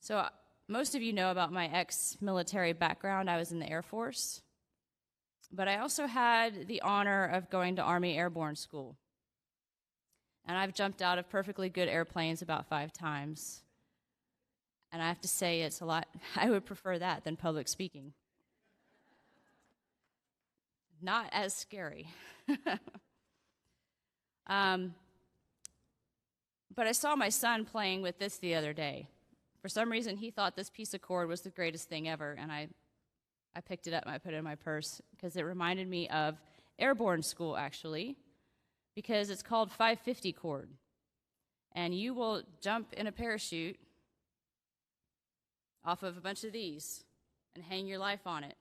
So most of you know about my ex-military background. I was in the Air Force. But I also had the honor of going to Army Airborne School. And I've jumped out of perfectly good airplanes about 5 times. And I have to say, it's a lot. I would prefer that than public speaking. Not as scary. But I saw my son playing with this the other day. For some reason, he thought this piece of cord was the greatest thing ever, and I picked it up and I put it in my purse because it reminded me of airborne school, actually, because it's called 550 cord. And you will jump in a parachute off of a bunch of these and hang your life on it.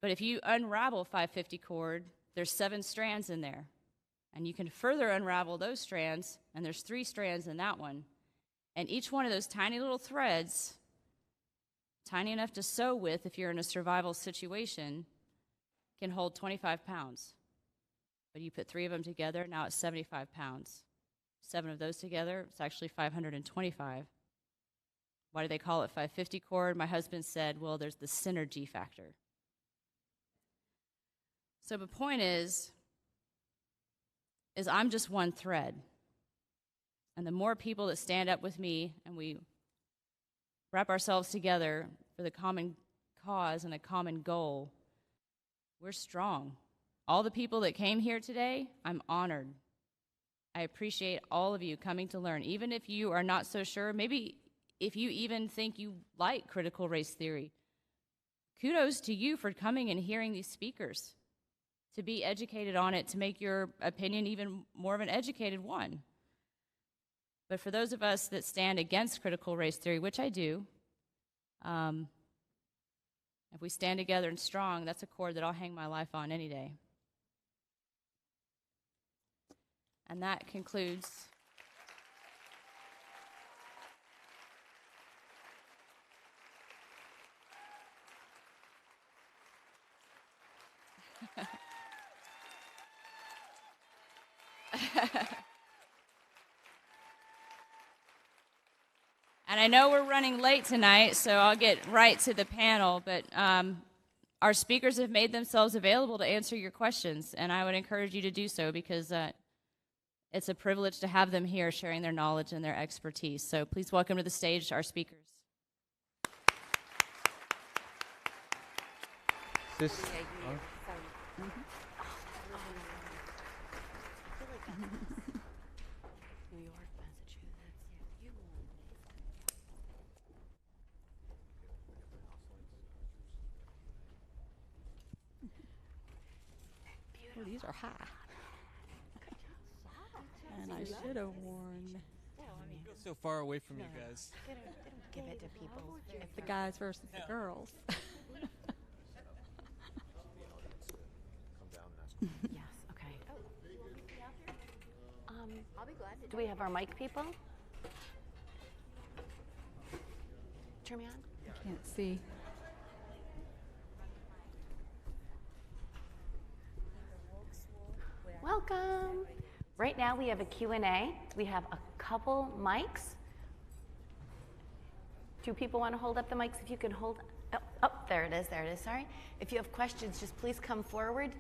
But if you unravel 550 cord, there's 7 strands in there. And you can further unravel those strands, and there's 3 strands in that one. And each one of those tiny little threads, tiny enough to sew with if you're in a survival situation, can hold 25 pounds. But you put 3 of them together, now it's 75 pounds. 7 of those together, it's actually 525. Why do they call it 550 cord? My husband said, well, there's the synergy factor. So the point is I'm just one thread. And the more people that stand up with me and we wrap ourselves together for the common cause and a common goal, we're strong. All the people that came here today, I'm honored. I appreciate all of you coming to learn. Even if you are not so sure, maybe if you even think you like critical race theory, kudos to you for coming and hearing these speakers, to be educated on it, to make your opinion even more of an educated one. But for those of us that stand against critical race theory, which I do, if we stand together and strong, that's a cord that I'll hang my life on any day. And that concludes And I know we're running late tonight, so I'll get right to the panel, but our speakers have made themselves available to answer your questions, and I would encourage you to do so because it's a privilege to have them here sharing their knowledge and their expertise. So please welcome to the stage our speakers. This, Oh, these are high. And I should have worn Go so far away from you guys. They don't give it to people. the guys versus the girls. Yes, okay. Do we have our mic people? Turn me on. I can't see. Welcome. Right now we have a Q&A. We have a couple mics. Do people want to hold up the mics? If you can hold, there it is, sorry. If you have questions, just please come forward,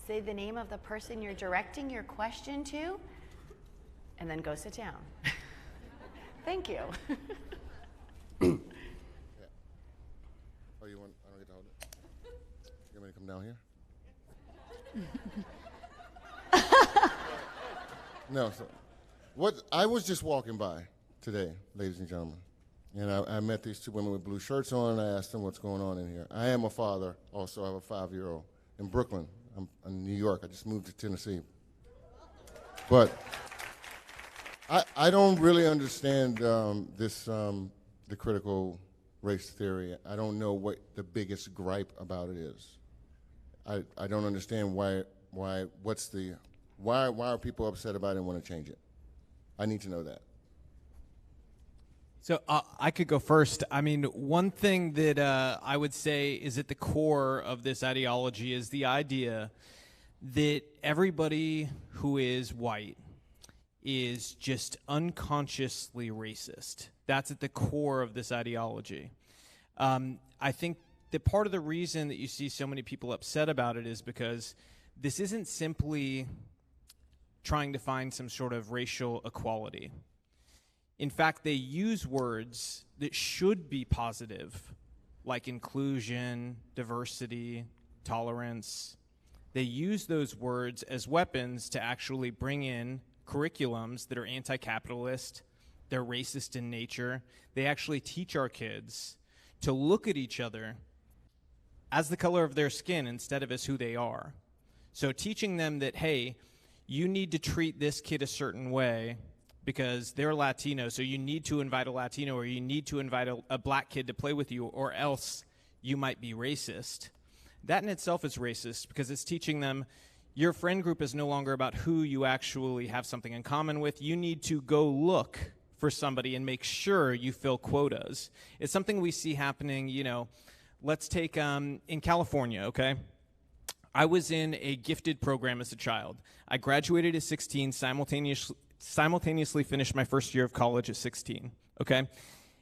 say the name of the person you're directing your question to, and then go sit down. Thank you. Oh, you want, I don't get to hold it? You want me to come down here? No, so what I was just walking by today, ladies and gentlemen, and I met these two women with blue shirts on, and I asked them what's going on in here. I am a father, also I have a 5-year-old in Brooklyn. I'm in New York. I just moved to Tennessee. But I don't really understand the critical race theory. I don't know what the biggest gripe about it is. I don't understand why are people upset about it and want to change it? I need to know that. So I could go first. I mean, one thing that I would say is at the core of this ideology is the idea that everybody who is white is just unconsciously racist. That's at the core of this ideology. I think that part of the reason that you see so many people upset about it is because this isn't simply trying to find some sort of racial equality. In fact, they use words that should be positive, like inclusion, diversity, tolerance. They use those words as weapons to actually bring in curriculums that are anti-capitalist, they're racist in nature. They actually teach our kids to look at each other as the color of their skin instead of as who they are. So teaching them that, hey, you need to treat this kid a certain way because they're Latino, so you need to invite a Latino or you need to invite a black kid to play with you or else you might be racist. That in itself is racist because it's teaching them your friend group is no longer about who you actually have something in common with. You need to go look for somebody and make sure you fill quotas. It's something we see happening, let's take in California, okay? I was in a gifted program as a child. I graduated at 16, simultaneously finished my first year of college at 16, okay?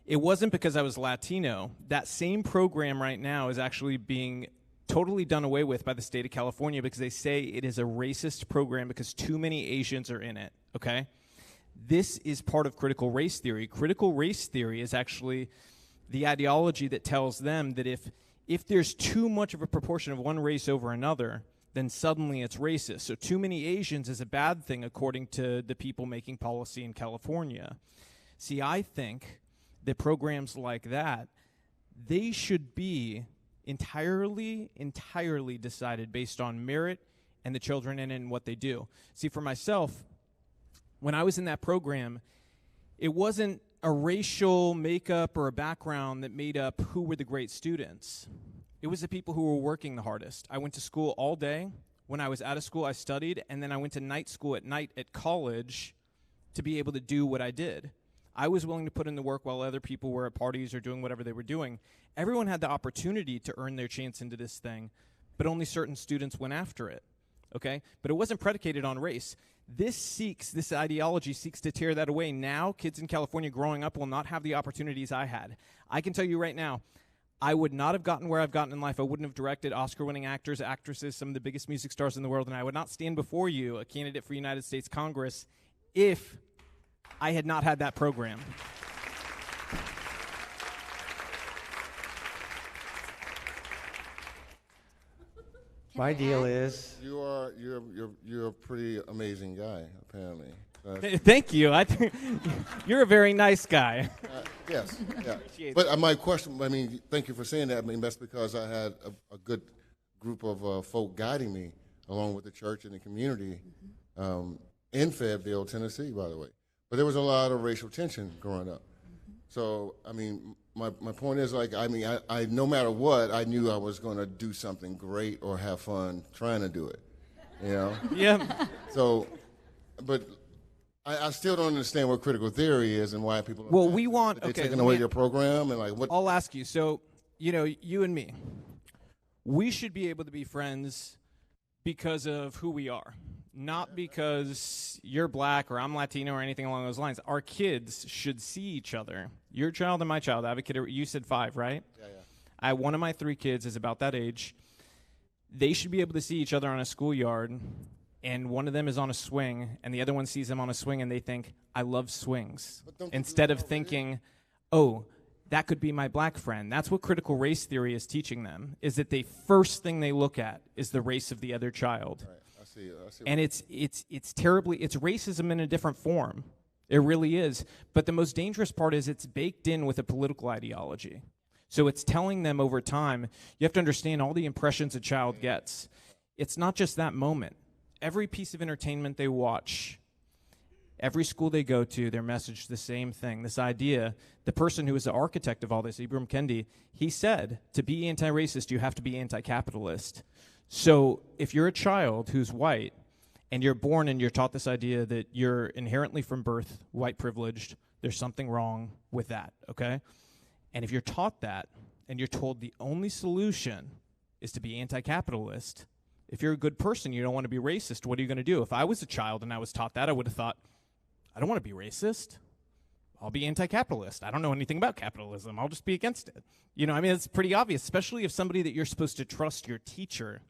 It wasn't because I was Latino. That same program right now is actually being totally done away with by the state of California because they say it is a racist program because too many Asians are in it, okay? This is part of critical race theory. Critical race theory is actually the ideology that tells them that if there's too much of a proportion of one race over another, then suddenly it's racist. So too many Asians is a bad thing according to the people making policy in California. See, I think that programs like that, they should be entirely decided based on merit and the children and what they do. See, for myself, when I was in that program, it wasn't a racial makeup or a background that made up who were the great students. It was the people who were working the hardest. I went to school all day. When I was out of school, I studied, and then I went to night school at night at college to be able to do what I did. I was willing to put in the work while other people were at parties or doing whatever they were doing. Everyone had the opportunity to earn their chance into this thing, but only certain students went after it, okay? But it wasn't predicated on race. This ideology seeks to tear that away. Now, kids in California growing up will not have the opportunities I had. I can tell you right now, I would not have gotten where I've gotten in life. I wouldn't have directed Oscar-winning actors, actresses, some of the biggest music stars in the world, and I would not stand before you, a candidate for United States Congress, if I had not had that program. My deal is you're a pretty amazing guy, apparently. Thank you. I think you're a very nice guy. Yes, yeah. But my question, I mean, thank you for saying that. I mean, that's because I had a good group of folk guiding me, along with the church and the community, in Fayetteville, Tennessee, by the way. But there was a lot of racial tension growing up. So, I mean, my point is, like, I mean, I no matter what, I knew I was going to do something great or have fun trying to do it, you know? Yeah. So, but I still don't understand what critical theory is and why people. Well, we want. They're Okay, taking away your program and like what? I'll ask you. So, you know, you and me, we should be able to be friends because of who we are, not because you're black or I'm Latino or anything along those lines. Our kids should see each other. Your child and my child. I have a kid. You said 5, right? Yeah. One of my 3 kids is about that age. They should be able to see each other on a schoolyard. And one of them is on a swing, and the other one sees them on a swing, and they think, I love swings. Instead of thinking, oh, that could be my black friend. That's what critical race theory is teaching them, is that the first thing they look at is the race of the other child. Right. I see. And it's racism in a different form. It really is. But the most dangerous part is it's baked in with a political ideology. So it's telling them over time, you have to understand all the impressions a child gets. It's not just that moment. Every piece of entertainment they watch, every school they go to, they're messaged the same thing. This idea, the person who is the architect of all this, Ibram Kendi, he said, to be anti-racist, you have to be anti-capitalist. So if you're a child who's white, and you're born and you're taught this idea that you're inherently from birth white privileged, there's something wrong with that, okay? And if you're taught that, and you're told the only solution is to be anti-capitalist, if you're a good person, you don't want to be racist, what are you going to do? If I was a child and I was taught that, I would have thought, I don't want to be racist. I'll be anti-capitalist. I don't know anything about capitalism. I'll just be against it. You know, I mean, it's pretty obvious, especially if somebody that you're supposed to trust, your teacher,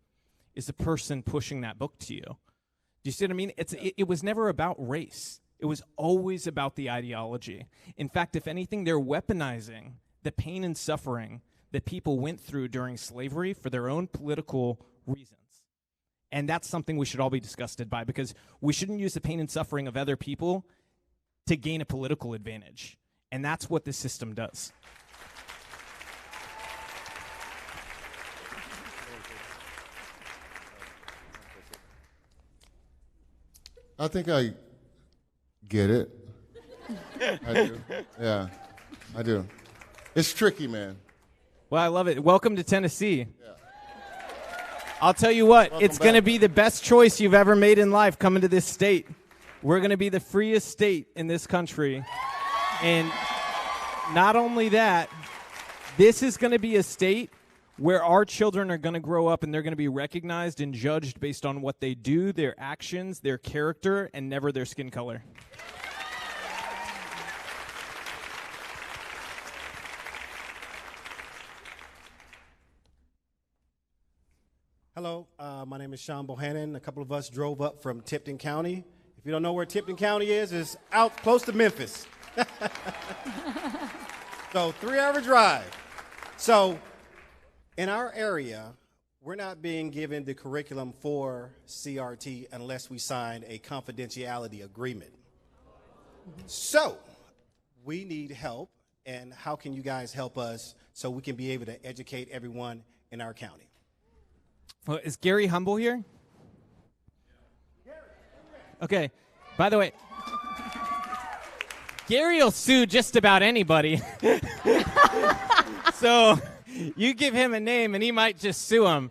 is the person pushing that book to you. Do you see what I mean? It was never about race. It was always about the ideology. In fact, if anything, they're weaponizing the pain and suffering that people went through during slavery for their own political reasons. And that's something we should all be disgusted by, because we shouldn't use the pain and suffering of other people to gain a political advantage. And that's what this system does. I think I get it. I do. Yeah, I do. It's tricky, man. Well, I love it. Welcome to Tennessee. I'll tell you what, it's going to be the best choice you've ever made in life coming to this state. We're going to be the freest state in this country. And not only that, this is going to be a state where our children are going to grow up and they're going to be recognized and judged based on what they do, their actions, their character, and never their skin color. Hello, my name is Sean Bohannon. A couple of us drove up from Tipton County. If you don't know where Tipton County is, it's out close to Memphis. So 3-hour drive. So in our area, we're not being given the curriculum for CRT unless we sign a confidentiality agreement. So we need help, and how can you guys help us so we can be able to educate everyone in our county? Well, is Gary Humble here? Okay. By the way, Gary will sue just about anybody. So you give him a name and he might just sue him.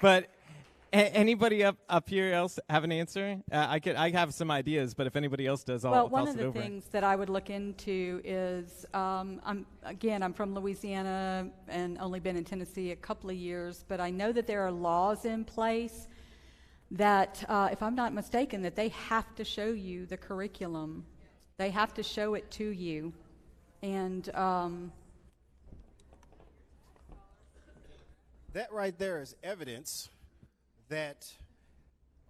But Anybody up here else have an answer? I have some ideas, but if anybody else does, I'll Well, toss one it of the over. things that I would look into is, I'm from Louisiana and only been in Tennessee a couple of years, but I know that there are laws in place that, if I'm not mistaken, that they have to show you the curriculum. They have to show it to you. And that right there is evidence that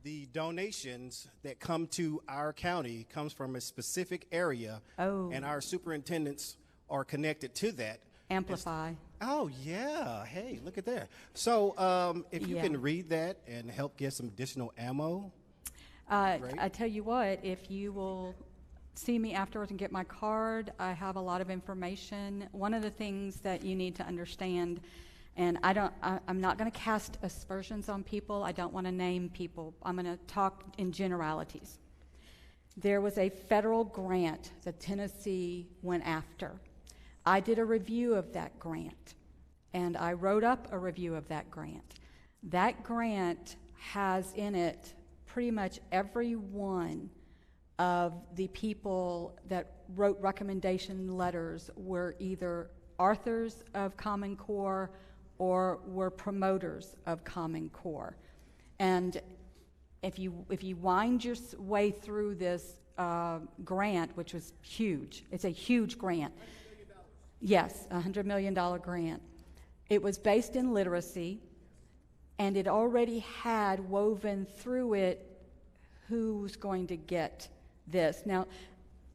the donations that come to our county comes from a specific area, and our superintendents are connected to that. Amplify. Oh, yeah. Hey, look at that. So if you can read that and help get some additional ammo. Great. I tell you what, if you will see me afterwards and get my card, I have a lot of information. One of the things that you need to understand, and I'm not going to cast aspersions on people. I don't want to name people. I'm going to talk in generalities. There was a federal grant that Tennessee went after. I did a review of that grant, and I wrote up a review of that grant. That grant has in it pretty much every one of the people that wrote recommendation letters were either authors of Common Core or were promoters of Common Core. And if you wind your way through this grant, which was huge, it's a huge grant. Yes, a $100 million grant. It was based in literacy, and it already had woven through it who's going to get this. Now,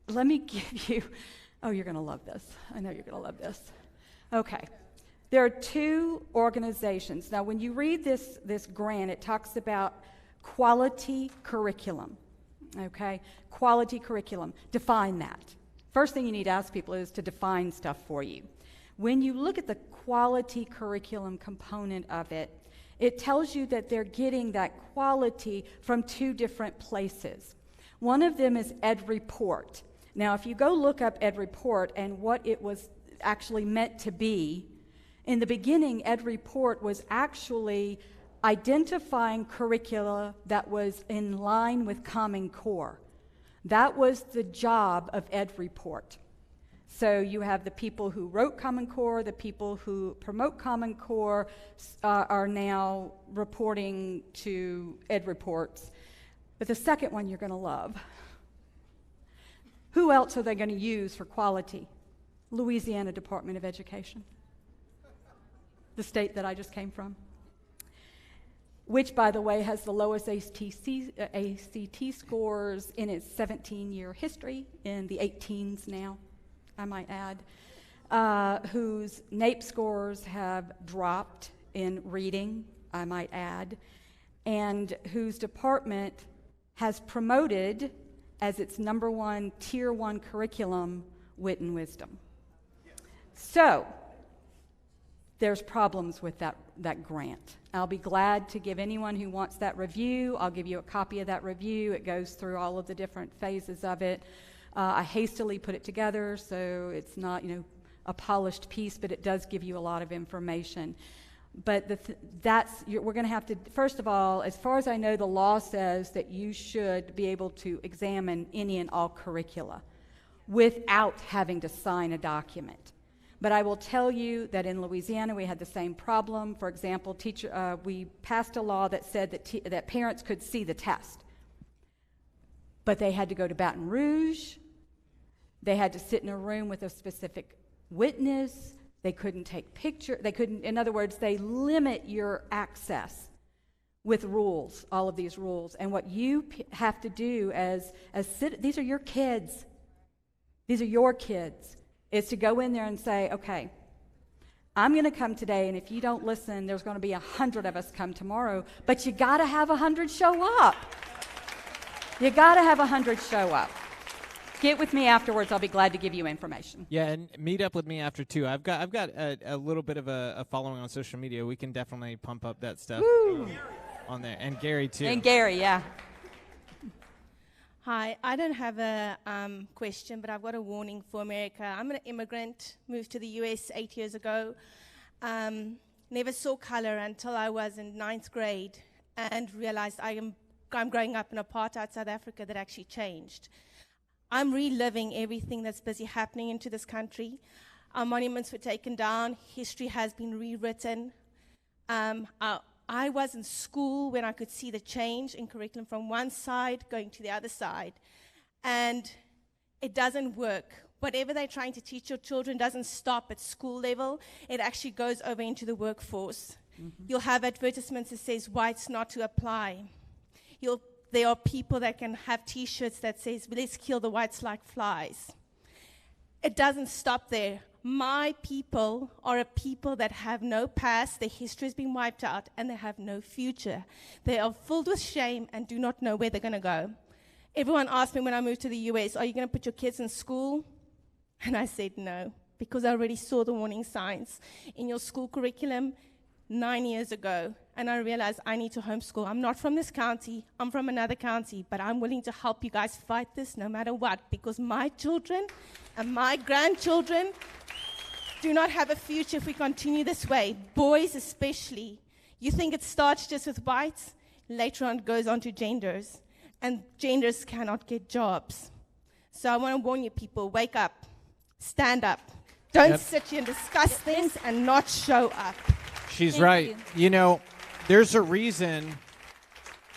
let me give you, oh, you're going to love this. I know you're going to love this. Okay. There are two organizations. Now, when you read this grant, it talks about quality curriculum. Okay? Quality curriculum. Define that. First thing you need to ask people is to define stuff for you. When you look at the quality curriculum component of it, it tells you that they're getting that quality from two different places. One of them is Ed Report. Now, if you go look up Ed Report and what it was actually meant to be, in the beginning, Ed Report was actually identifying curricula that was in line with Common Core. That was the job of Ed Report. So you have the people who wrote Common Core, the people who promote Common Core are now reporting to Ed Reports. But the second one you're going to love. Who else are they going to use for quality? Louisiana Department of Education, the state that I just came from, which, by the way, has the lowest ACT scores in its 17-year history, in the 18s now, I might add, whose NAEP scores have dropped in reading, I might add, and whose department has promoted as its #1 Tier 1 curriculum, Wit and Wisdom. So, there's problems with that grant. I'll be glad to give anyone who wants that review. I'll give you a copy of that review. It goes through all of the different phases of it. I hastily put it together, so it's not, a polished piece, but it does give you a lot of information. But we're going to have to, first of all, as far as I know, the law says that you should be able to examine any and all curricula without having to sign a document. But I will tell you that in Louisiana we had the same problem. For example, we passed a law that said that parents could see the test, but they had to go to Baton Rouge. They had to sit in a room with a specific witness. They couldn't take pictures. In other words, they limit your access with rules, all of these rules. And what you have to do these are your kids. These are your kids. Is to go in there and say, okay, I'm going to come today, and if you don't listen, there's going to be 100 of us come tomorrow, but you got to have 100 show up. You got to have 100 show up. Get with me afterwards. I'll be glad to give you information. Yeah, and meet up with me after too. I've got a little bit of a following on social media. We can definitely pump up that stuff on there, and Gary too. And Gary, yeah. Hi, I don't have a question, but I've got a warning for America. I'm an immigrant, moved to the US 8 years ago. Never saw color until I was in 9th grade, and realized I'm growing up in apartheid South Africa that actually changed. I'm reliving everything that's busy happening into this country. Our monuments were taken down. History has been rewritten. I was in school when I could see the change in curriculum from one side going to the other side. And it doesn't work. Whatever they're trying to teach your children doesn't stop at school level. It actually goes over into the workforce. You'll have advertisements that says whites not to apply. There are people that can have T-shirts that says, let's kill the whites like flies. It doesn't stop there. My people are a people that have no past, their history has been wiped out, and they have no future. They are filled with shame and do not know where they're going to go. Everyone asked me when I moved to the US, are you going to put your kids in school? And I said no, because I already saw the warning signs in your school curriculum 9 years ago, and I realized I need to homeschool. I'm not from this county, I'm from another county, but I'm willing to help you guys fight this no matter what, because my children and my grandchildren do not have a future if we continue this way. Boys especially. You think it starts just with whites, later on it goes on to genders, and genders cannot get jobs. So I want to warn you people, wake up, stand up. Don't sit here and discuss things and not show up. She's right. You know, there's a reason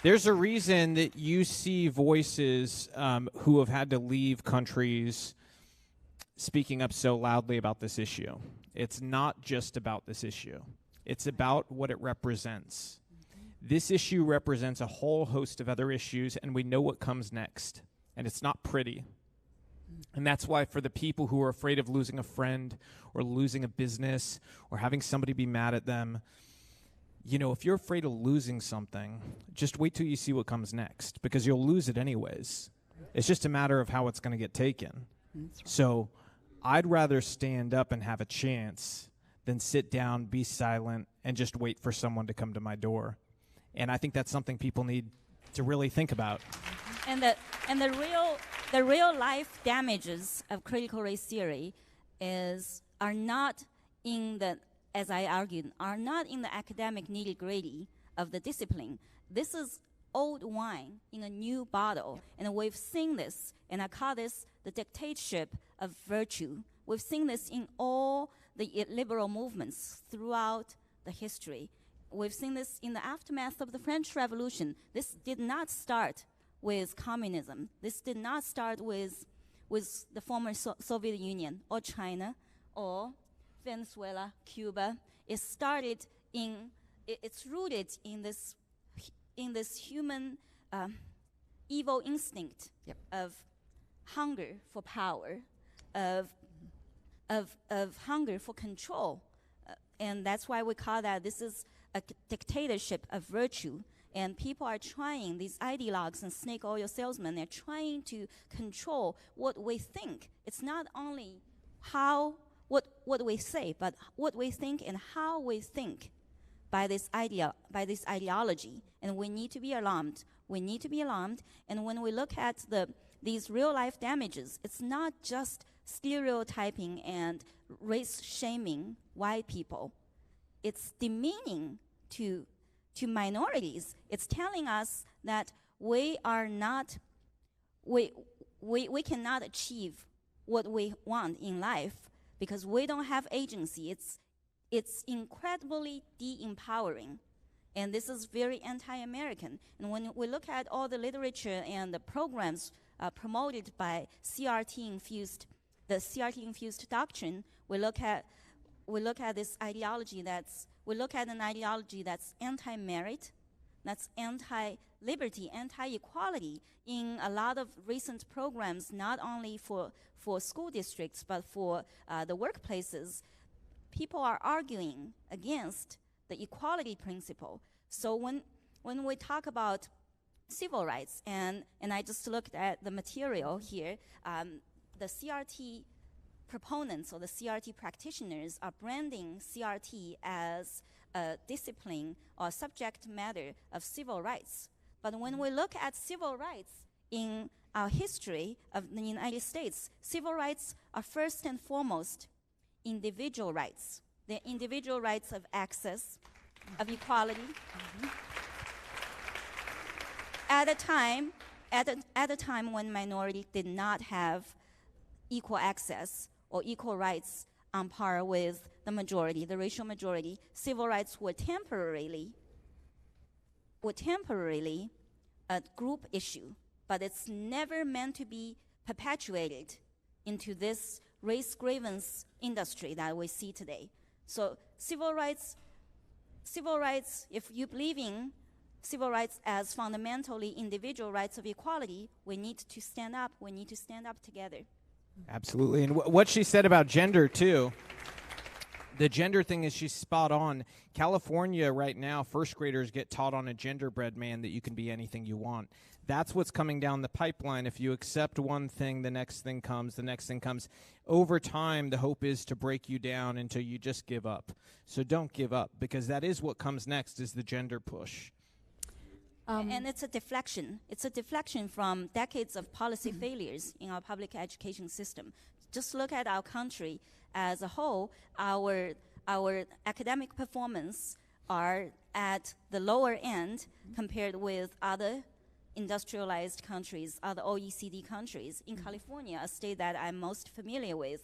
that you see voices who have had to leave countries speaking up so loudly about this issue. It's not just about this issue. It's about what it represents. This issue represents a whole host of other issues, and we know what comes next. And it's not pretty. And that's why for the people who are afraid of losing a friend or losing a business or having somebody be mad at them, you know, if you're afraid of losing something, just wait till you see what comes next, because you'll lose it anyways. It's just a matter of how it's going to get taken. So I'd rather stand up and have a chance than sit down, be silent, and just wait for someone to come to my door. And I think that's something people need to really think about. And the real life damages of critical race theory are not in the, as I argued, are not in the academic nitty-gritty of the discipline. This is old wine in a new bottle, and we've seen this, and I call this the dictatorship of virtue. We've seen this in all the liberal movements throughout the history. We've seen this in the aftermath of the French Revolution. This did not start with communism. This did not start with the former Soviet Union or China or Venezuela, Cuba. It started it's rooted in this human evil instinct of hunger for power, of hunger for control. And that's why we call that this is a dictatorship of virtue. And people are trying, these ideologues and snake oil salesmen, they're trying to control what we think. It's not only what we say, but what we think and how we think by this ideology. And we need to be alarmed. We need to be alarmed. And when we look at these real life damages, it's not just stereotyping and race shaming white people. It's demeaning to minorities. It's telling us that we cannot achieve what we want in life because we don't have agency. It's incredibly de-empowering. And this is very anti-American. And when we look at all the literature and the programs promoted by CRT-infused doctrine, we look at this ideology we look at an ideology that's anti-merit, that's anti-liberty, anti-equality in a lot of recent programs, not only for school districts, but for the workplaces. People are arguing against the equality principle. So when we talk about civil rights, and I just looked at the material here, the CRT proponents or the CRT practitioners are branding CRT as a discipline or subject matter of civil rights. But when we look at civil rights in our history of the United States, civil rights are first and foremost individual rights. They're individual rights of access, of equality. at a time when minority did not have equal access or equal rights on par with the majority, the racial majority, civil rights were temporarily a group issue, but it's never meant to be perpetuated into this race grievance industry that we see today. So civil rights, if you believe in civil rights as fundamentally individual rights of equality, we need to stand up. We need to stand up together. Absolutely. And what she said about gender, too, the gender thing is she's spot on. California right now, first graders get taught on a genderbread man that you can be anything you want. That's what's coming down the pipeline. If you accept one thing, the next thing comes, the next thing comes. Over time, the hope is to break you down until you just give up. So don't give up, because that is what comes next, is the gender push. And it's a deflection. It's a deflection from decades of policy failures in our public education system. Just look at our country as a whole. Our academic performance are at the lower end compared with other industrialized countries, other OECD countries. In California, a state that I'm most familiar with,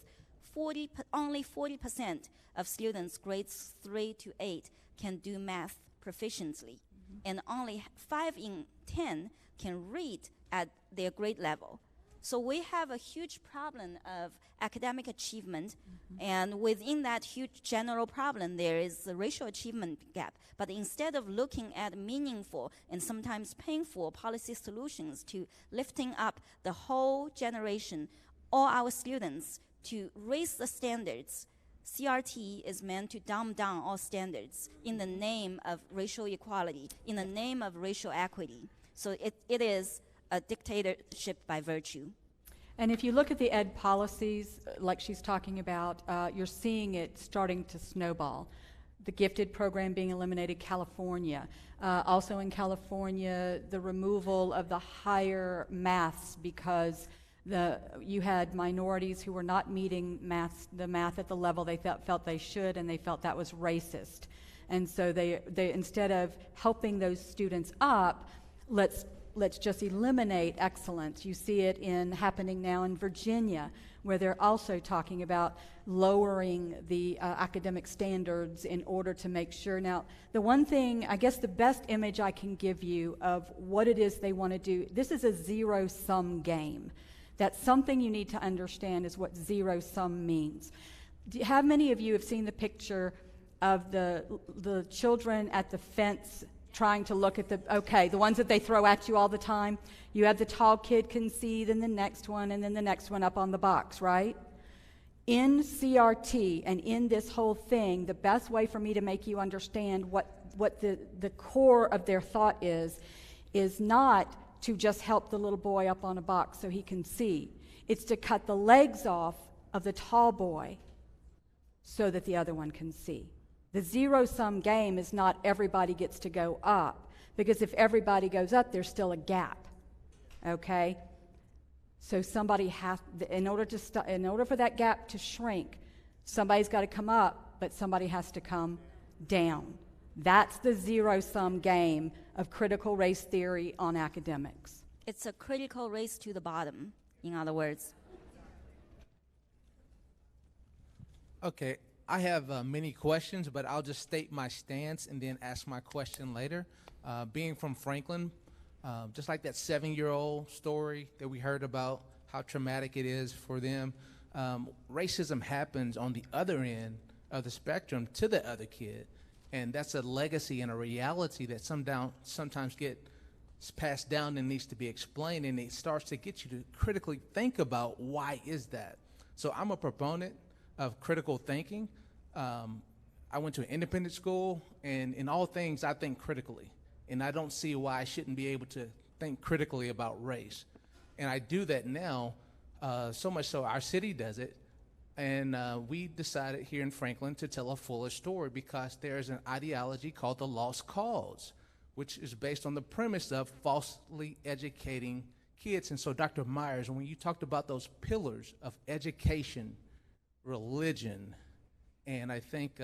only 40% of students grades 3 to 8 can do math proficiently, and only 5 in 10 can read at their grade level. So we have a huge problem of academic achievement, and within that huge general problem, there is a racial achievement gap. But instead of looking at meaningful and sometimes painful policy solutions to lifting up the whole generation, all our students, to raise the standards, CRT is meant to dumb down all standards in the name of racial equality, in the name of racial equity. So it is a dictatorship by virtue. And if you look at the ed policies, like she's talking about, you're seeing it starting to snowball. The gifted program being eliminated, California. Also in California, the removal of the higher maths because you had minorities who were not meeting the math at the level they felt they should, and they felt that was racist. And so they instead of helping those students up, let's just eliminate excellence. You see it happening now in Virginia, where they're also talking about lowering the academic standards in order to make sure. Now, the one thing, I guess the best image I can give you of what it is they want to do, this is a zero-sum game. That's something you need to understand, is what zero-sum means. How many of you have seen the picture of the children at the fence trying to look at the ones that they throw at you all the time? You have the tall kid can see, then the next one, and then the next one up on the box, right? In CRT and in this whole thing, the best way for me to make you understand what the core of their thought is not to just help the little boy up on a box so he can see. It's to cut the legs off of the tall boy so that the other one can see. The zero-sum game is not everybody gets to go up, because if everybody goes up, there's still a gap, okay? So somebody has, in order for that gap to shrink, somebody's got to come up, but somebody has to come down. That's the zero-sum game of critical race theory on academics. It's a critical race to the bottom, in other words. Okay, I have many questions, but I'll just state my stance and then ask my question later. Being from Franklin, just like that 7-year-old story that we heard about, how traumatic it is for them, racism happens on the other end of the spectrum to the other kid. And that's a legacy and a reality that sometimes gets passed down and needs to be explained, and it starts to get you to critically think about why is that. So I'm a proponent of critical thinking. I went to an independent school, and in all things I think critically, and I don't see why I shouldn't be able to think critically about race. And I do that now, so much so our city does it. And we decided here in Franklin to tell a fuller story, because there's an ideology called the lost cause, which is based on the premise of falsely educating kids. And so, Dr. Meyers, when you talked about those pillars of education, religion, and I think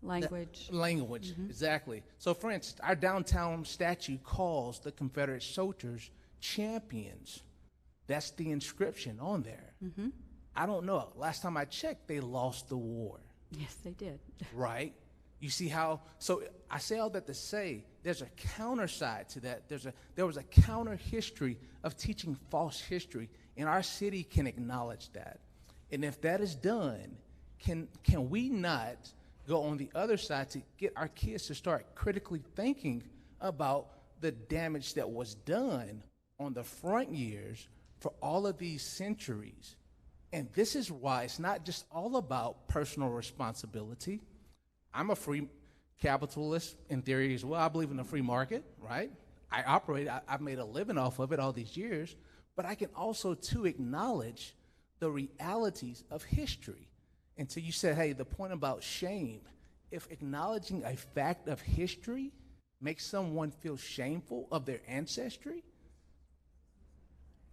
Language. Language, exactly. So, for instance, our downtown statue calls the Confederate soldiers champions. That's the inscription on there. I don't know. Last time I checked, they lost the war. Yes, they did. Right? You see how, so I say all that to say there's a counter side to that. There was a counter history of teaching false history, and our city can acknowledge that. And if that is done, can we not go on the other side to get our kids to start critically thinking about the damage that was done on the front years for all of these centuries? And this is why it's not just all about personal responsibility. I'm a free capitalist in theory as well. I believe in the free market, right? I've made a living off of it all these years, but I can also too acknowledge the realities of history. And so you said, hey, the point about shame, if acknowledging a fact of history makes someone feel shameful of their ancestry.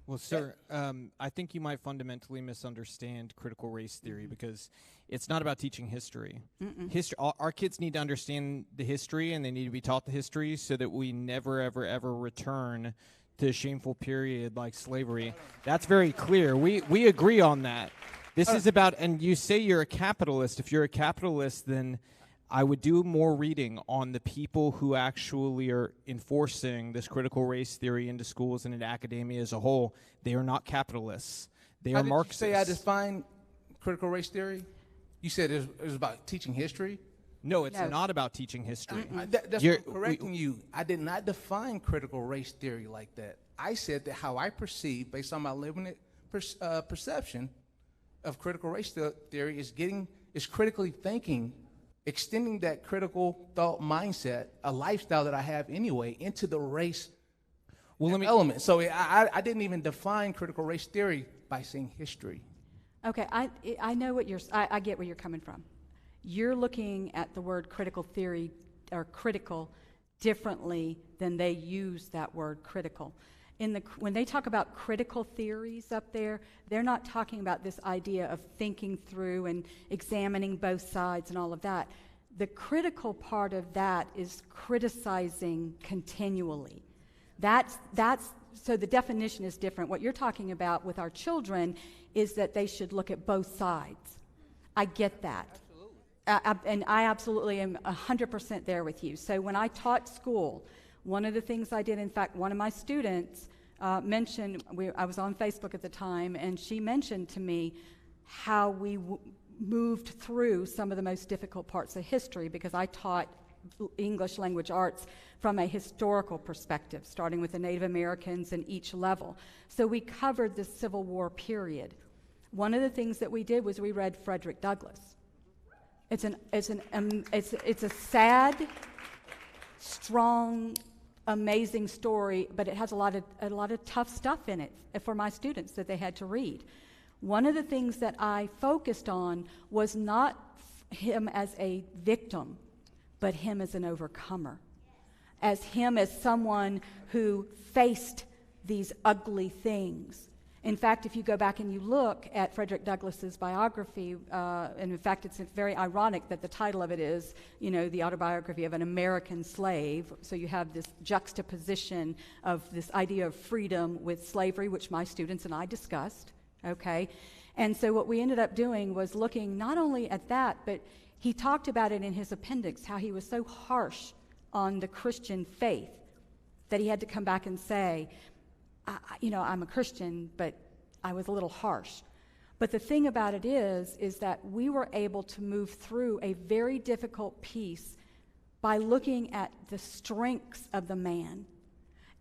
Well, sir, I think you might fundamentally misunderstand critical race theory because it's not about teaching history. Our kids need to understand the history, and they need to be taught the history so that we never, ever, ever return to a shameful period like slavery. That's very clear. We agree on that. This is about, and you say you're a capitalist. If you're a capitalist, then I would do more reading on the people who actually are enforcing this critical race theory into schools and into academia as a whole. They are not capitalists. They are Marxists. How did you say I define critical race theory? You said it was about teaching history? No, it's not about teaching history. That's what I'm correcting you. I did not define critical race theory like that. I said that how I perceive, based on my living perception of critical race theory, is critically thinking, extending that critical thought mindset, a lifestyle that I have anyway, into the race element. So I didn't even define critical race theory by saying history. Okay, I know what I get where you're coming from. You're looking at the word critical theory or critical differently than they use that word critical. When they talk about critical theories up there, they're not talking about this idea of thinking through and examining both sides and all of that. The critical part of that is criticizing continually. So the definition is different. What you're talking about with our children is that they should look at both sides. I get that. And I absolutely am 100% there with you. So when I taught school, one of the things I did, in fact, one of my students mentioned, I was on Facebook at the time, and she mentioned to me how we moved through some of the most difficult parts of history, because I taught English language arts from a historical perspective, starting with the Native Americans in each level. So we covered the Civil War period. One of the things that we did was we read Frederick Douglass. It's a sad, strong, amazing story, but it has a lot of tough stuff in it for my students that they had to read. One of the things that I focused on was not him as a victim, but him as an overcomer, as someone who faced these ugly things. In fact, if you go back and you look at Frederick Douglass's biography, and in fact, it's very ironic that the title of it is, the autobiography of an American slave. So you have this juxtaposition of this idea of freedom with slavery, which my students and I discussed, okay? And so what we ended up doing was looking not only at that, but he talked about it in his appendix, how he was so harsh on the Christian faith that he had to come back and say, I'm a Christian, but I was a little harsh. But the thing about it is that we were able to move through a very difficult piece by looking at the strengths of the man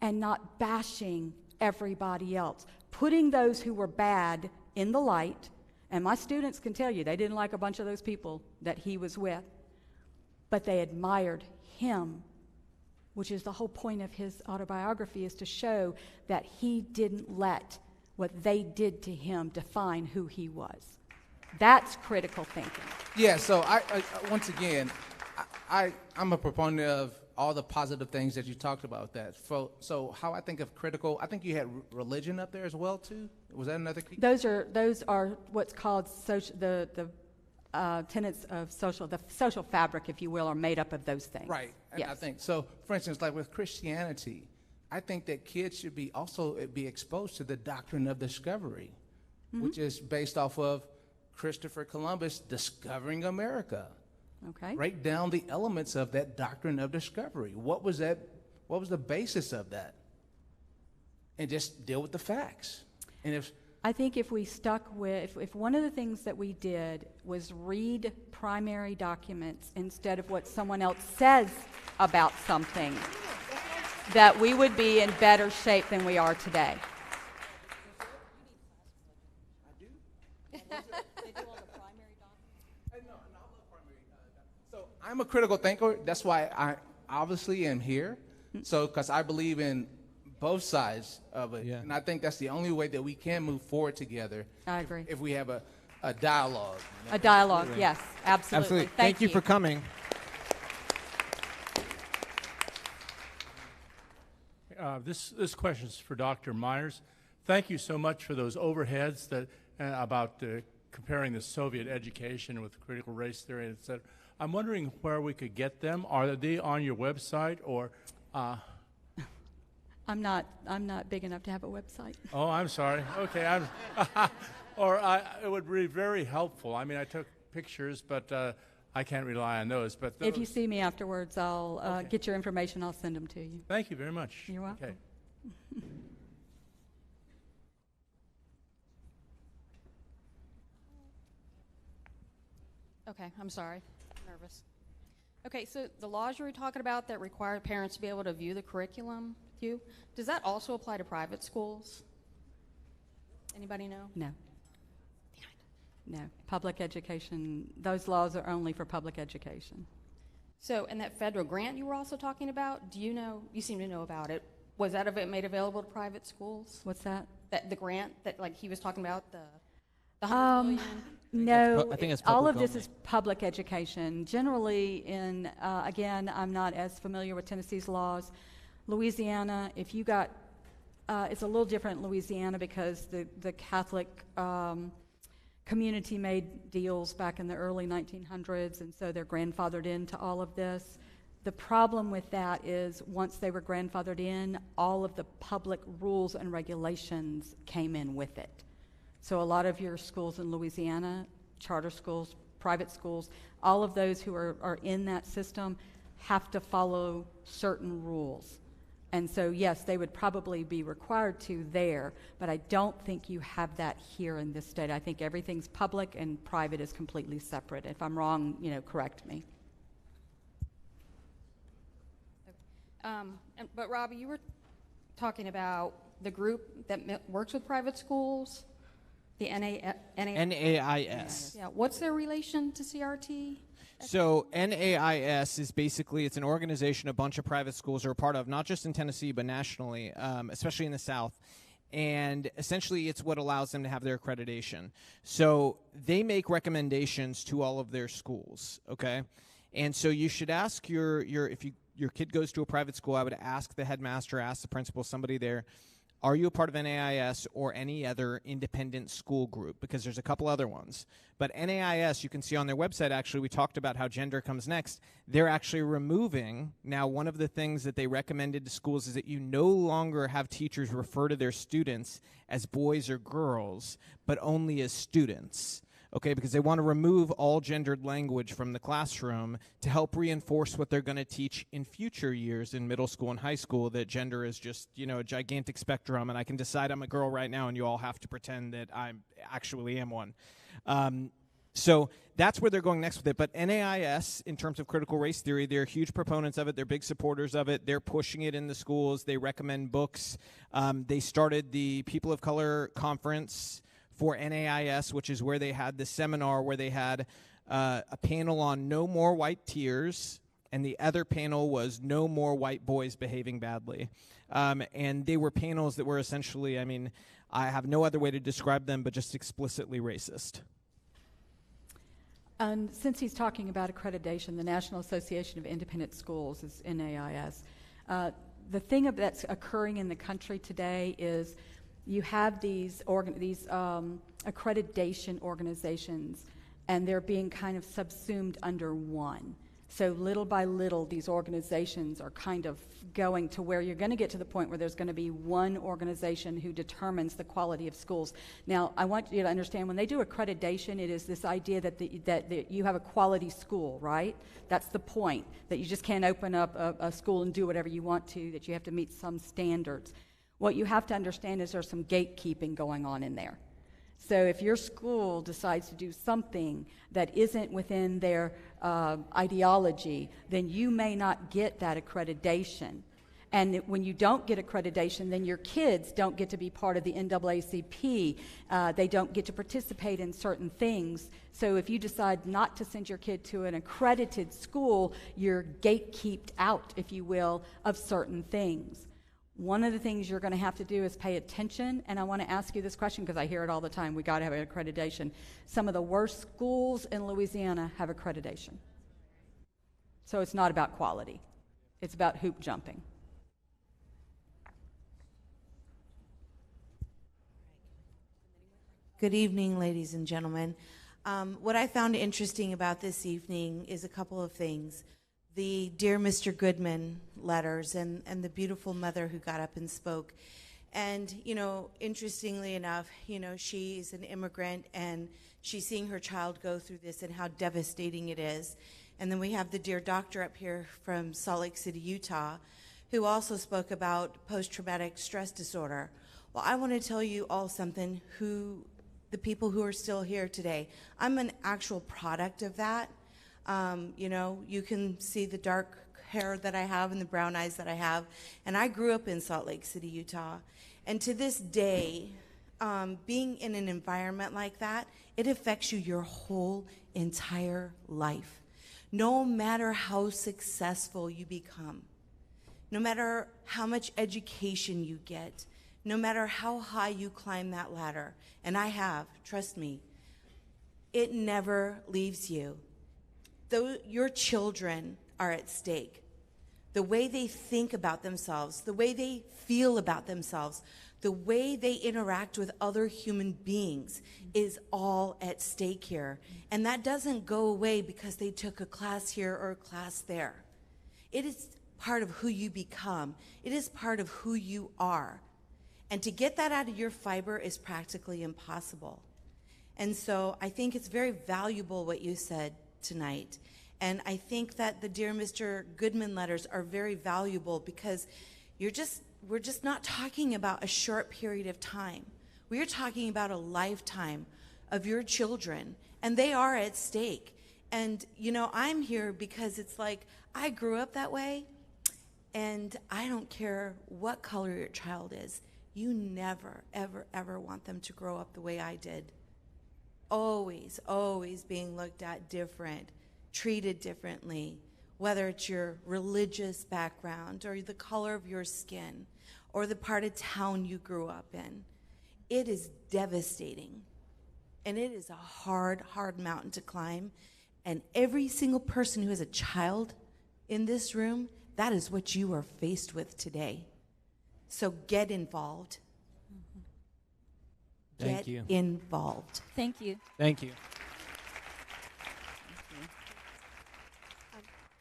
and not bashing everybody else, putting those who were bad in the light. And my students can tell you they didn't like a bunch of those people that he was with, but they admired him, which is the whole point of his autobiography, is to show that he didn't let what they did to him define who he was. That's critical thinking. Yeah, so I once again, I'm a proponent of all the positive things that you talked about that. So how I think of critical, I think you had religion up there as well too. Was that another key? Those are what's called tenets of the social fabric, if you will, are made up of those things. Right. And Yes. I think so. For instance, like with Christianity, I think that kids should be exposed to the doctrine of discovery, which is based off of Christopher Columbus discovering America. Okay. Break down the elements of that doctrine of discovery. What was that? What was the basis of that? And just deal with the facts. And if I think if we stuck with, if one of the things that we did was read primary documents instead of what someone else says about something, that we would be in better shape than we are today. So I'm a critical thinker. That's why I obviously am here. So, because I believe in both sides of it. And I think that's the only way that we can move forward together. I agree. If we have a dialogue. A dialogue, yes, absolutely. Thank you for coming. This question is for Dr. Meyers. Thank you so much for those overheads that about comparing the Soviet education with critical race theory, et cetera. I'm wondering where we could get them. Are they on your website or? I'm not big enough to have a website. Oh, I'm sorry. Okay, it would be very helpful. I mean, I took pictures, but I can't rely on those. But If you see me afterwards, I'll get your information. I'll send them to you. Thank you very much. You're welcome. Okay. Okay, I'm sorry. I'm nervous. Okay, so the laws you were talking about that require parents to be able to view the curriculum with you, does that also apply to private schools? Anybody know? No. No. Public education, those laws are only for public education. So, and that federal grant you were also talking about, do you know, you seem to know about it, was that made available to private schools? What's that? The grant that, like, he was talking about, the $100 million? No, I think it's all of public this is public education. Generally, again, I'm not as familiar with Tennessee's laws. Louisiana, if you got, it's a little different in Louisiana because the Catholic community made deals back in the early 1900s, and so they're grandfathered into all of this. The problem with that is once they were grandfathered in, all of the public rules and regulations came in with it. So a lot of your schools in Louisiana, charter schools, private schools, all of those who are in that system have to follow certain rules. And so, yes, they would probably be required to there, but I don't think you have that here in this state. I think everything's public and private is completely separate. If I'm wrong, correct me. But Robbie, you were talking about the group that works with private schools, the NAIS. Yeah, what's their relation to CRT? So NAIS is basically, it's an organization a bunch of private schools are a part of, not just in Tennessee, but nationally, especially in the South. And essentially, it's what allows them to have their accreditation. So they make recommendations to all of their schools, okay? And so you should ask if your kid goes to a private school, I would ask the headmaster, ask the principal, somebody there, are you a part of NAIS or any other independent school group? Because there's a couple other ones. But NAIS, you can see on their website, actually, we talked about how gender comes next. They're actually removing, now one of the things that they recommended to schools is that you no longer have teachers refer to their students as boys or girls, but only as students. Okay, because they want to remove all gendered language from the classroom to help reinforce what they're going to teach in future years in middle school and high school, that gender is just, a gigantic spectrum, and I can decide I'm a girl right now, and you all have to pretend that I actually am one. So that's where they're going next with it. But NAIS, in terms of critical race theory, they're huge proponents of it. They're big supporters of it. They're pushing it in the schools. They recommend books. They started the People of Color Conference for NAIS, which is where they had the seminar where they had a panel on no more white tears, and the other panel was no more white boys behaving badly. And they were panels that were essentially, I have no other way to describe them, but just explicitly racist. And since he's talking about accreditation, the National Association of Independent Schools is NAIS. The thing that's occurring in the country today is you have these accreditation organizations, and they're being kind of subsumed under one. So little by little, these organizations are kind of going to where you're going to get to the point where there's going to be one organization who determines the quality of schools. Now, I want you to understand, when they do accreditation, it is this idea that you have a quality school, right? That's the point, that you just can't open up a school and do whatever you want to, that you have to meet some standards. What you have to understand is there's some gatekeeping going on in there. So if your school decides to do something that isn't within their ideology, then you may not get that accreditation. And when you don't get accreditation, then your kids don't get to be part of the NAACP. They don't get to participate in certain things. So if you decide not to send your kid to an accredited school, you're gatekeeped out, if you will, of certain things. One of the things you're going to have to do is pay attention, and I want to ask you this question because I hear it all the time. We got to have an accreditation. Some of the worst schools in Louisiana have accreditation. So it's not about quality. It's about hoop jumping. Good evening, ladies and gentlemen. What I found interesting about this evening is a couple of things. The Dear Mr. Goodman letters and the beautiful mother who got up and spoke. And, you know, interestingly enough, you know, she's an immigrant and she's seeing her child go through this and how devastating it is. And then we have the dear doctor up here from Salt Lake City, Utah, who also spoke about post-traumatic stress disorder. Well, I want to tell you all something, the people who are still here today. I'm an actual product of that. You know, you can see the dark hair that I have and the brown eyes that I have. And I grew up in Salt Lake City, Utah. And to this day, being in an environment like that, it affects you your whole entire life. No matter how successful you become, no matter how much education you get, no matter how high you climb that ladder, and I have, trust me, it never leaves you. Though your children are at stake, the way they think about themselves, the way they feel about themselves, the way they interact with other human beings is all at stake here. And that doesn't go away because they took a class here or a class there. It is part of who you become. It is part of who you are. And to get that out of your fiber is practically impossible. And so I think it's very valuable what you said tonight. And I think that the Dear Mr. Goodman letters are very valuable because we're just not talking about a short period of time. We are talking about a lifetime of your children, and they are at stake. And, you know, I'm here because it's like I grew up that way, and I don't care what color your child is. You never, ever, ever want them to grow up the way I did. Always, always being looked at different, treated differently, whether it's your religious background or the color of your skin or the part of town you grew up in. It is devastating, and it is a hard, hard mountain to climb. And every single person who has a child in this room, that is what you are faced with today. So get involved. Thank you. Get involved. Thank you. Thank you.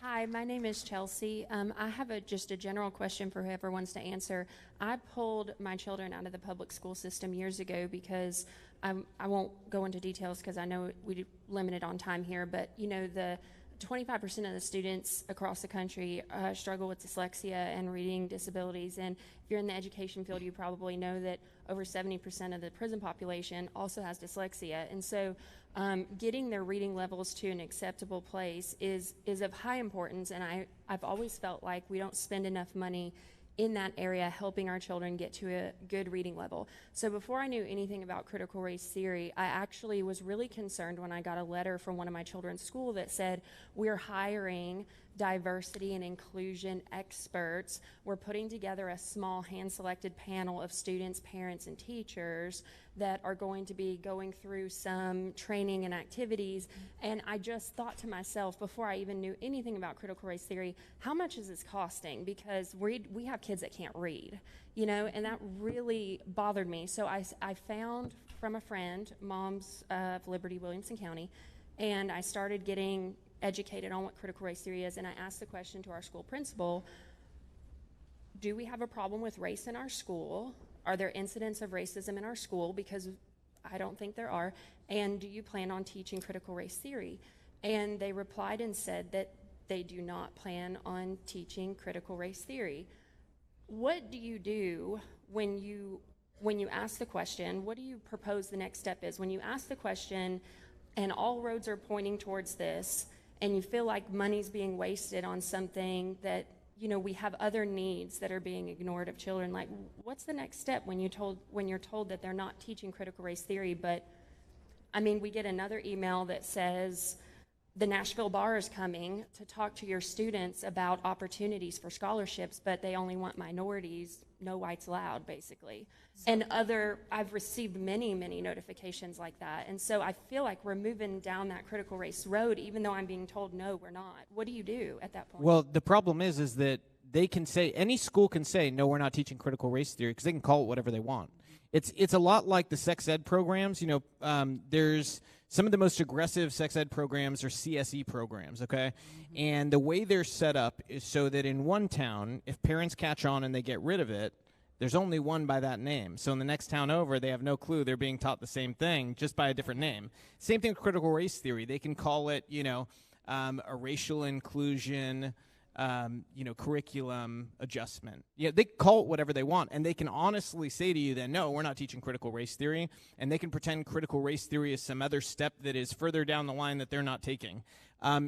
Hi, my name is Chelsea. I have just a general question for whoever wants to answer. I pulled my children out of the public school system years ago because I won't go into details because I know we're limited on time here, but you know, the 25% of the students across the country struggle with dyslexia and reading disabilities. And if you're in the education field, you probably know that over 70% of the prison population also has dyslexia. And so getting their reading levels to an acceptable place is of high importance. And I've always felt like we don't spend enough money in that area helping our children get to a good reading level. So before I knew anything about critical race theory, I actually was really concerned when I got a letter from one of my children's school that said, we're hiring diversity and inclusion experts. We're putting together a small hand-selected panel of students, parents, and teachers that are going to be going through some training and activities. And I just thought to myself, before I even knew anything about critical race theory, how much is this costing? Because we have kids that can't read, you know, and that really bothered me. So I found from a friend, moms of Liberty, Williamson County, And I started getting educated on what critical race theory is, and I asked the question to our school principal, do we have a problem with race in our school? Are there incidents of racism in our school? Because I don't think there are. And do you plan on teaching critical race theory? And they replied and said that they do not plan on teaching critical race theory. What do you do when you ask the question? What do you propose the next step is? When you ask the question and all roads are pointing towards this, and you feel like money's being wasted on something that, you know, we have other needs that are being ignored of children, like what's the next step when you're told that they're not teaching critical race theory? But I mean, we get another email that says the Nashville Bar is coming to talk to your students about opportunities for scholarships, but they only want minorities, no whites allowed, basically. And I've received many, many notifications like that. And so I feel like we're moving down that critical race road, even though I'm being told, no, we're not. What do you do at that point? Well, the problem is that they can say, any school can say, no, we're not teaching critical race theory, because they can call it whatever they want. It's a lot like the sex ed programs. You know, there's some of the most aggressive sex ed programs are CSE programs, okay? And the way they're set up is so that in one town, if parents catch on and they get rid of it, there's only one by that name. So in the next town over, they have no clue they're being taught the same thing, just by a different name. Same thing with critical race theory. They can call it, you know, a racial inclusion, you know, curriculum adjustment. Yeah, they call it whatever they want, and they can honestly say to you then, no, we're not teaching critical race theory, and they can pretend critical race theory is some other step that is further down the line that they're not taking.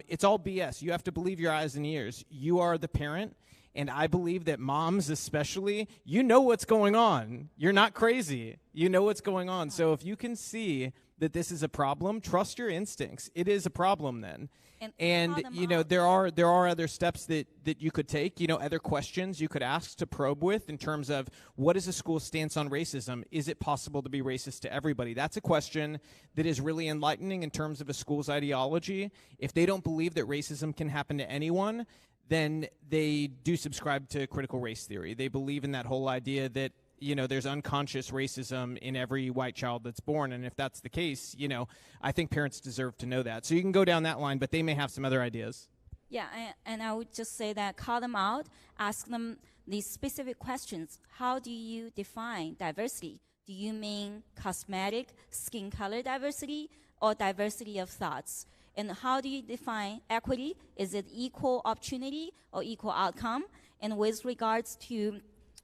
It's all BS. You have to believe your eyes and ears. You are the parent, and I believe that moms especially, you know what's going on. You're not crazy. You know what's going on. So if you can see that this is a problem, trust your instincts. It is a problem then. And you know, there are other steps that you could take, you know, other questions you could ask to probe with in terms of what is a school's stance on racism? Is it possible to be racist to everybody? That's a question that is really enlightening in terms of a school's ideology. If they don't believe that racism can happen to anyone, then they do subscribe to critical race theory. They believe in that whole idea that, you know, there's unconscious racism in every white child that's born. And if that's the case, you know, I think parents deserve to know that. So you can go down that line, but they may have some other ideas. Yeah, and I would just say that call them out, ask them these specific questions. How do you define diversity? Do you mean cosmetic, skin color diversity, or diversity of thoughts? And how do you define equity? Is it equal opportunity or equal outcome? And with regards to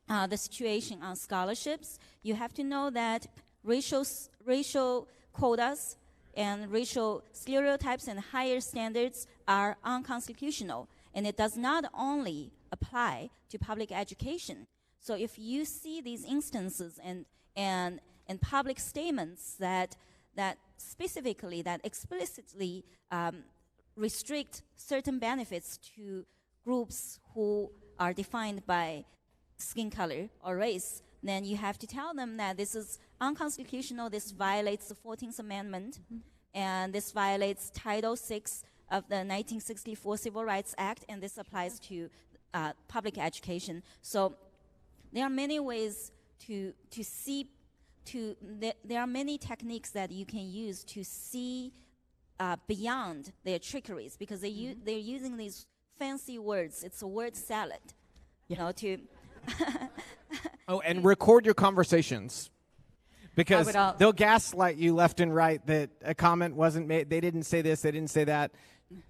the situation on scholarships, you have to know that racial quotas and racial stereotypes and higher standards are unconstitutional. And it does not only apply to public education. So if you see these instances and public statements that specifically, that explicitly restrict certain benefits to groups who are defined by skin color or race, then you have to tell them that this is unconstitutional, this violates the 14th Amendment, and this violates Title VI of the 1964 Civil Rights Act, and this applies to public education. So there are many ways to see, there are many techniques that you can use to see beyond their trickeries, because they're using these fancy words. It's a word salad, you know, to... Oh, and record your conversations, because they'll gaslight you left and right that a comment wasn't made, they didn't say this, they didn't say that.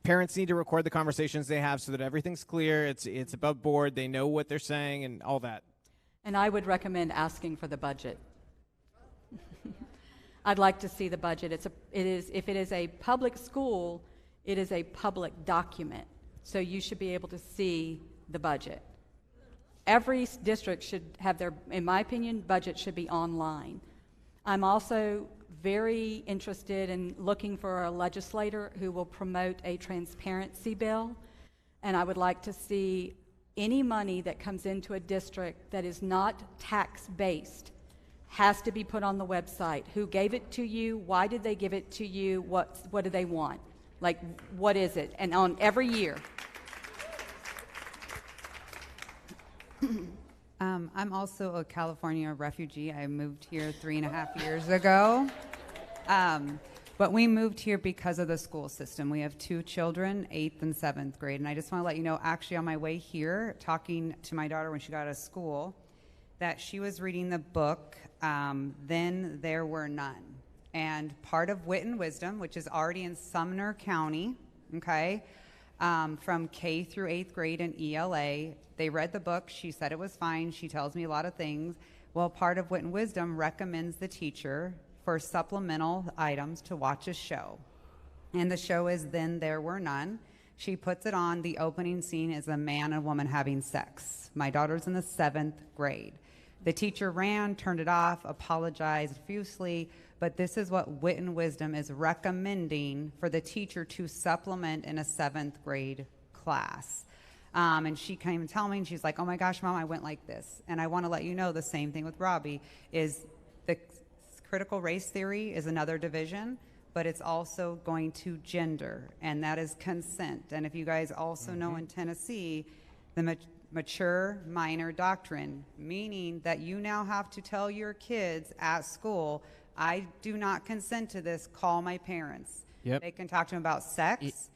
Parents need to record the conversations they have so that everything's clear, it's above board, they know what they're saying and all that. And I would recommend asking for the budget. I'd like to see the budget. If it is a public school, it is a public document, so you should be able to see the budget. Every district should have their, in my opinion, budget should be online. I'm also very interested in looking for a legislator who will promote a transparency bill, and I would like to see any money that comes into a district that is not tax-based has to be put on the website. Who gave it to you? Why did they give it to you? What do they want? Like, what is it? And on every year. I'm also a California refugee. I moved here 3.5 years ago. But we moved here because of the school system. We have 2 children, 8th and 7th grade. And I just want to let you know, actually on my way here, talking to my daughter when she got out of school, that she was reading the book, Then There Were None. And part of Wit and Wisdom, which is already in Sumner County, okay, from K through 8th grade in ELA, they read the book. She said it was fine. She tells me a lot of things. Well, part of Wit and Wisdom recommends the teacher for supplemental items to watch a show. And the show is Then There Were None. She puts it on. The opening scene is a man and a woman having sex. My daughter's in the 7th grade. The teacher ran, turned it off, apologized profusely, but this is what Wit and Wisdom is recommending for the teacher to supplement in a 7th grade class. And she came and tell me, and she's like, oh my gosh, Mom, I went like this. And I want to let you know the same thing with Robbie is the critical race theory is another division, but it's also going to gender, and that is consent. And if you guys also know in Tennessee, the mature minor doctrine, meaning that you now have to tell your kids at school, I do not consent to this, call my parents. Yep. They can talk to them about sex,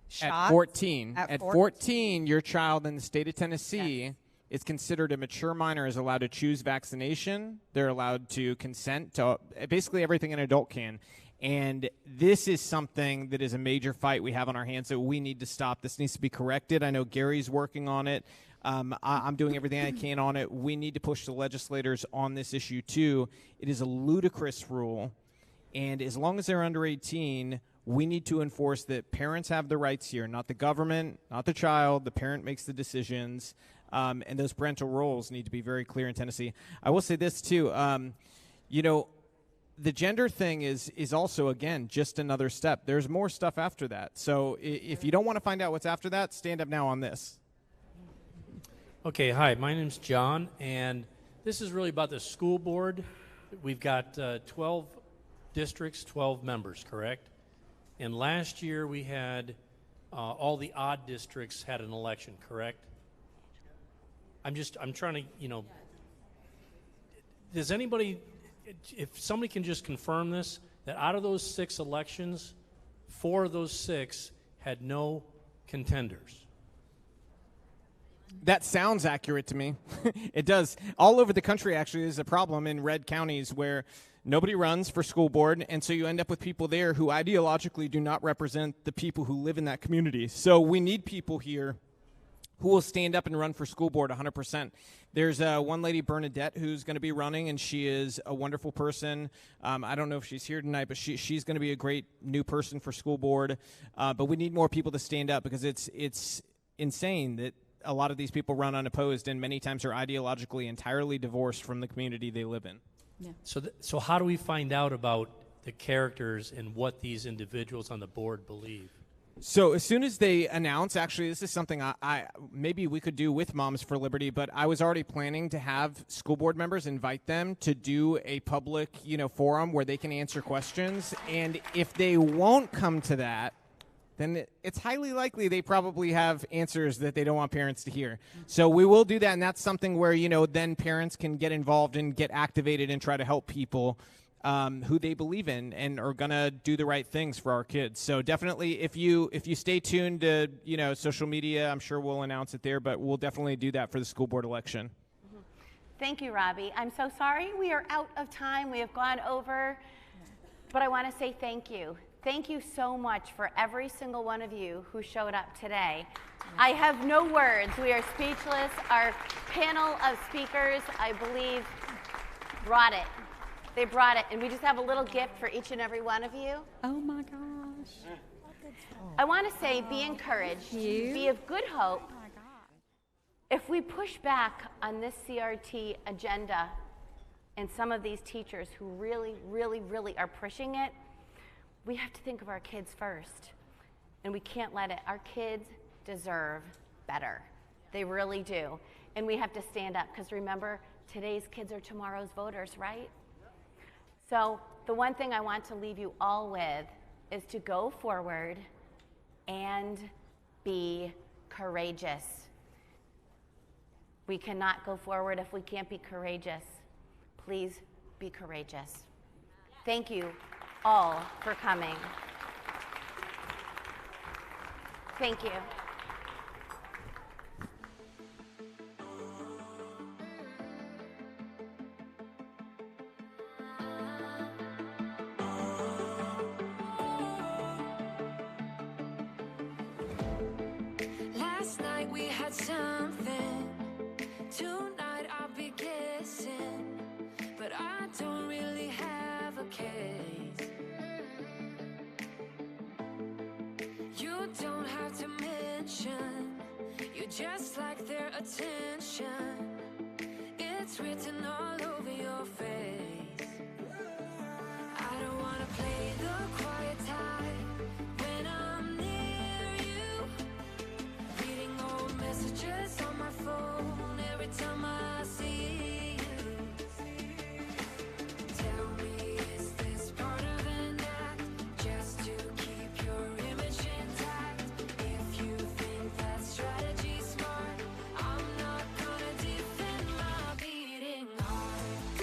shots. At 14. At 14, your child in the state of Tennessee is considered a mature minor, is allowed to choose vaccination. They're allowed to consent to basically everything an adult can. And this is something that is a major fight we have on our hands that we need to stop. This needs to be corrected. I know Gary's working on it. I'm doing everything I can on it. We need to push the legislators on this issue, too. It is a ludicrous rule. And as long as they're under 18, we need to enforce that parents have the rights here, not the government, not the child. The parent makes the decisions. And those parental roles need to be very clear in Tennessee. I will say this, too. You know, the gender thing is also, again, just another step. There's more stuff after that. So if you don't want to find out what's after that, stand up now on this. Okay, hi, my name's John, and this is really about the school board. We've got 12 districts, 12 members, correct? And last year we had all the odd districts had an election, correct? I'm trying to, you know, does anybody, if somebody can just confirm this, that out of those 6 elections, 4 of those 6 had no contenders? That sounds accurate to me. It does. All over the country, actually, is a problem in red counties where nobody runs for school board, and so you end up with people there who ideologically do not represent the people who live in that community. So we need people here who will stand up and run for school board 100%. There's one lady, Bernadette, who's going to be running, and she is a wonderful person. I don't know if she's here tonight, but she's going to be a great new person for school board. But we need more people to stand up because it's insane that a lot of these people run unopposed and many times are ideologically entirely divorced from the community they live in. Yeah. So how do we find out about the characters and what these individuals on the board believe? So as soon as they announce, actually, this is something I maybe we could do with Moms for Liberty, but I was already planning to have school board members invite them to do a public, forum where they can answer questions. And if they won't come to that, then it's highly likely they probably have answers that they don't want parents to hear. So we will do that, and that's something where, then parents can get involved and get activated and try to help people who they believe in and are going to do the right things for our kids. So definitely if you stay tuned to, social media, I'm sure we'll announce it there, but we'll definitely do that for the school board election. Thank you, Robbie. I'm so sorry we are out of time. We have gone over, but I want to say thank you. Thank you so much for every single one of you who showed up today. I have no words. We are speechless. Our panel of speakers, I believe, brought it. They brought it, and we just have a little gift for each and every one of you. Oh my gosh. I want to say be encouraged, be of good hope. If we push back on this CRT agenda and some of these teachers who really, really, really are pushing it, we have to think of our kids first, and we can't let it. Our kids deserve better. They really do. And we have to stand up, because remember, today's kids are tomorrow's voters, right? So the one thing I want to leave you all with is to go forward and be courageous. We cannot go forward if we can't be courageous. Please be courageous. Thank you all for coming. Thank you. Last night we had something. Tonight I'll be guessing, but I don't really have a case. You don't have to mention, you just like their attention. It's written all over your face. I don't wanna play the quiet type when I'm near you. Reading old messages on my phone every time I see you. Tell me, is this part of an act just to keep your image intact? If you think that strategy's smart, I'm not gonna defend my beating heart.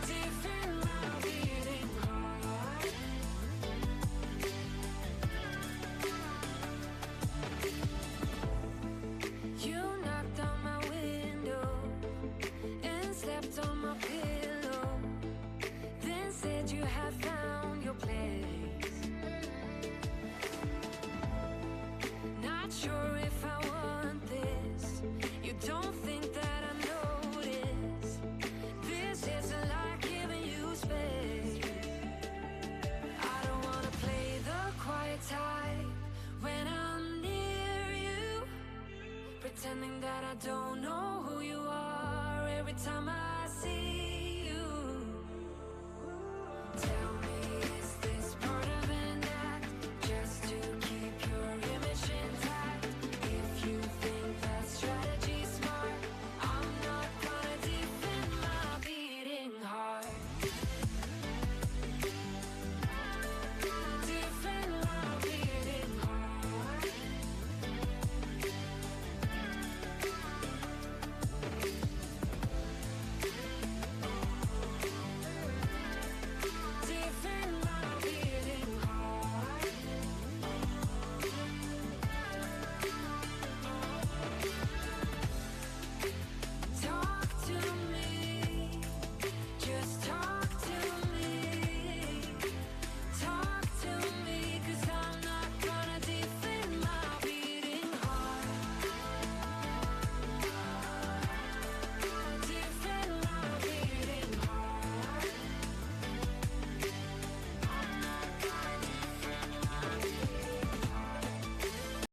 Defend my beating heart. You knocked on my window and slept on my pillow, then said you had found your place. Not sure if I want this. You don't think that I notice. This isn't like giving you space. I don't wanna play the quiet type when I'm near you, pretending that I don't know who you are every time I see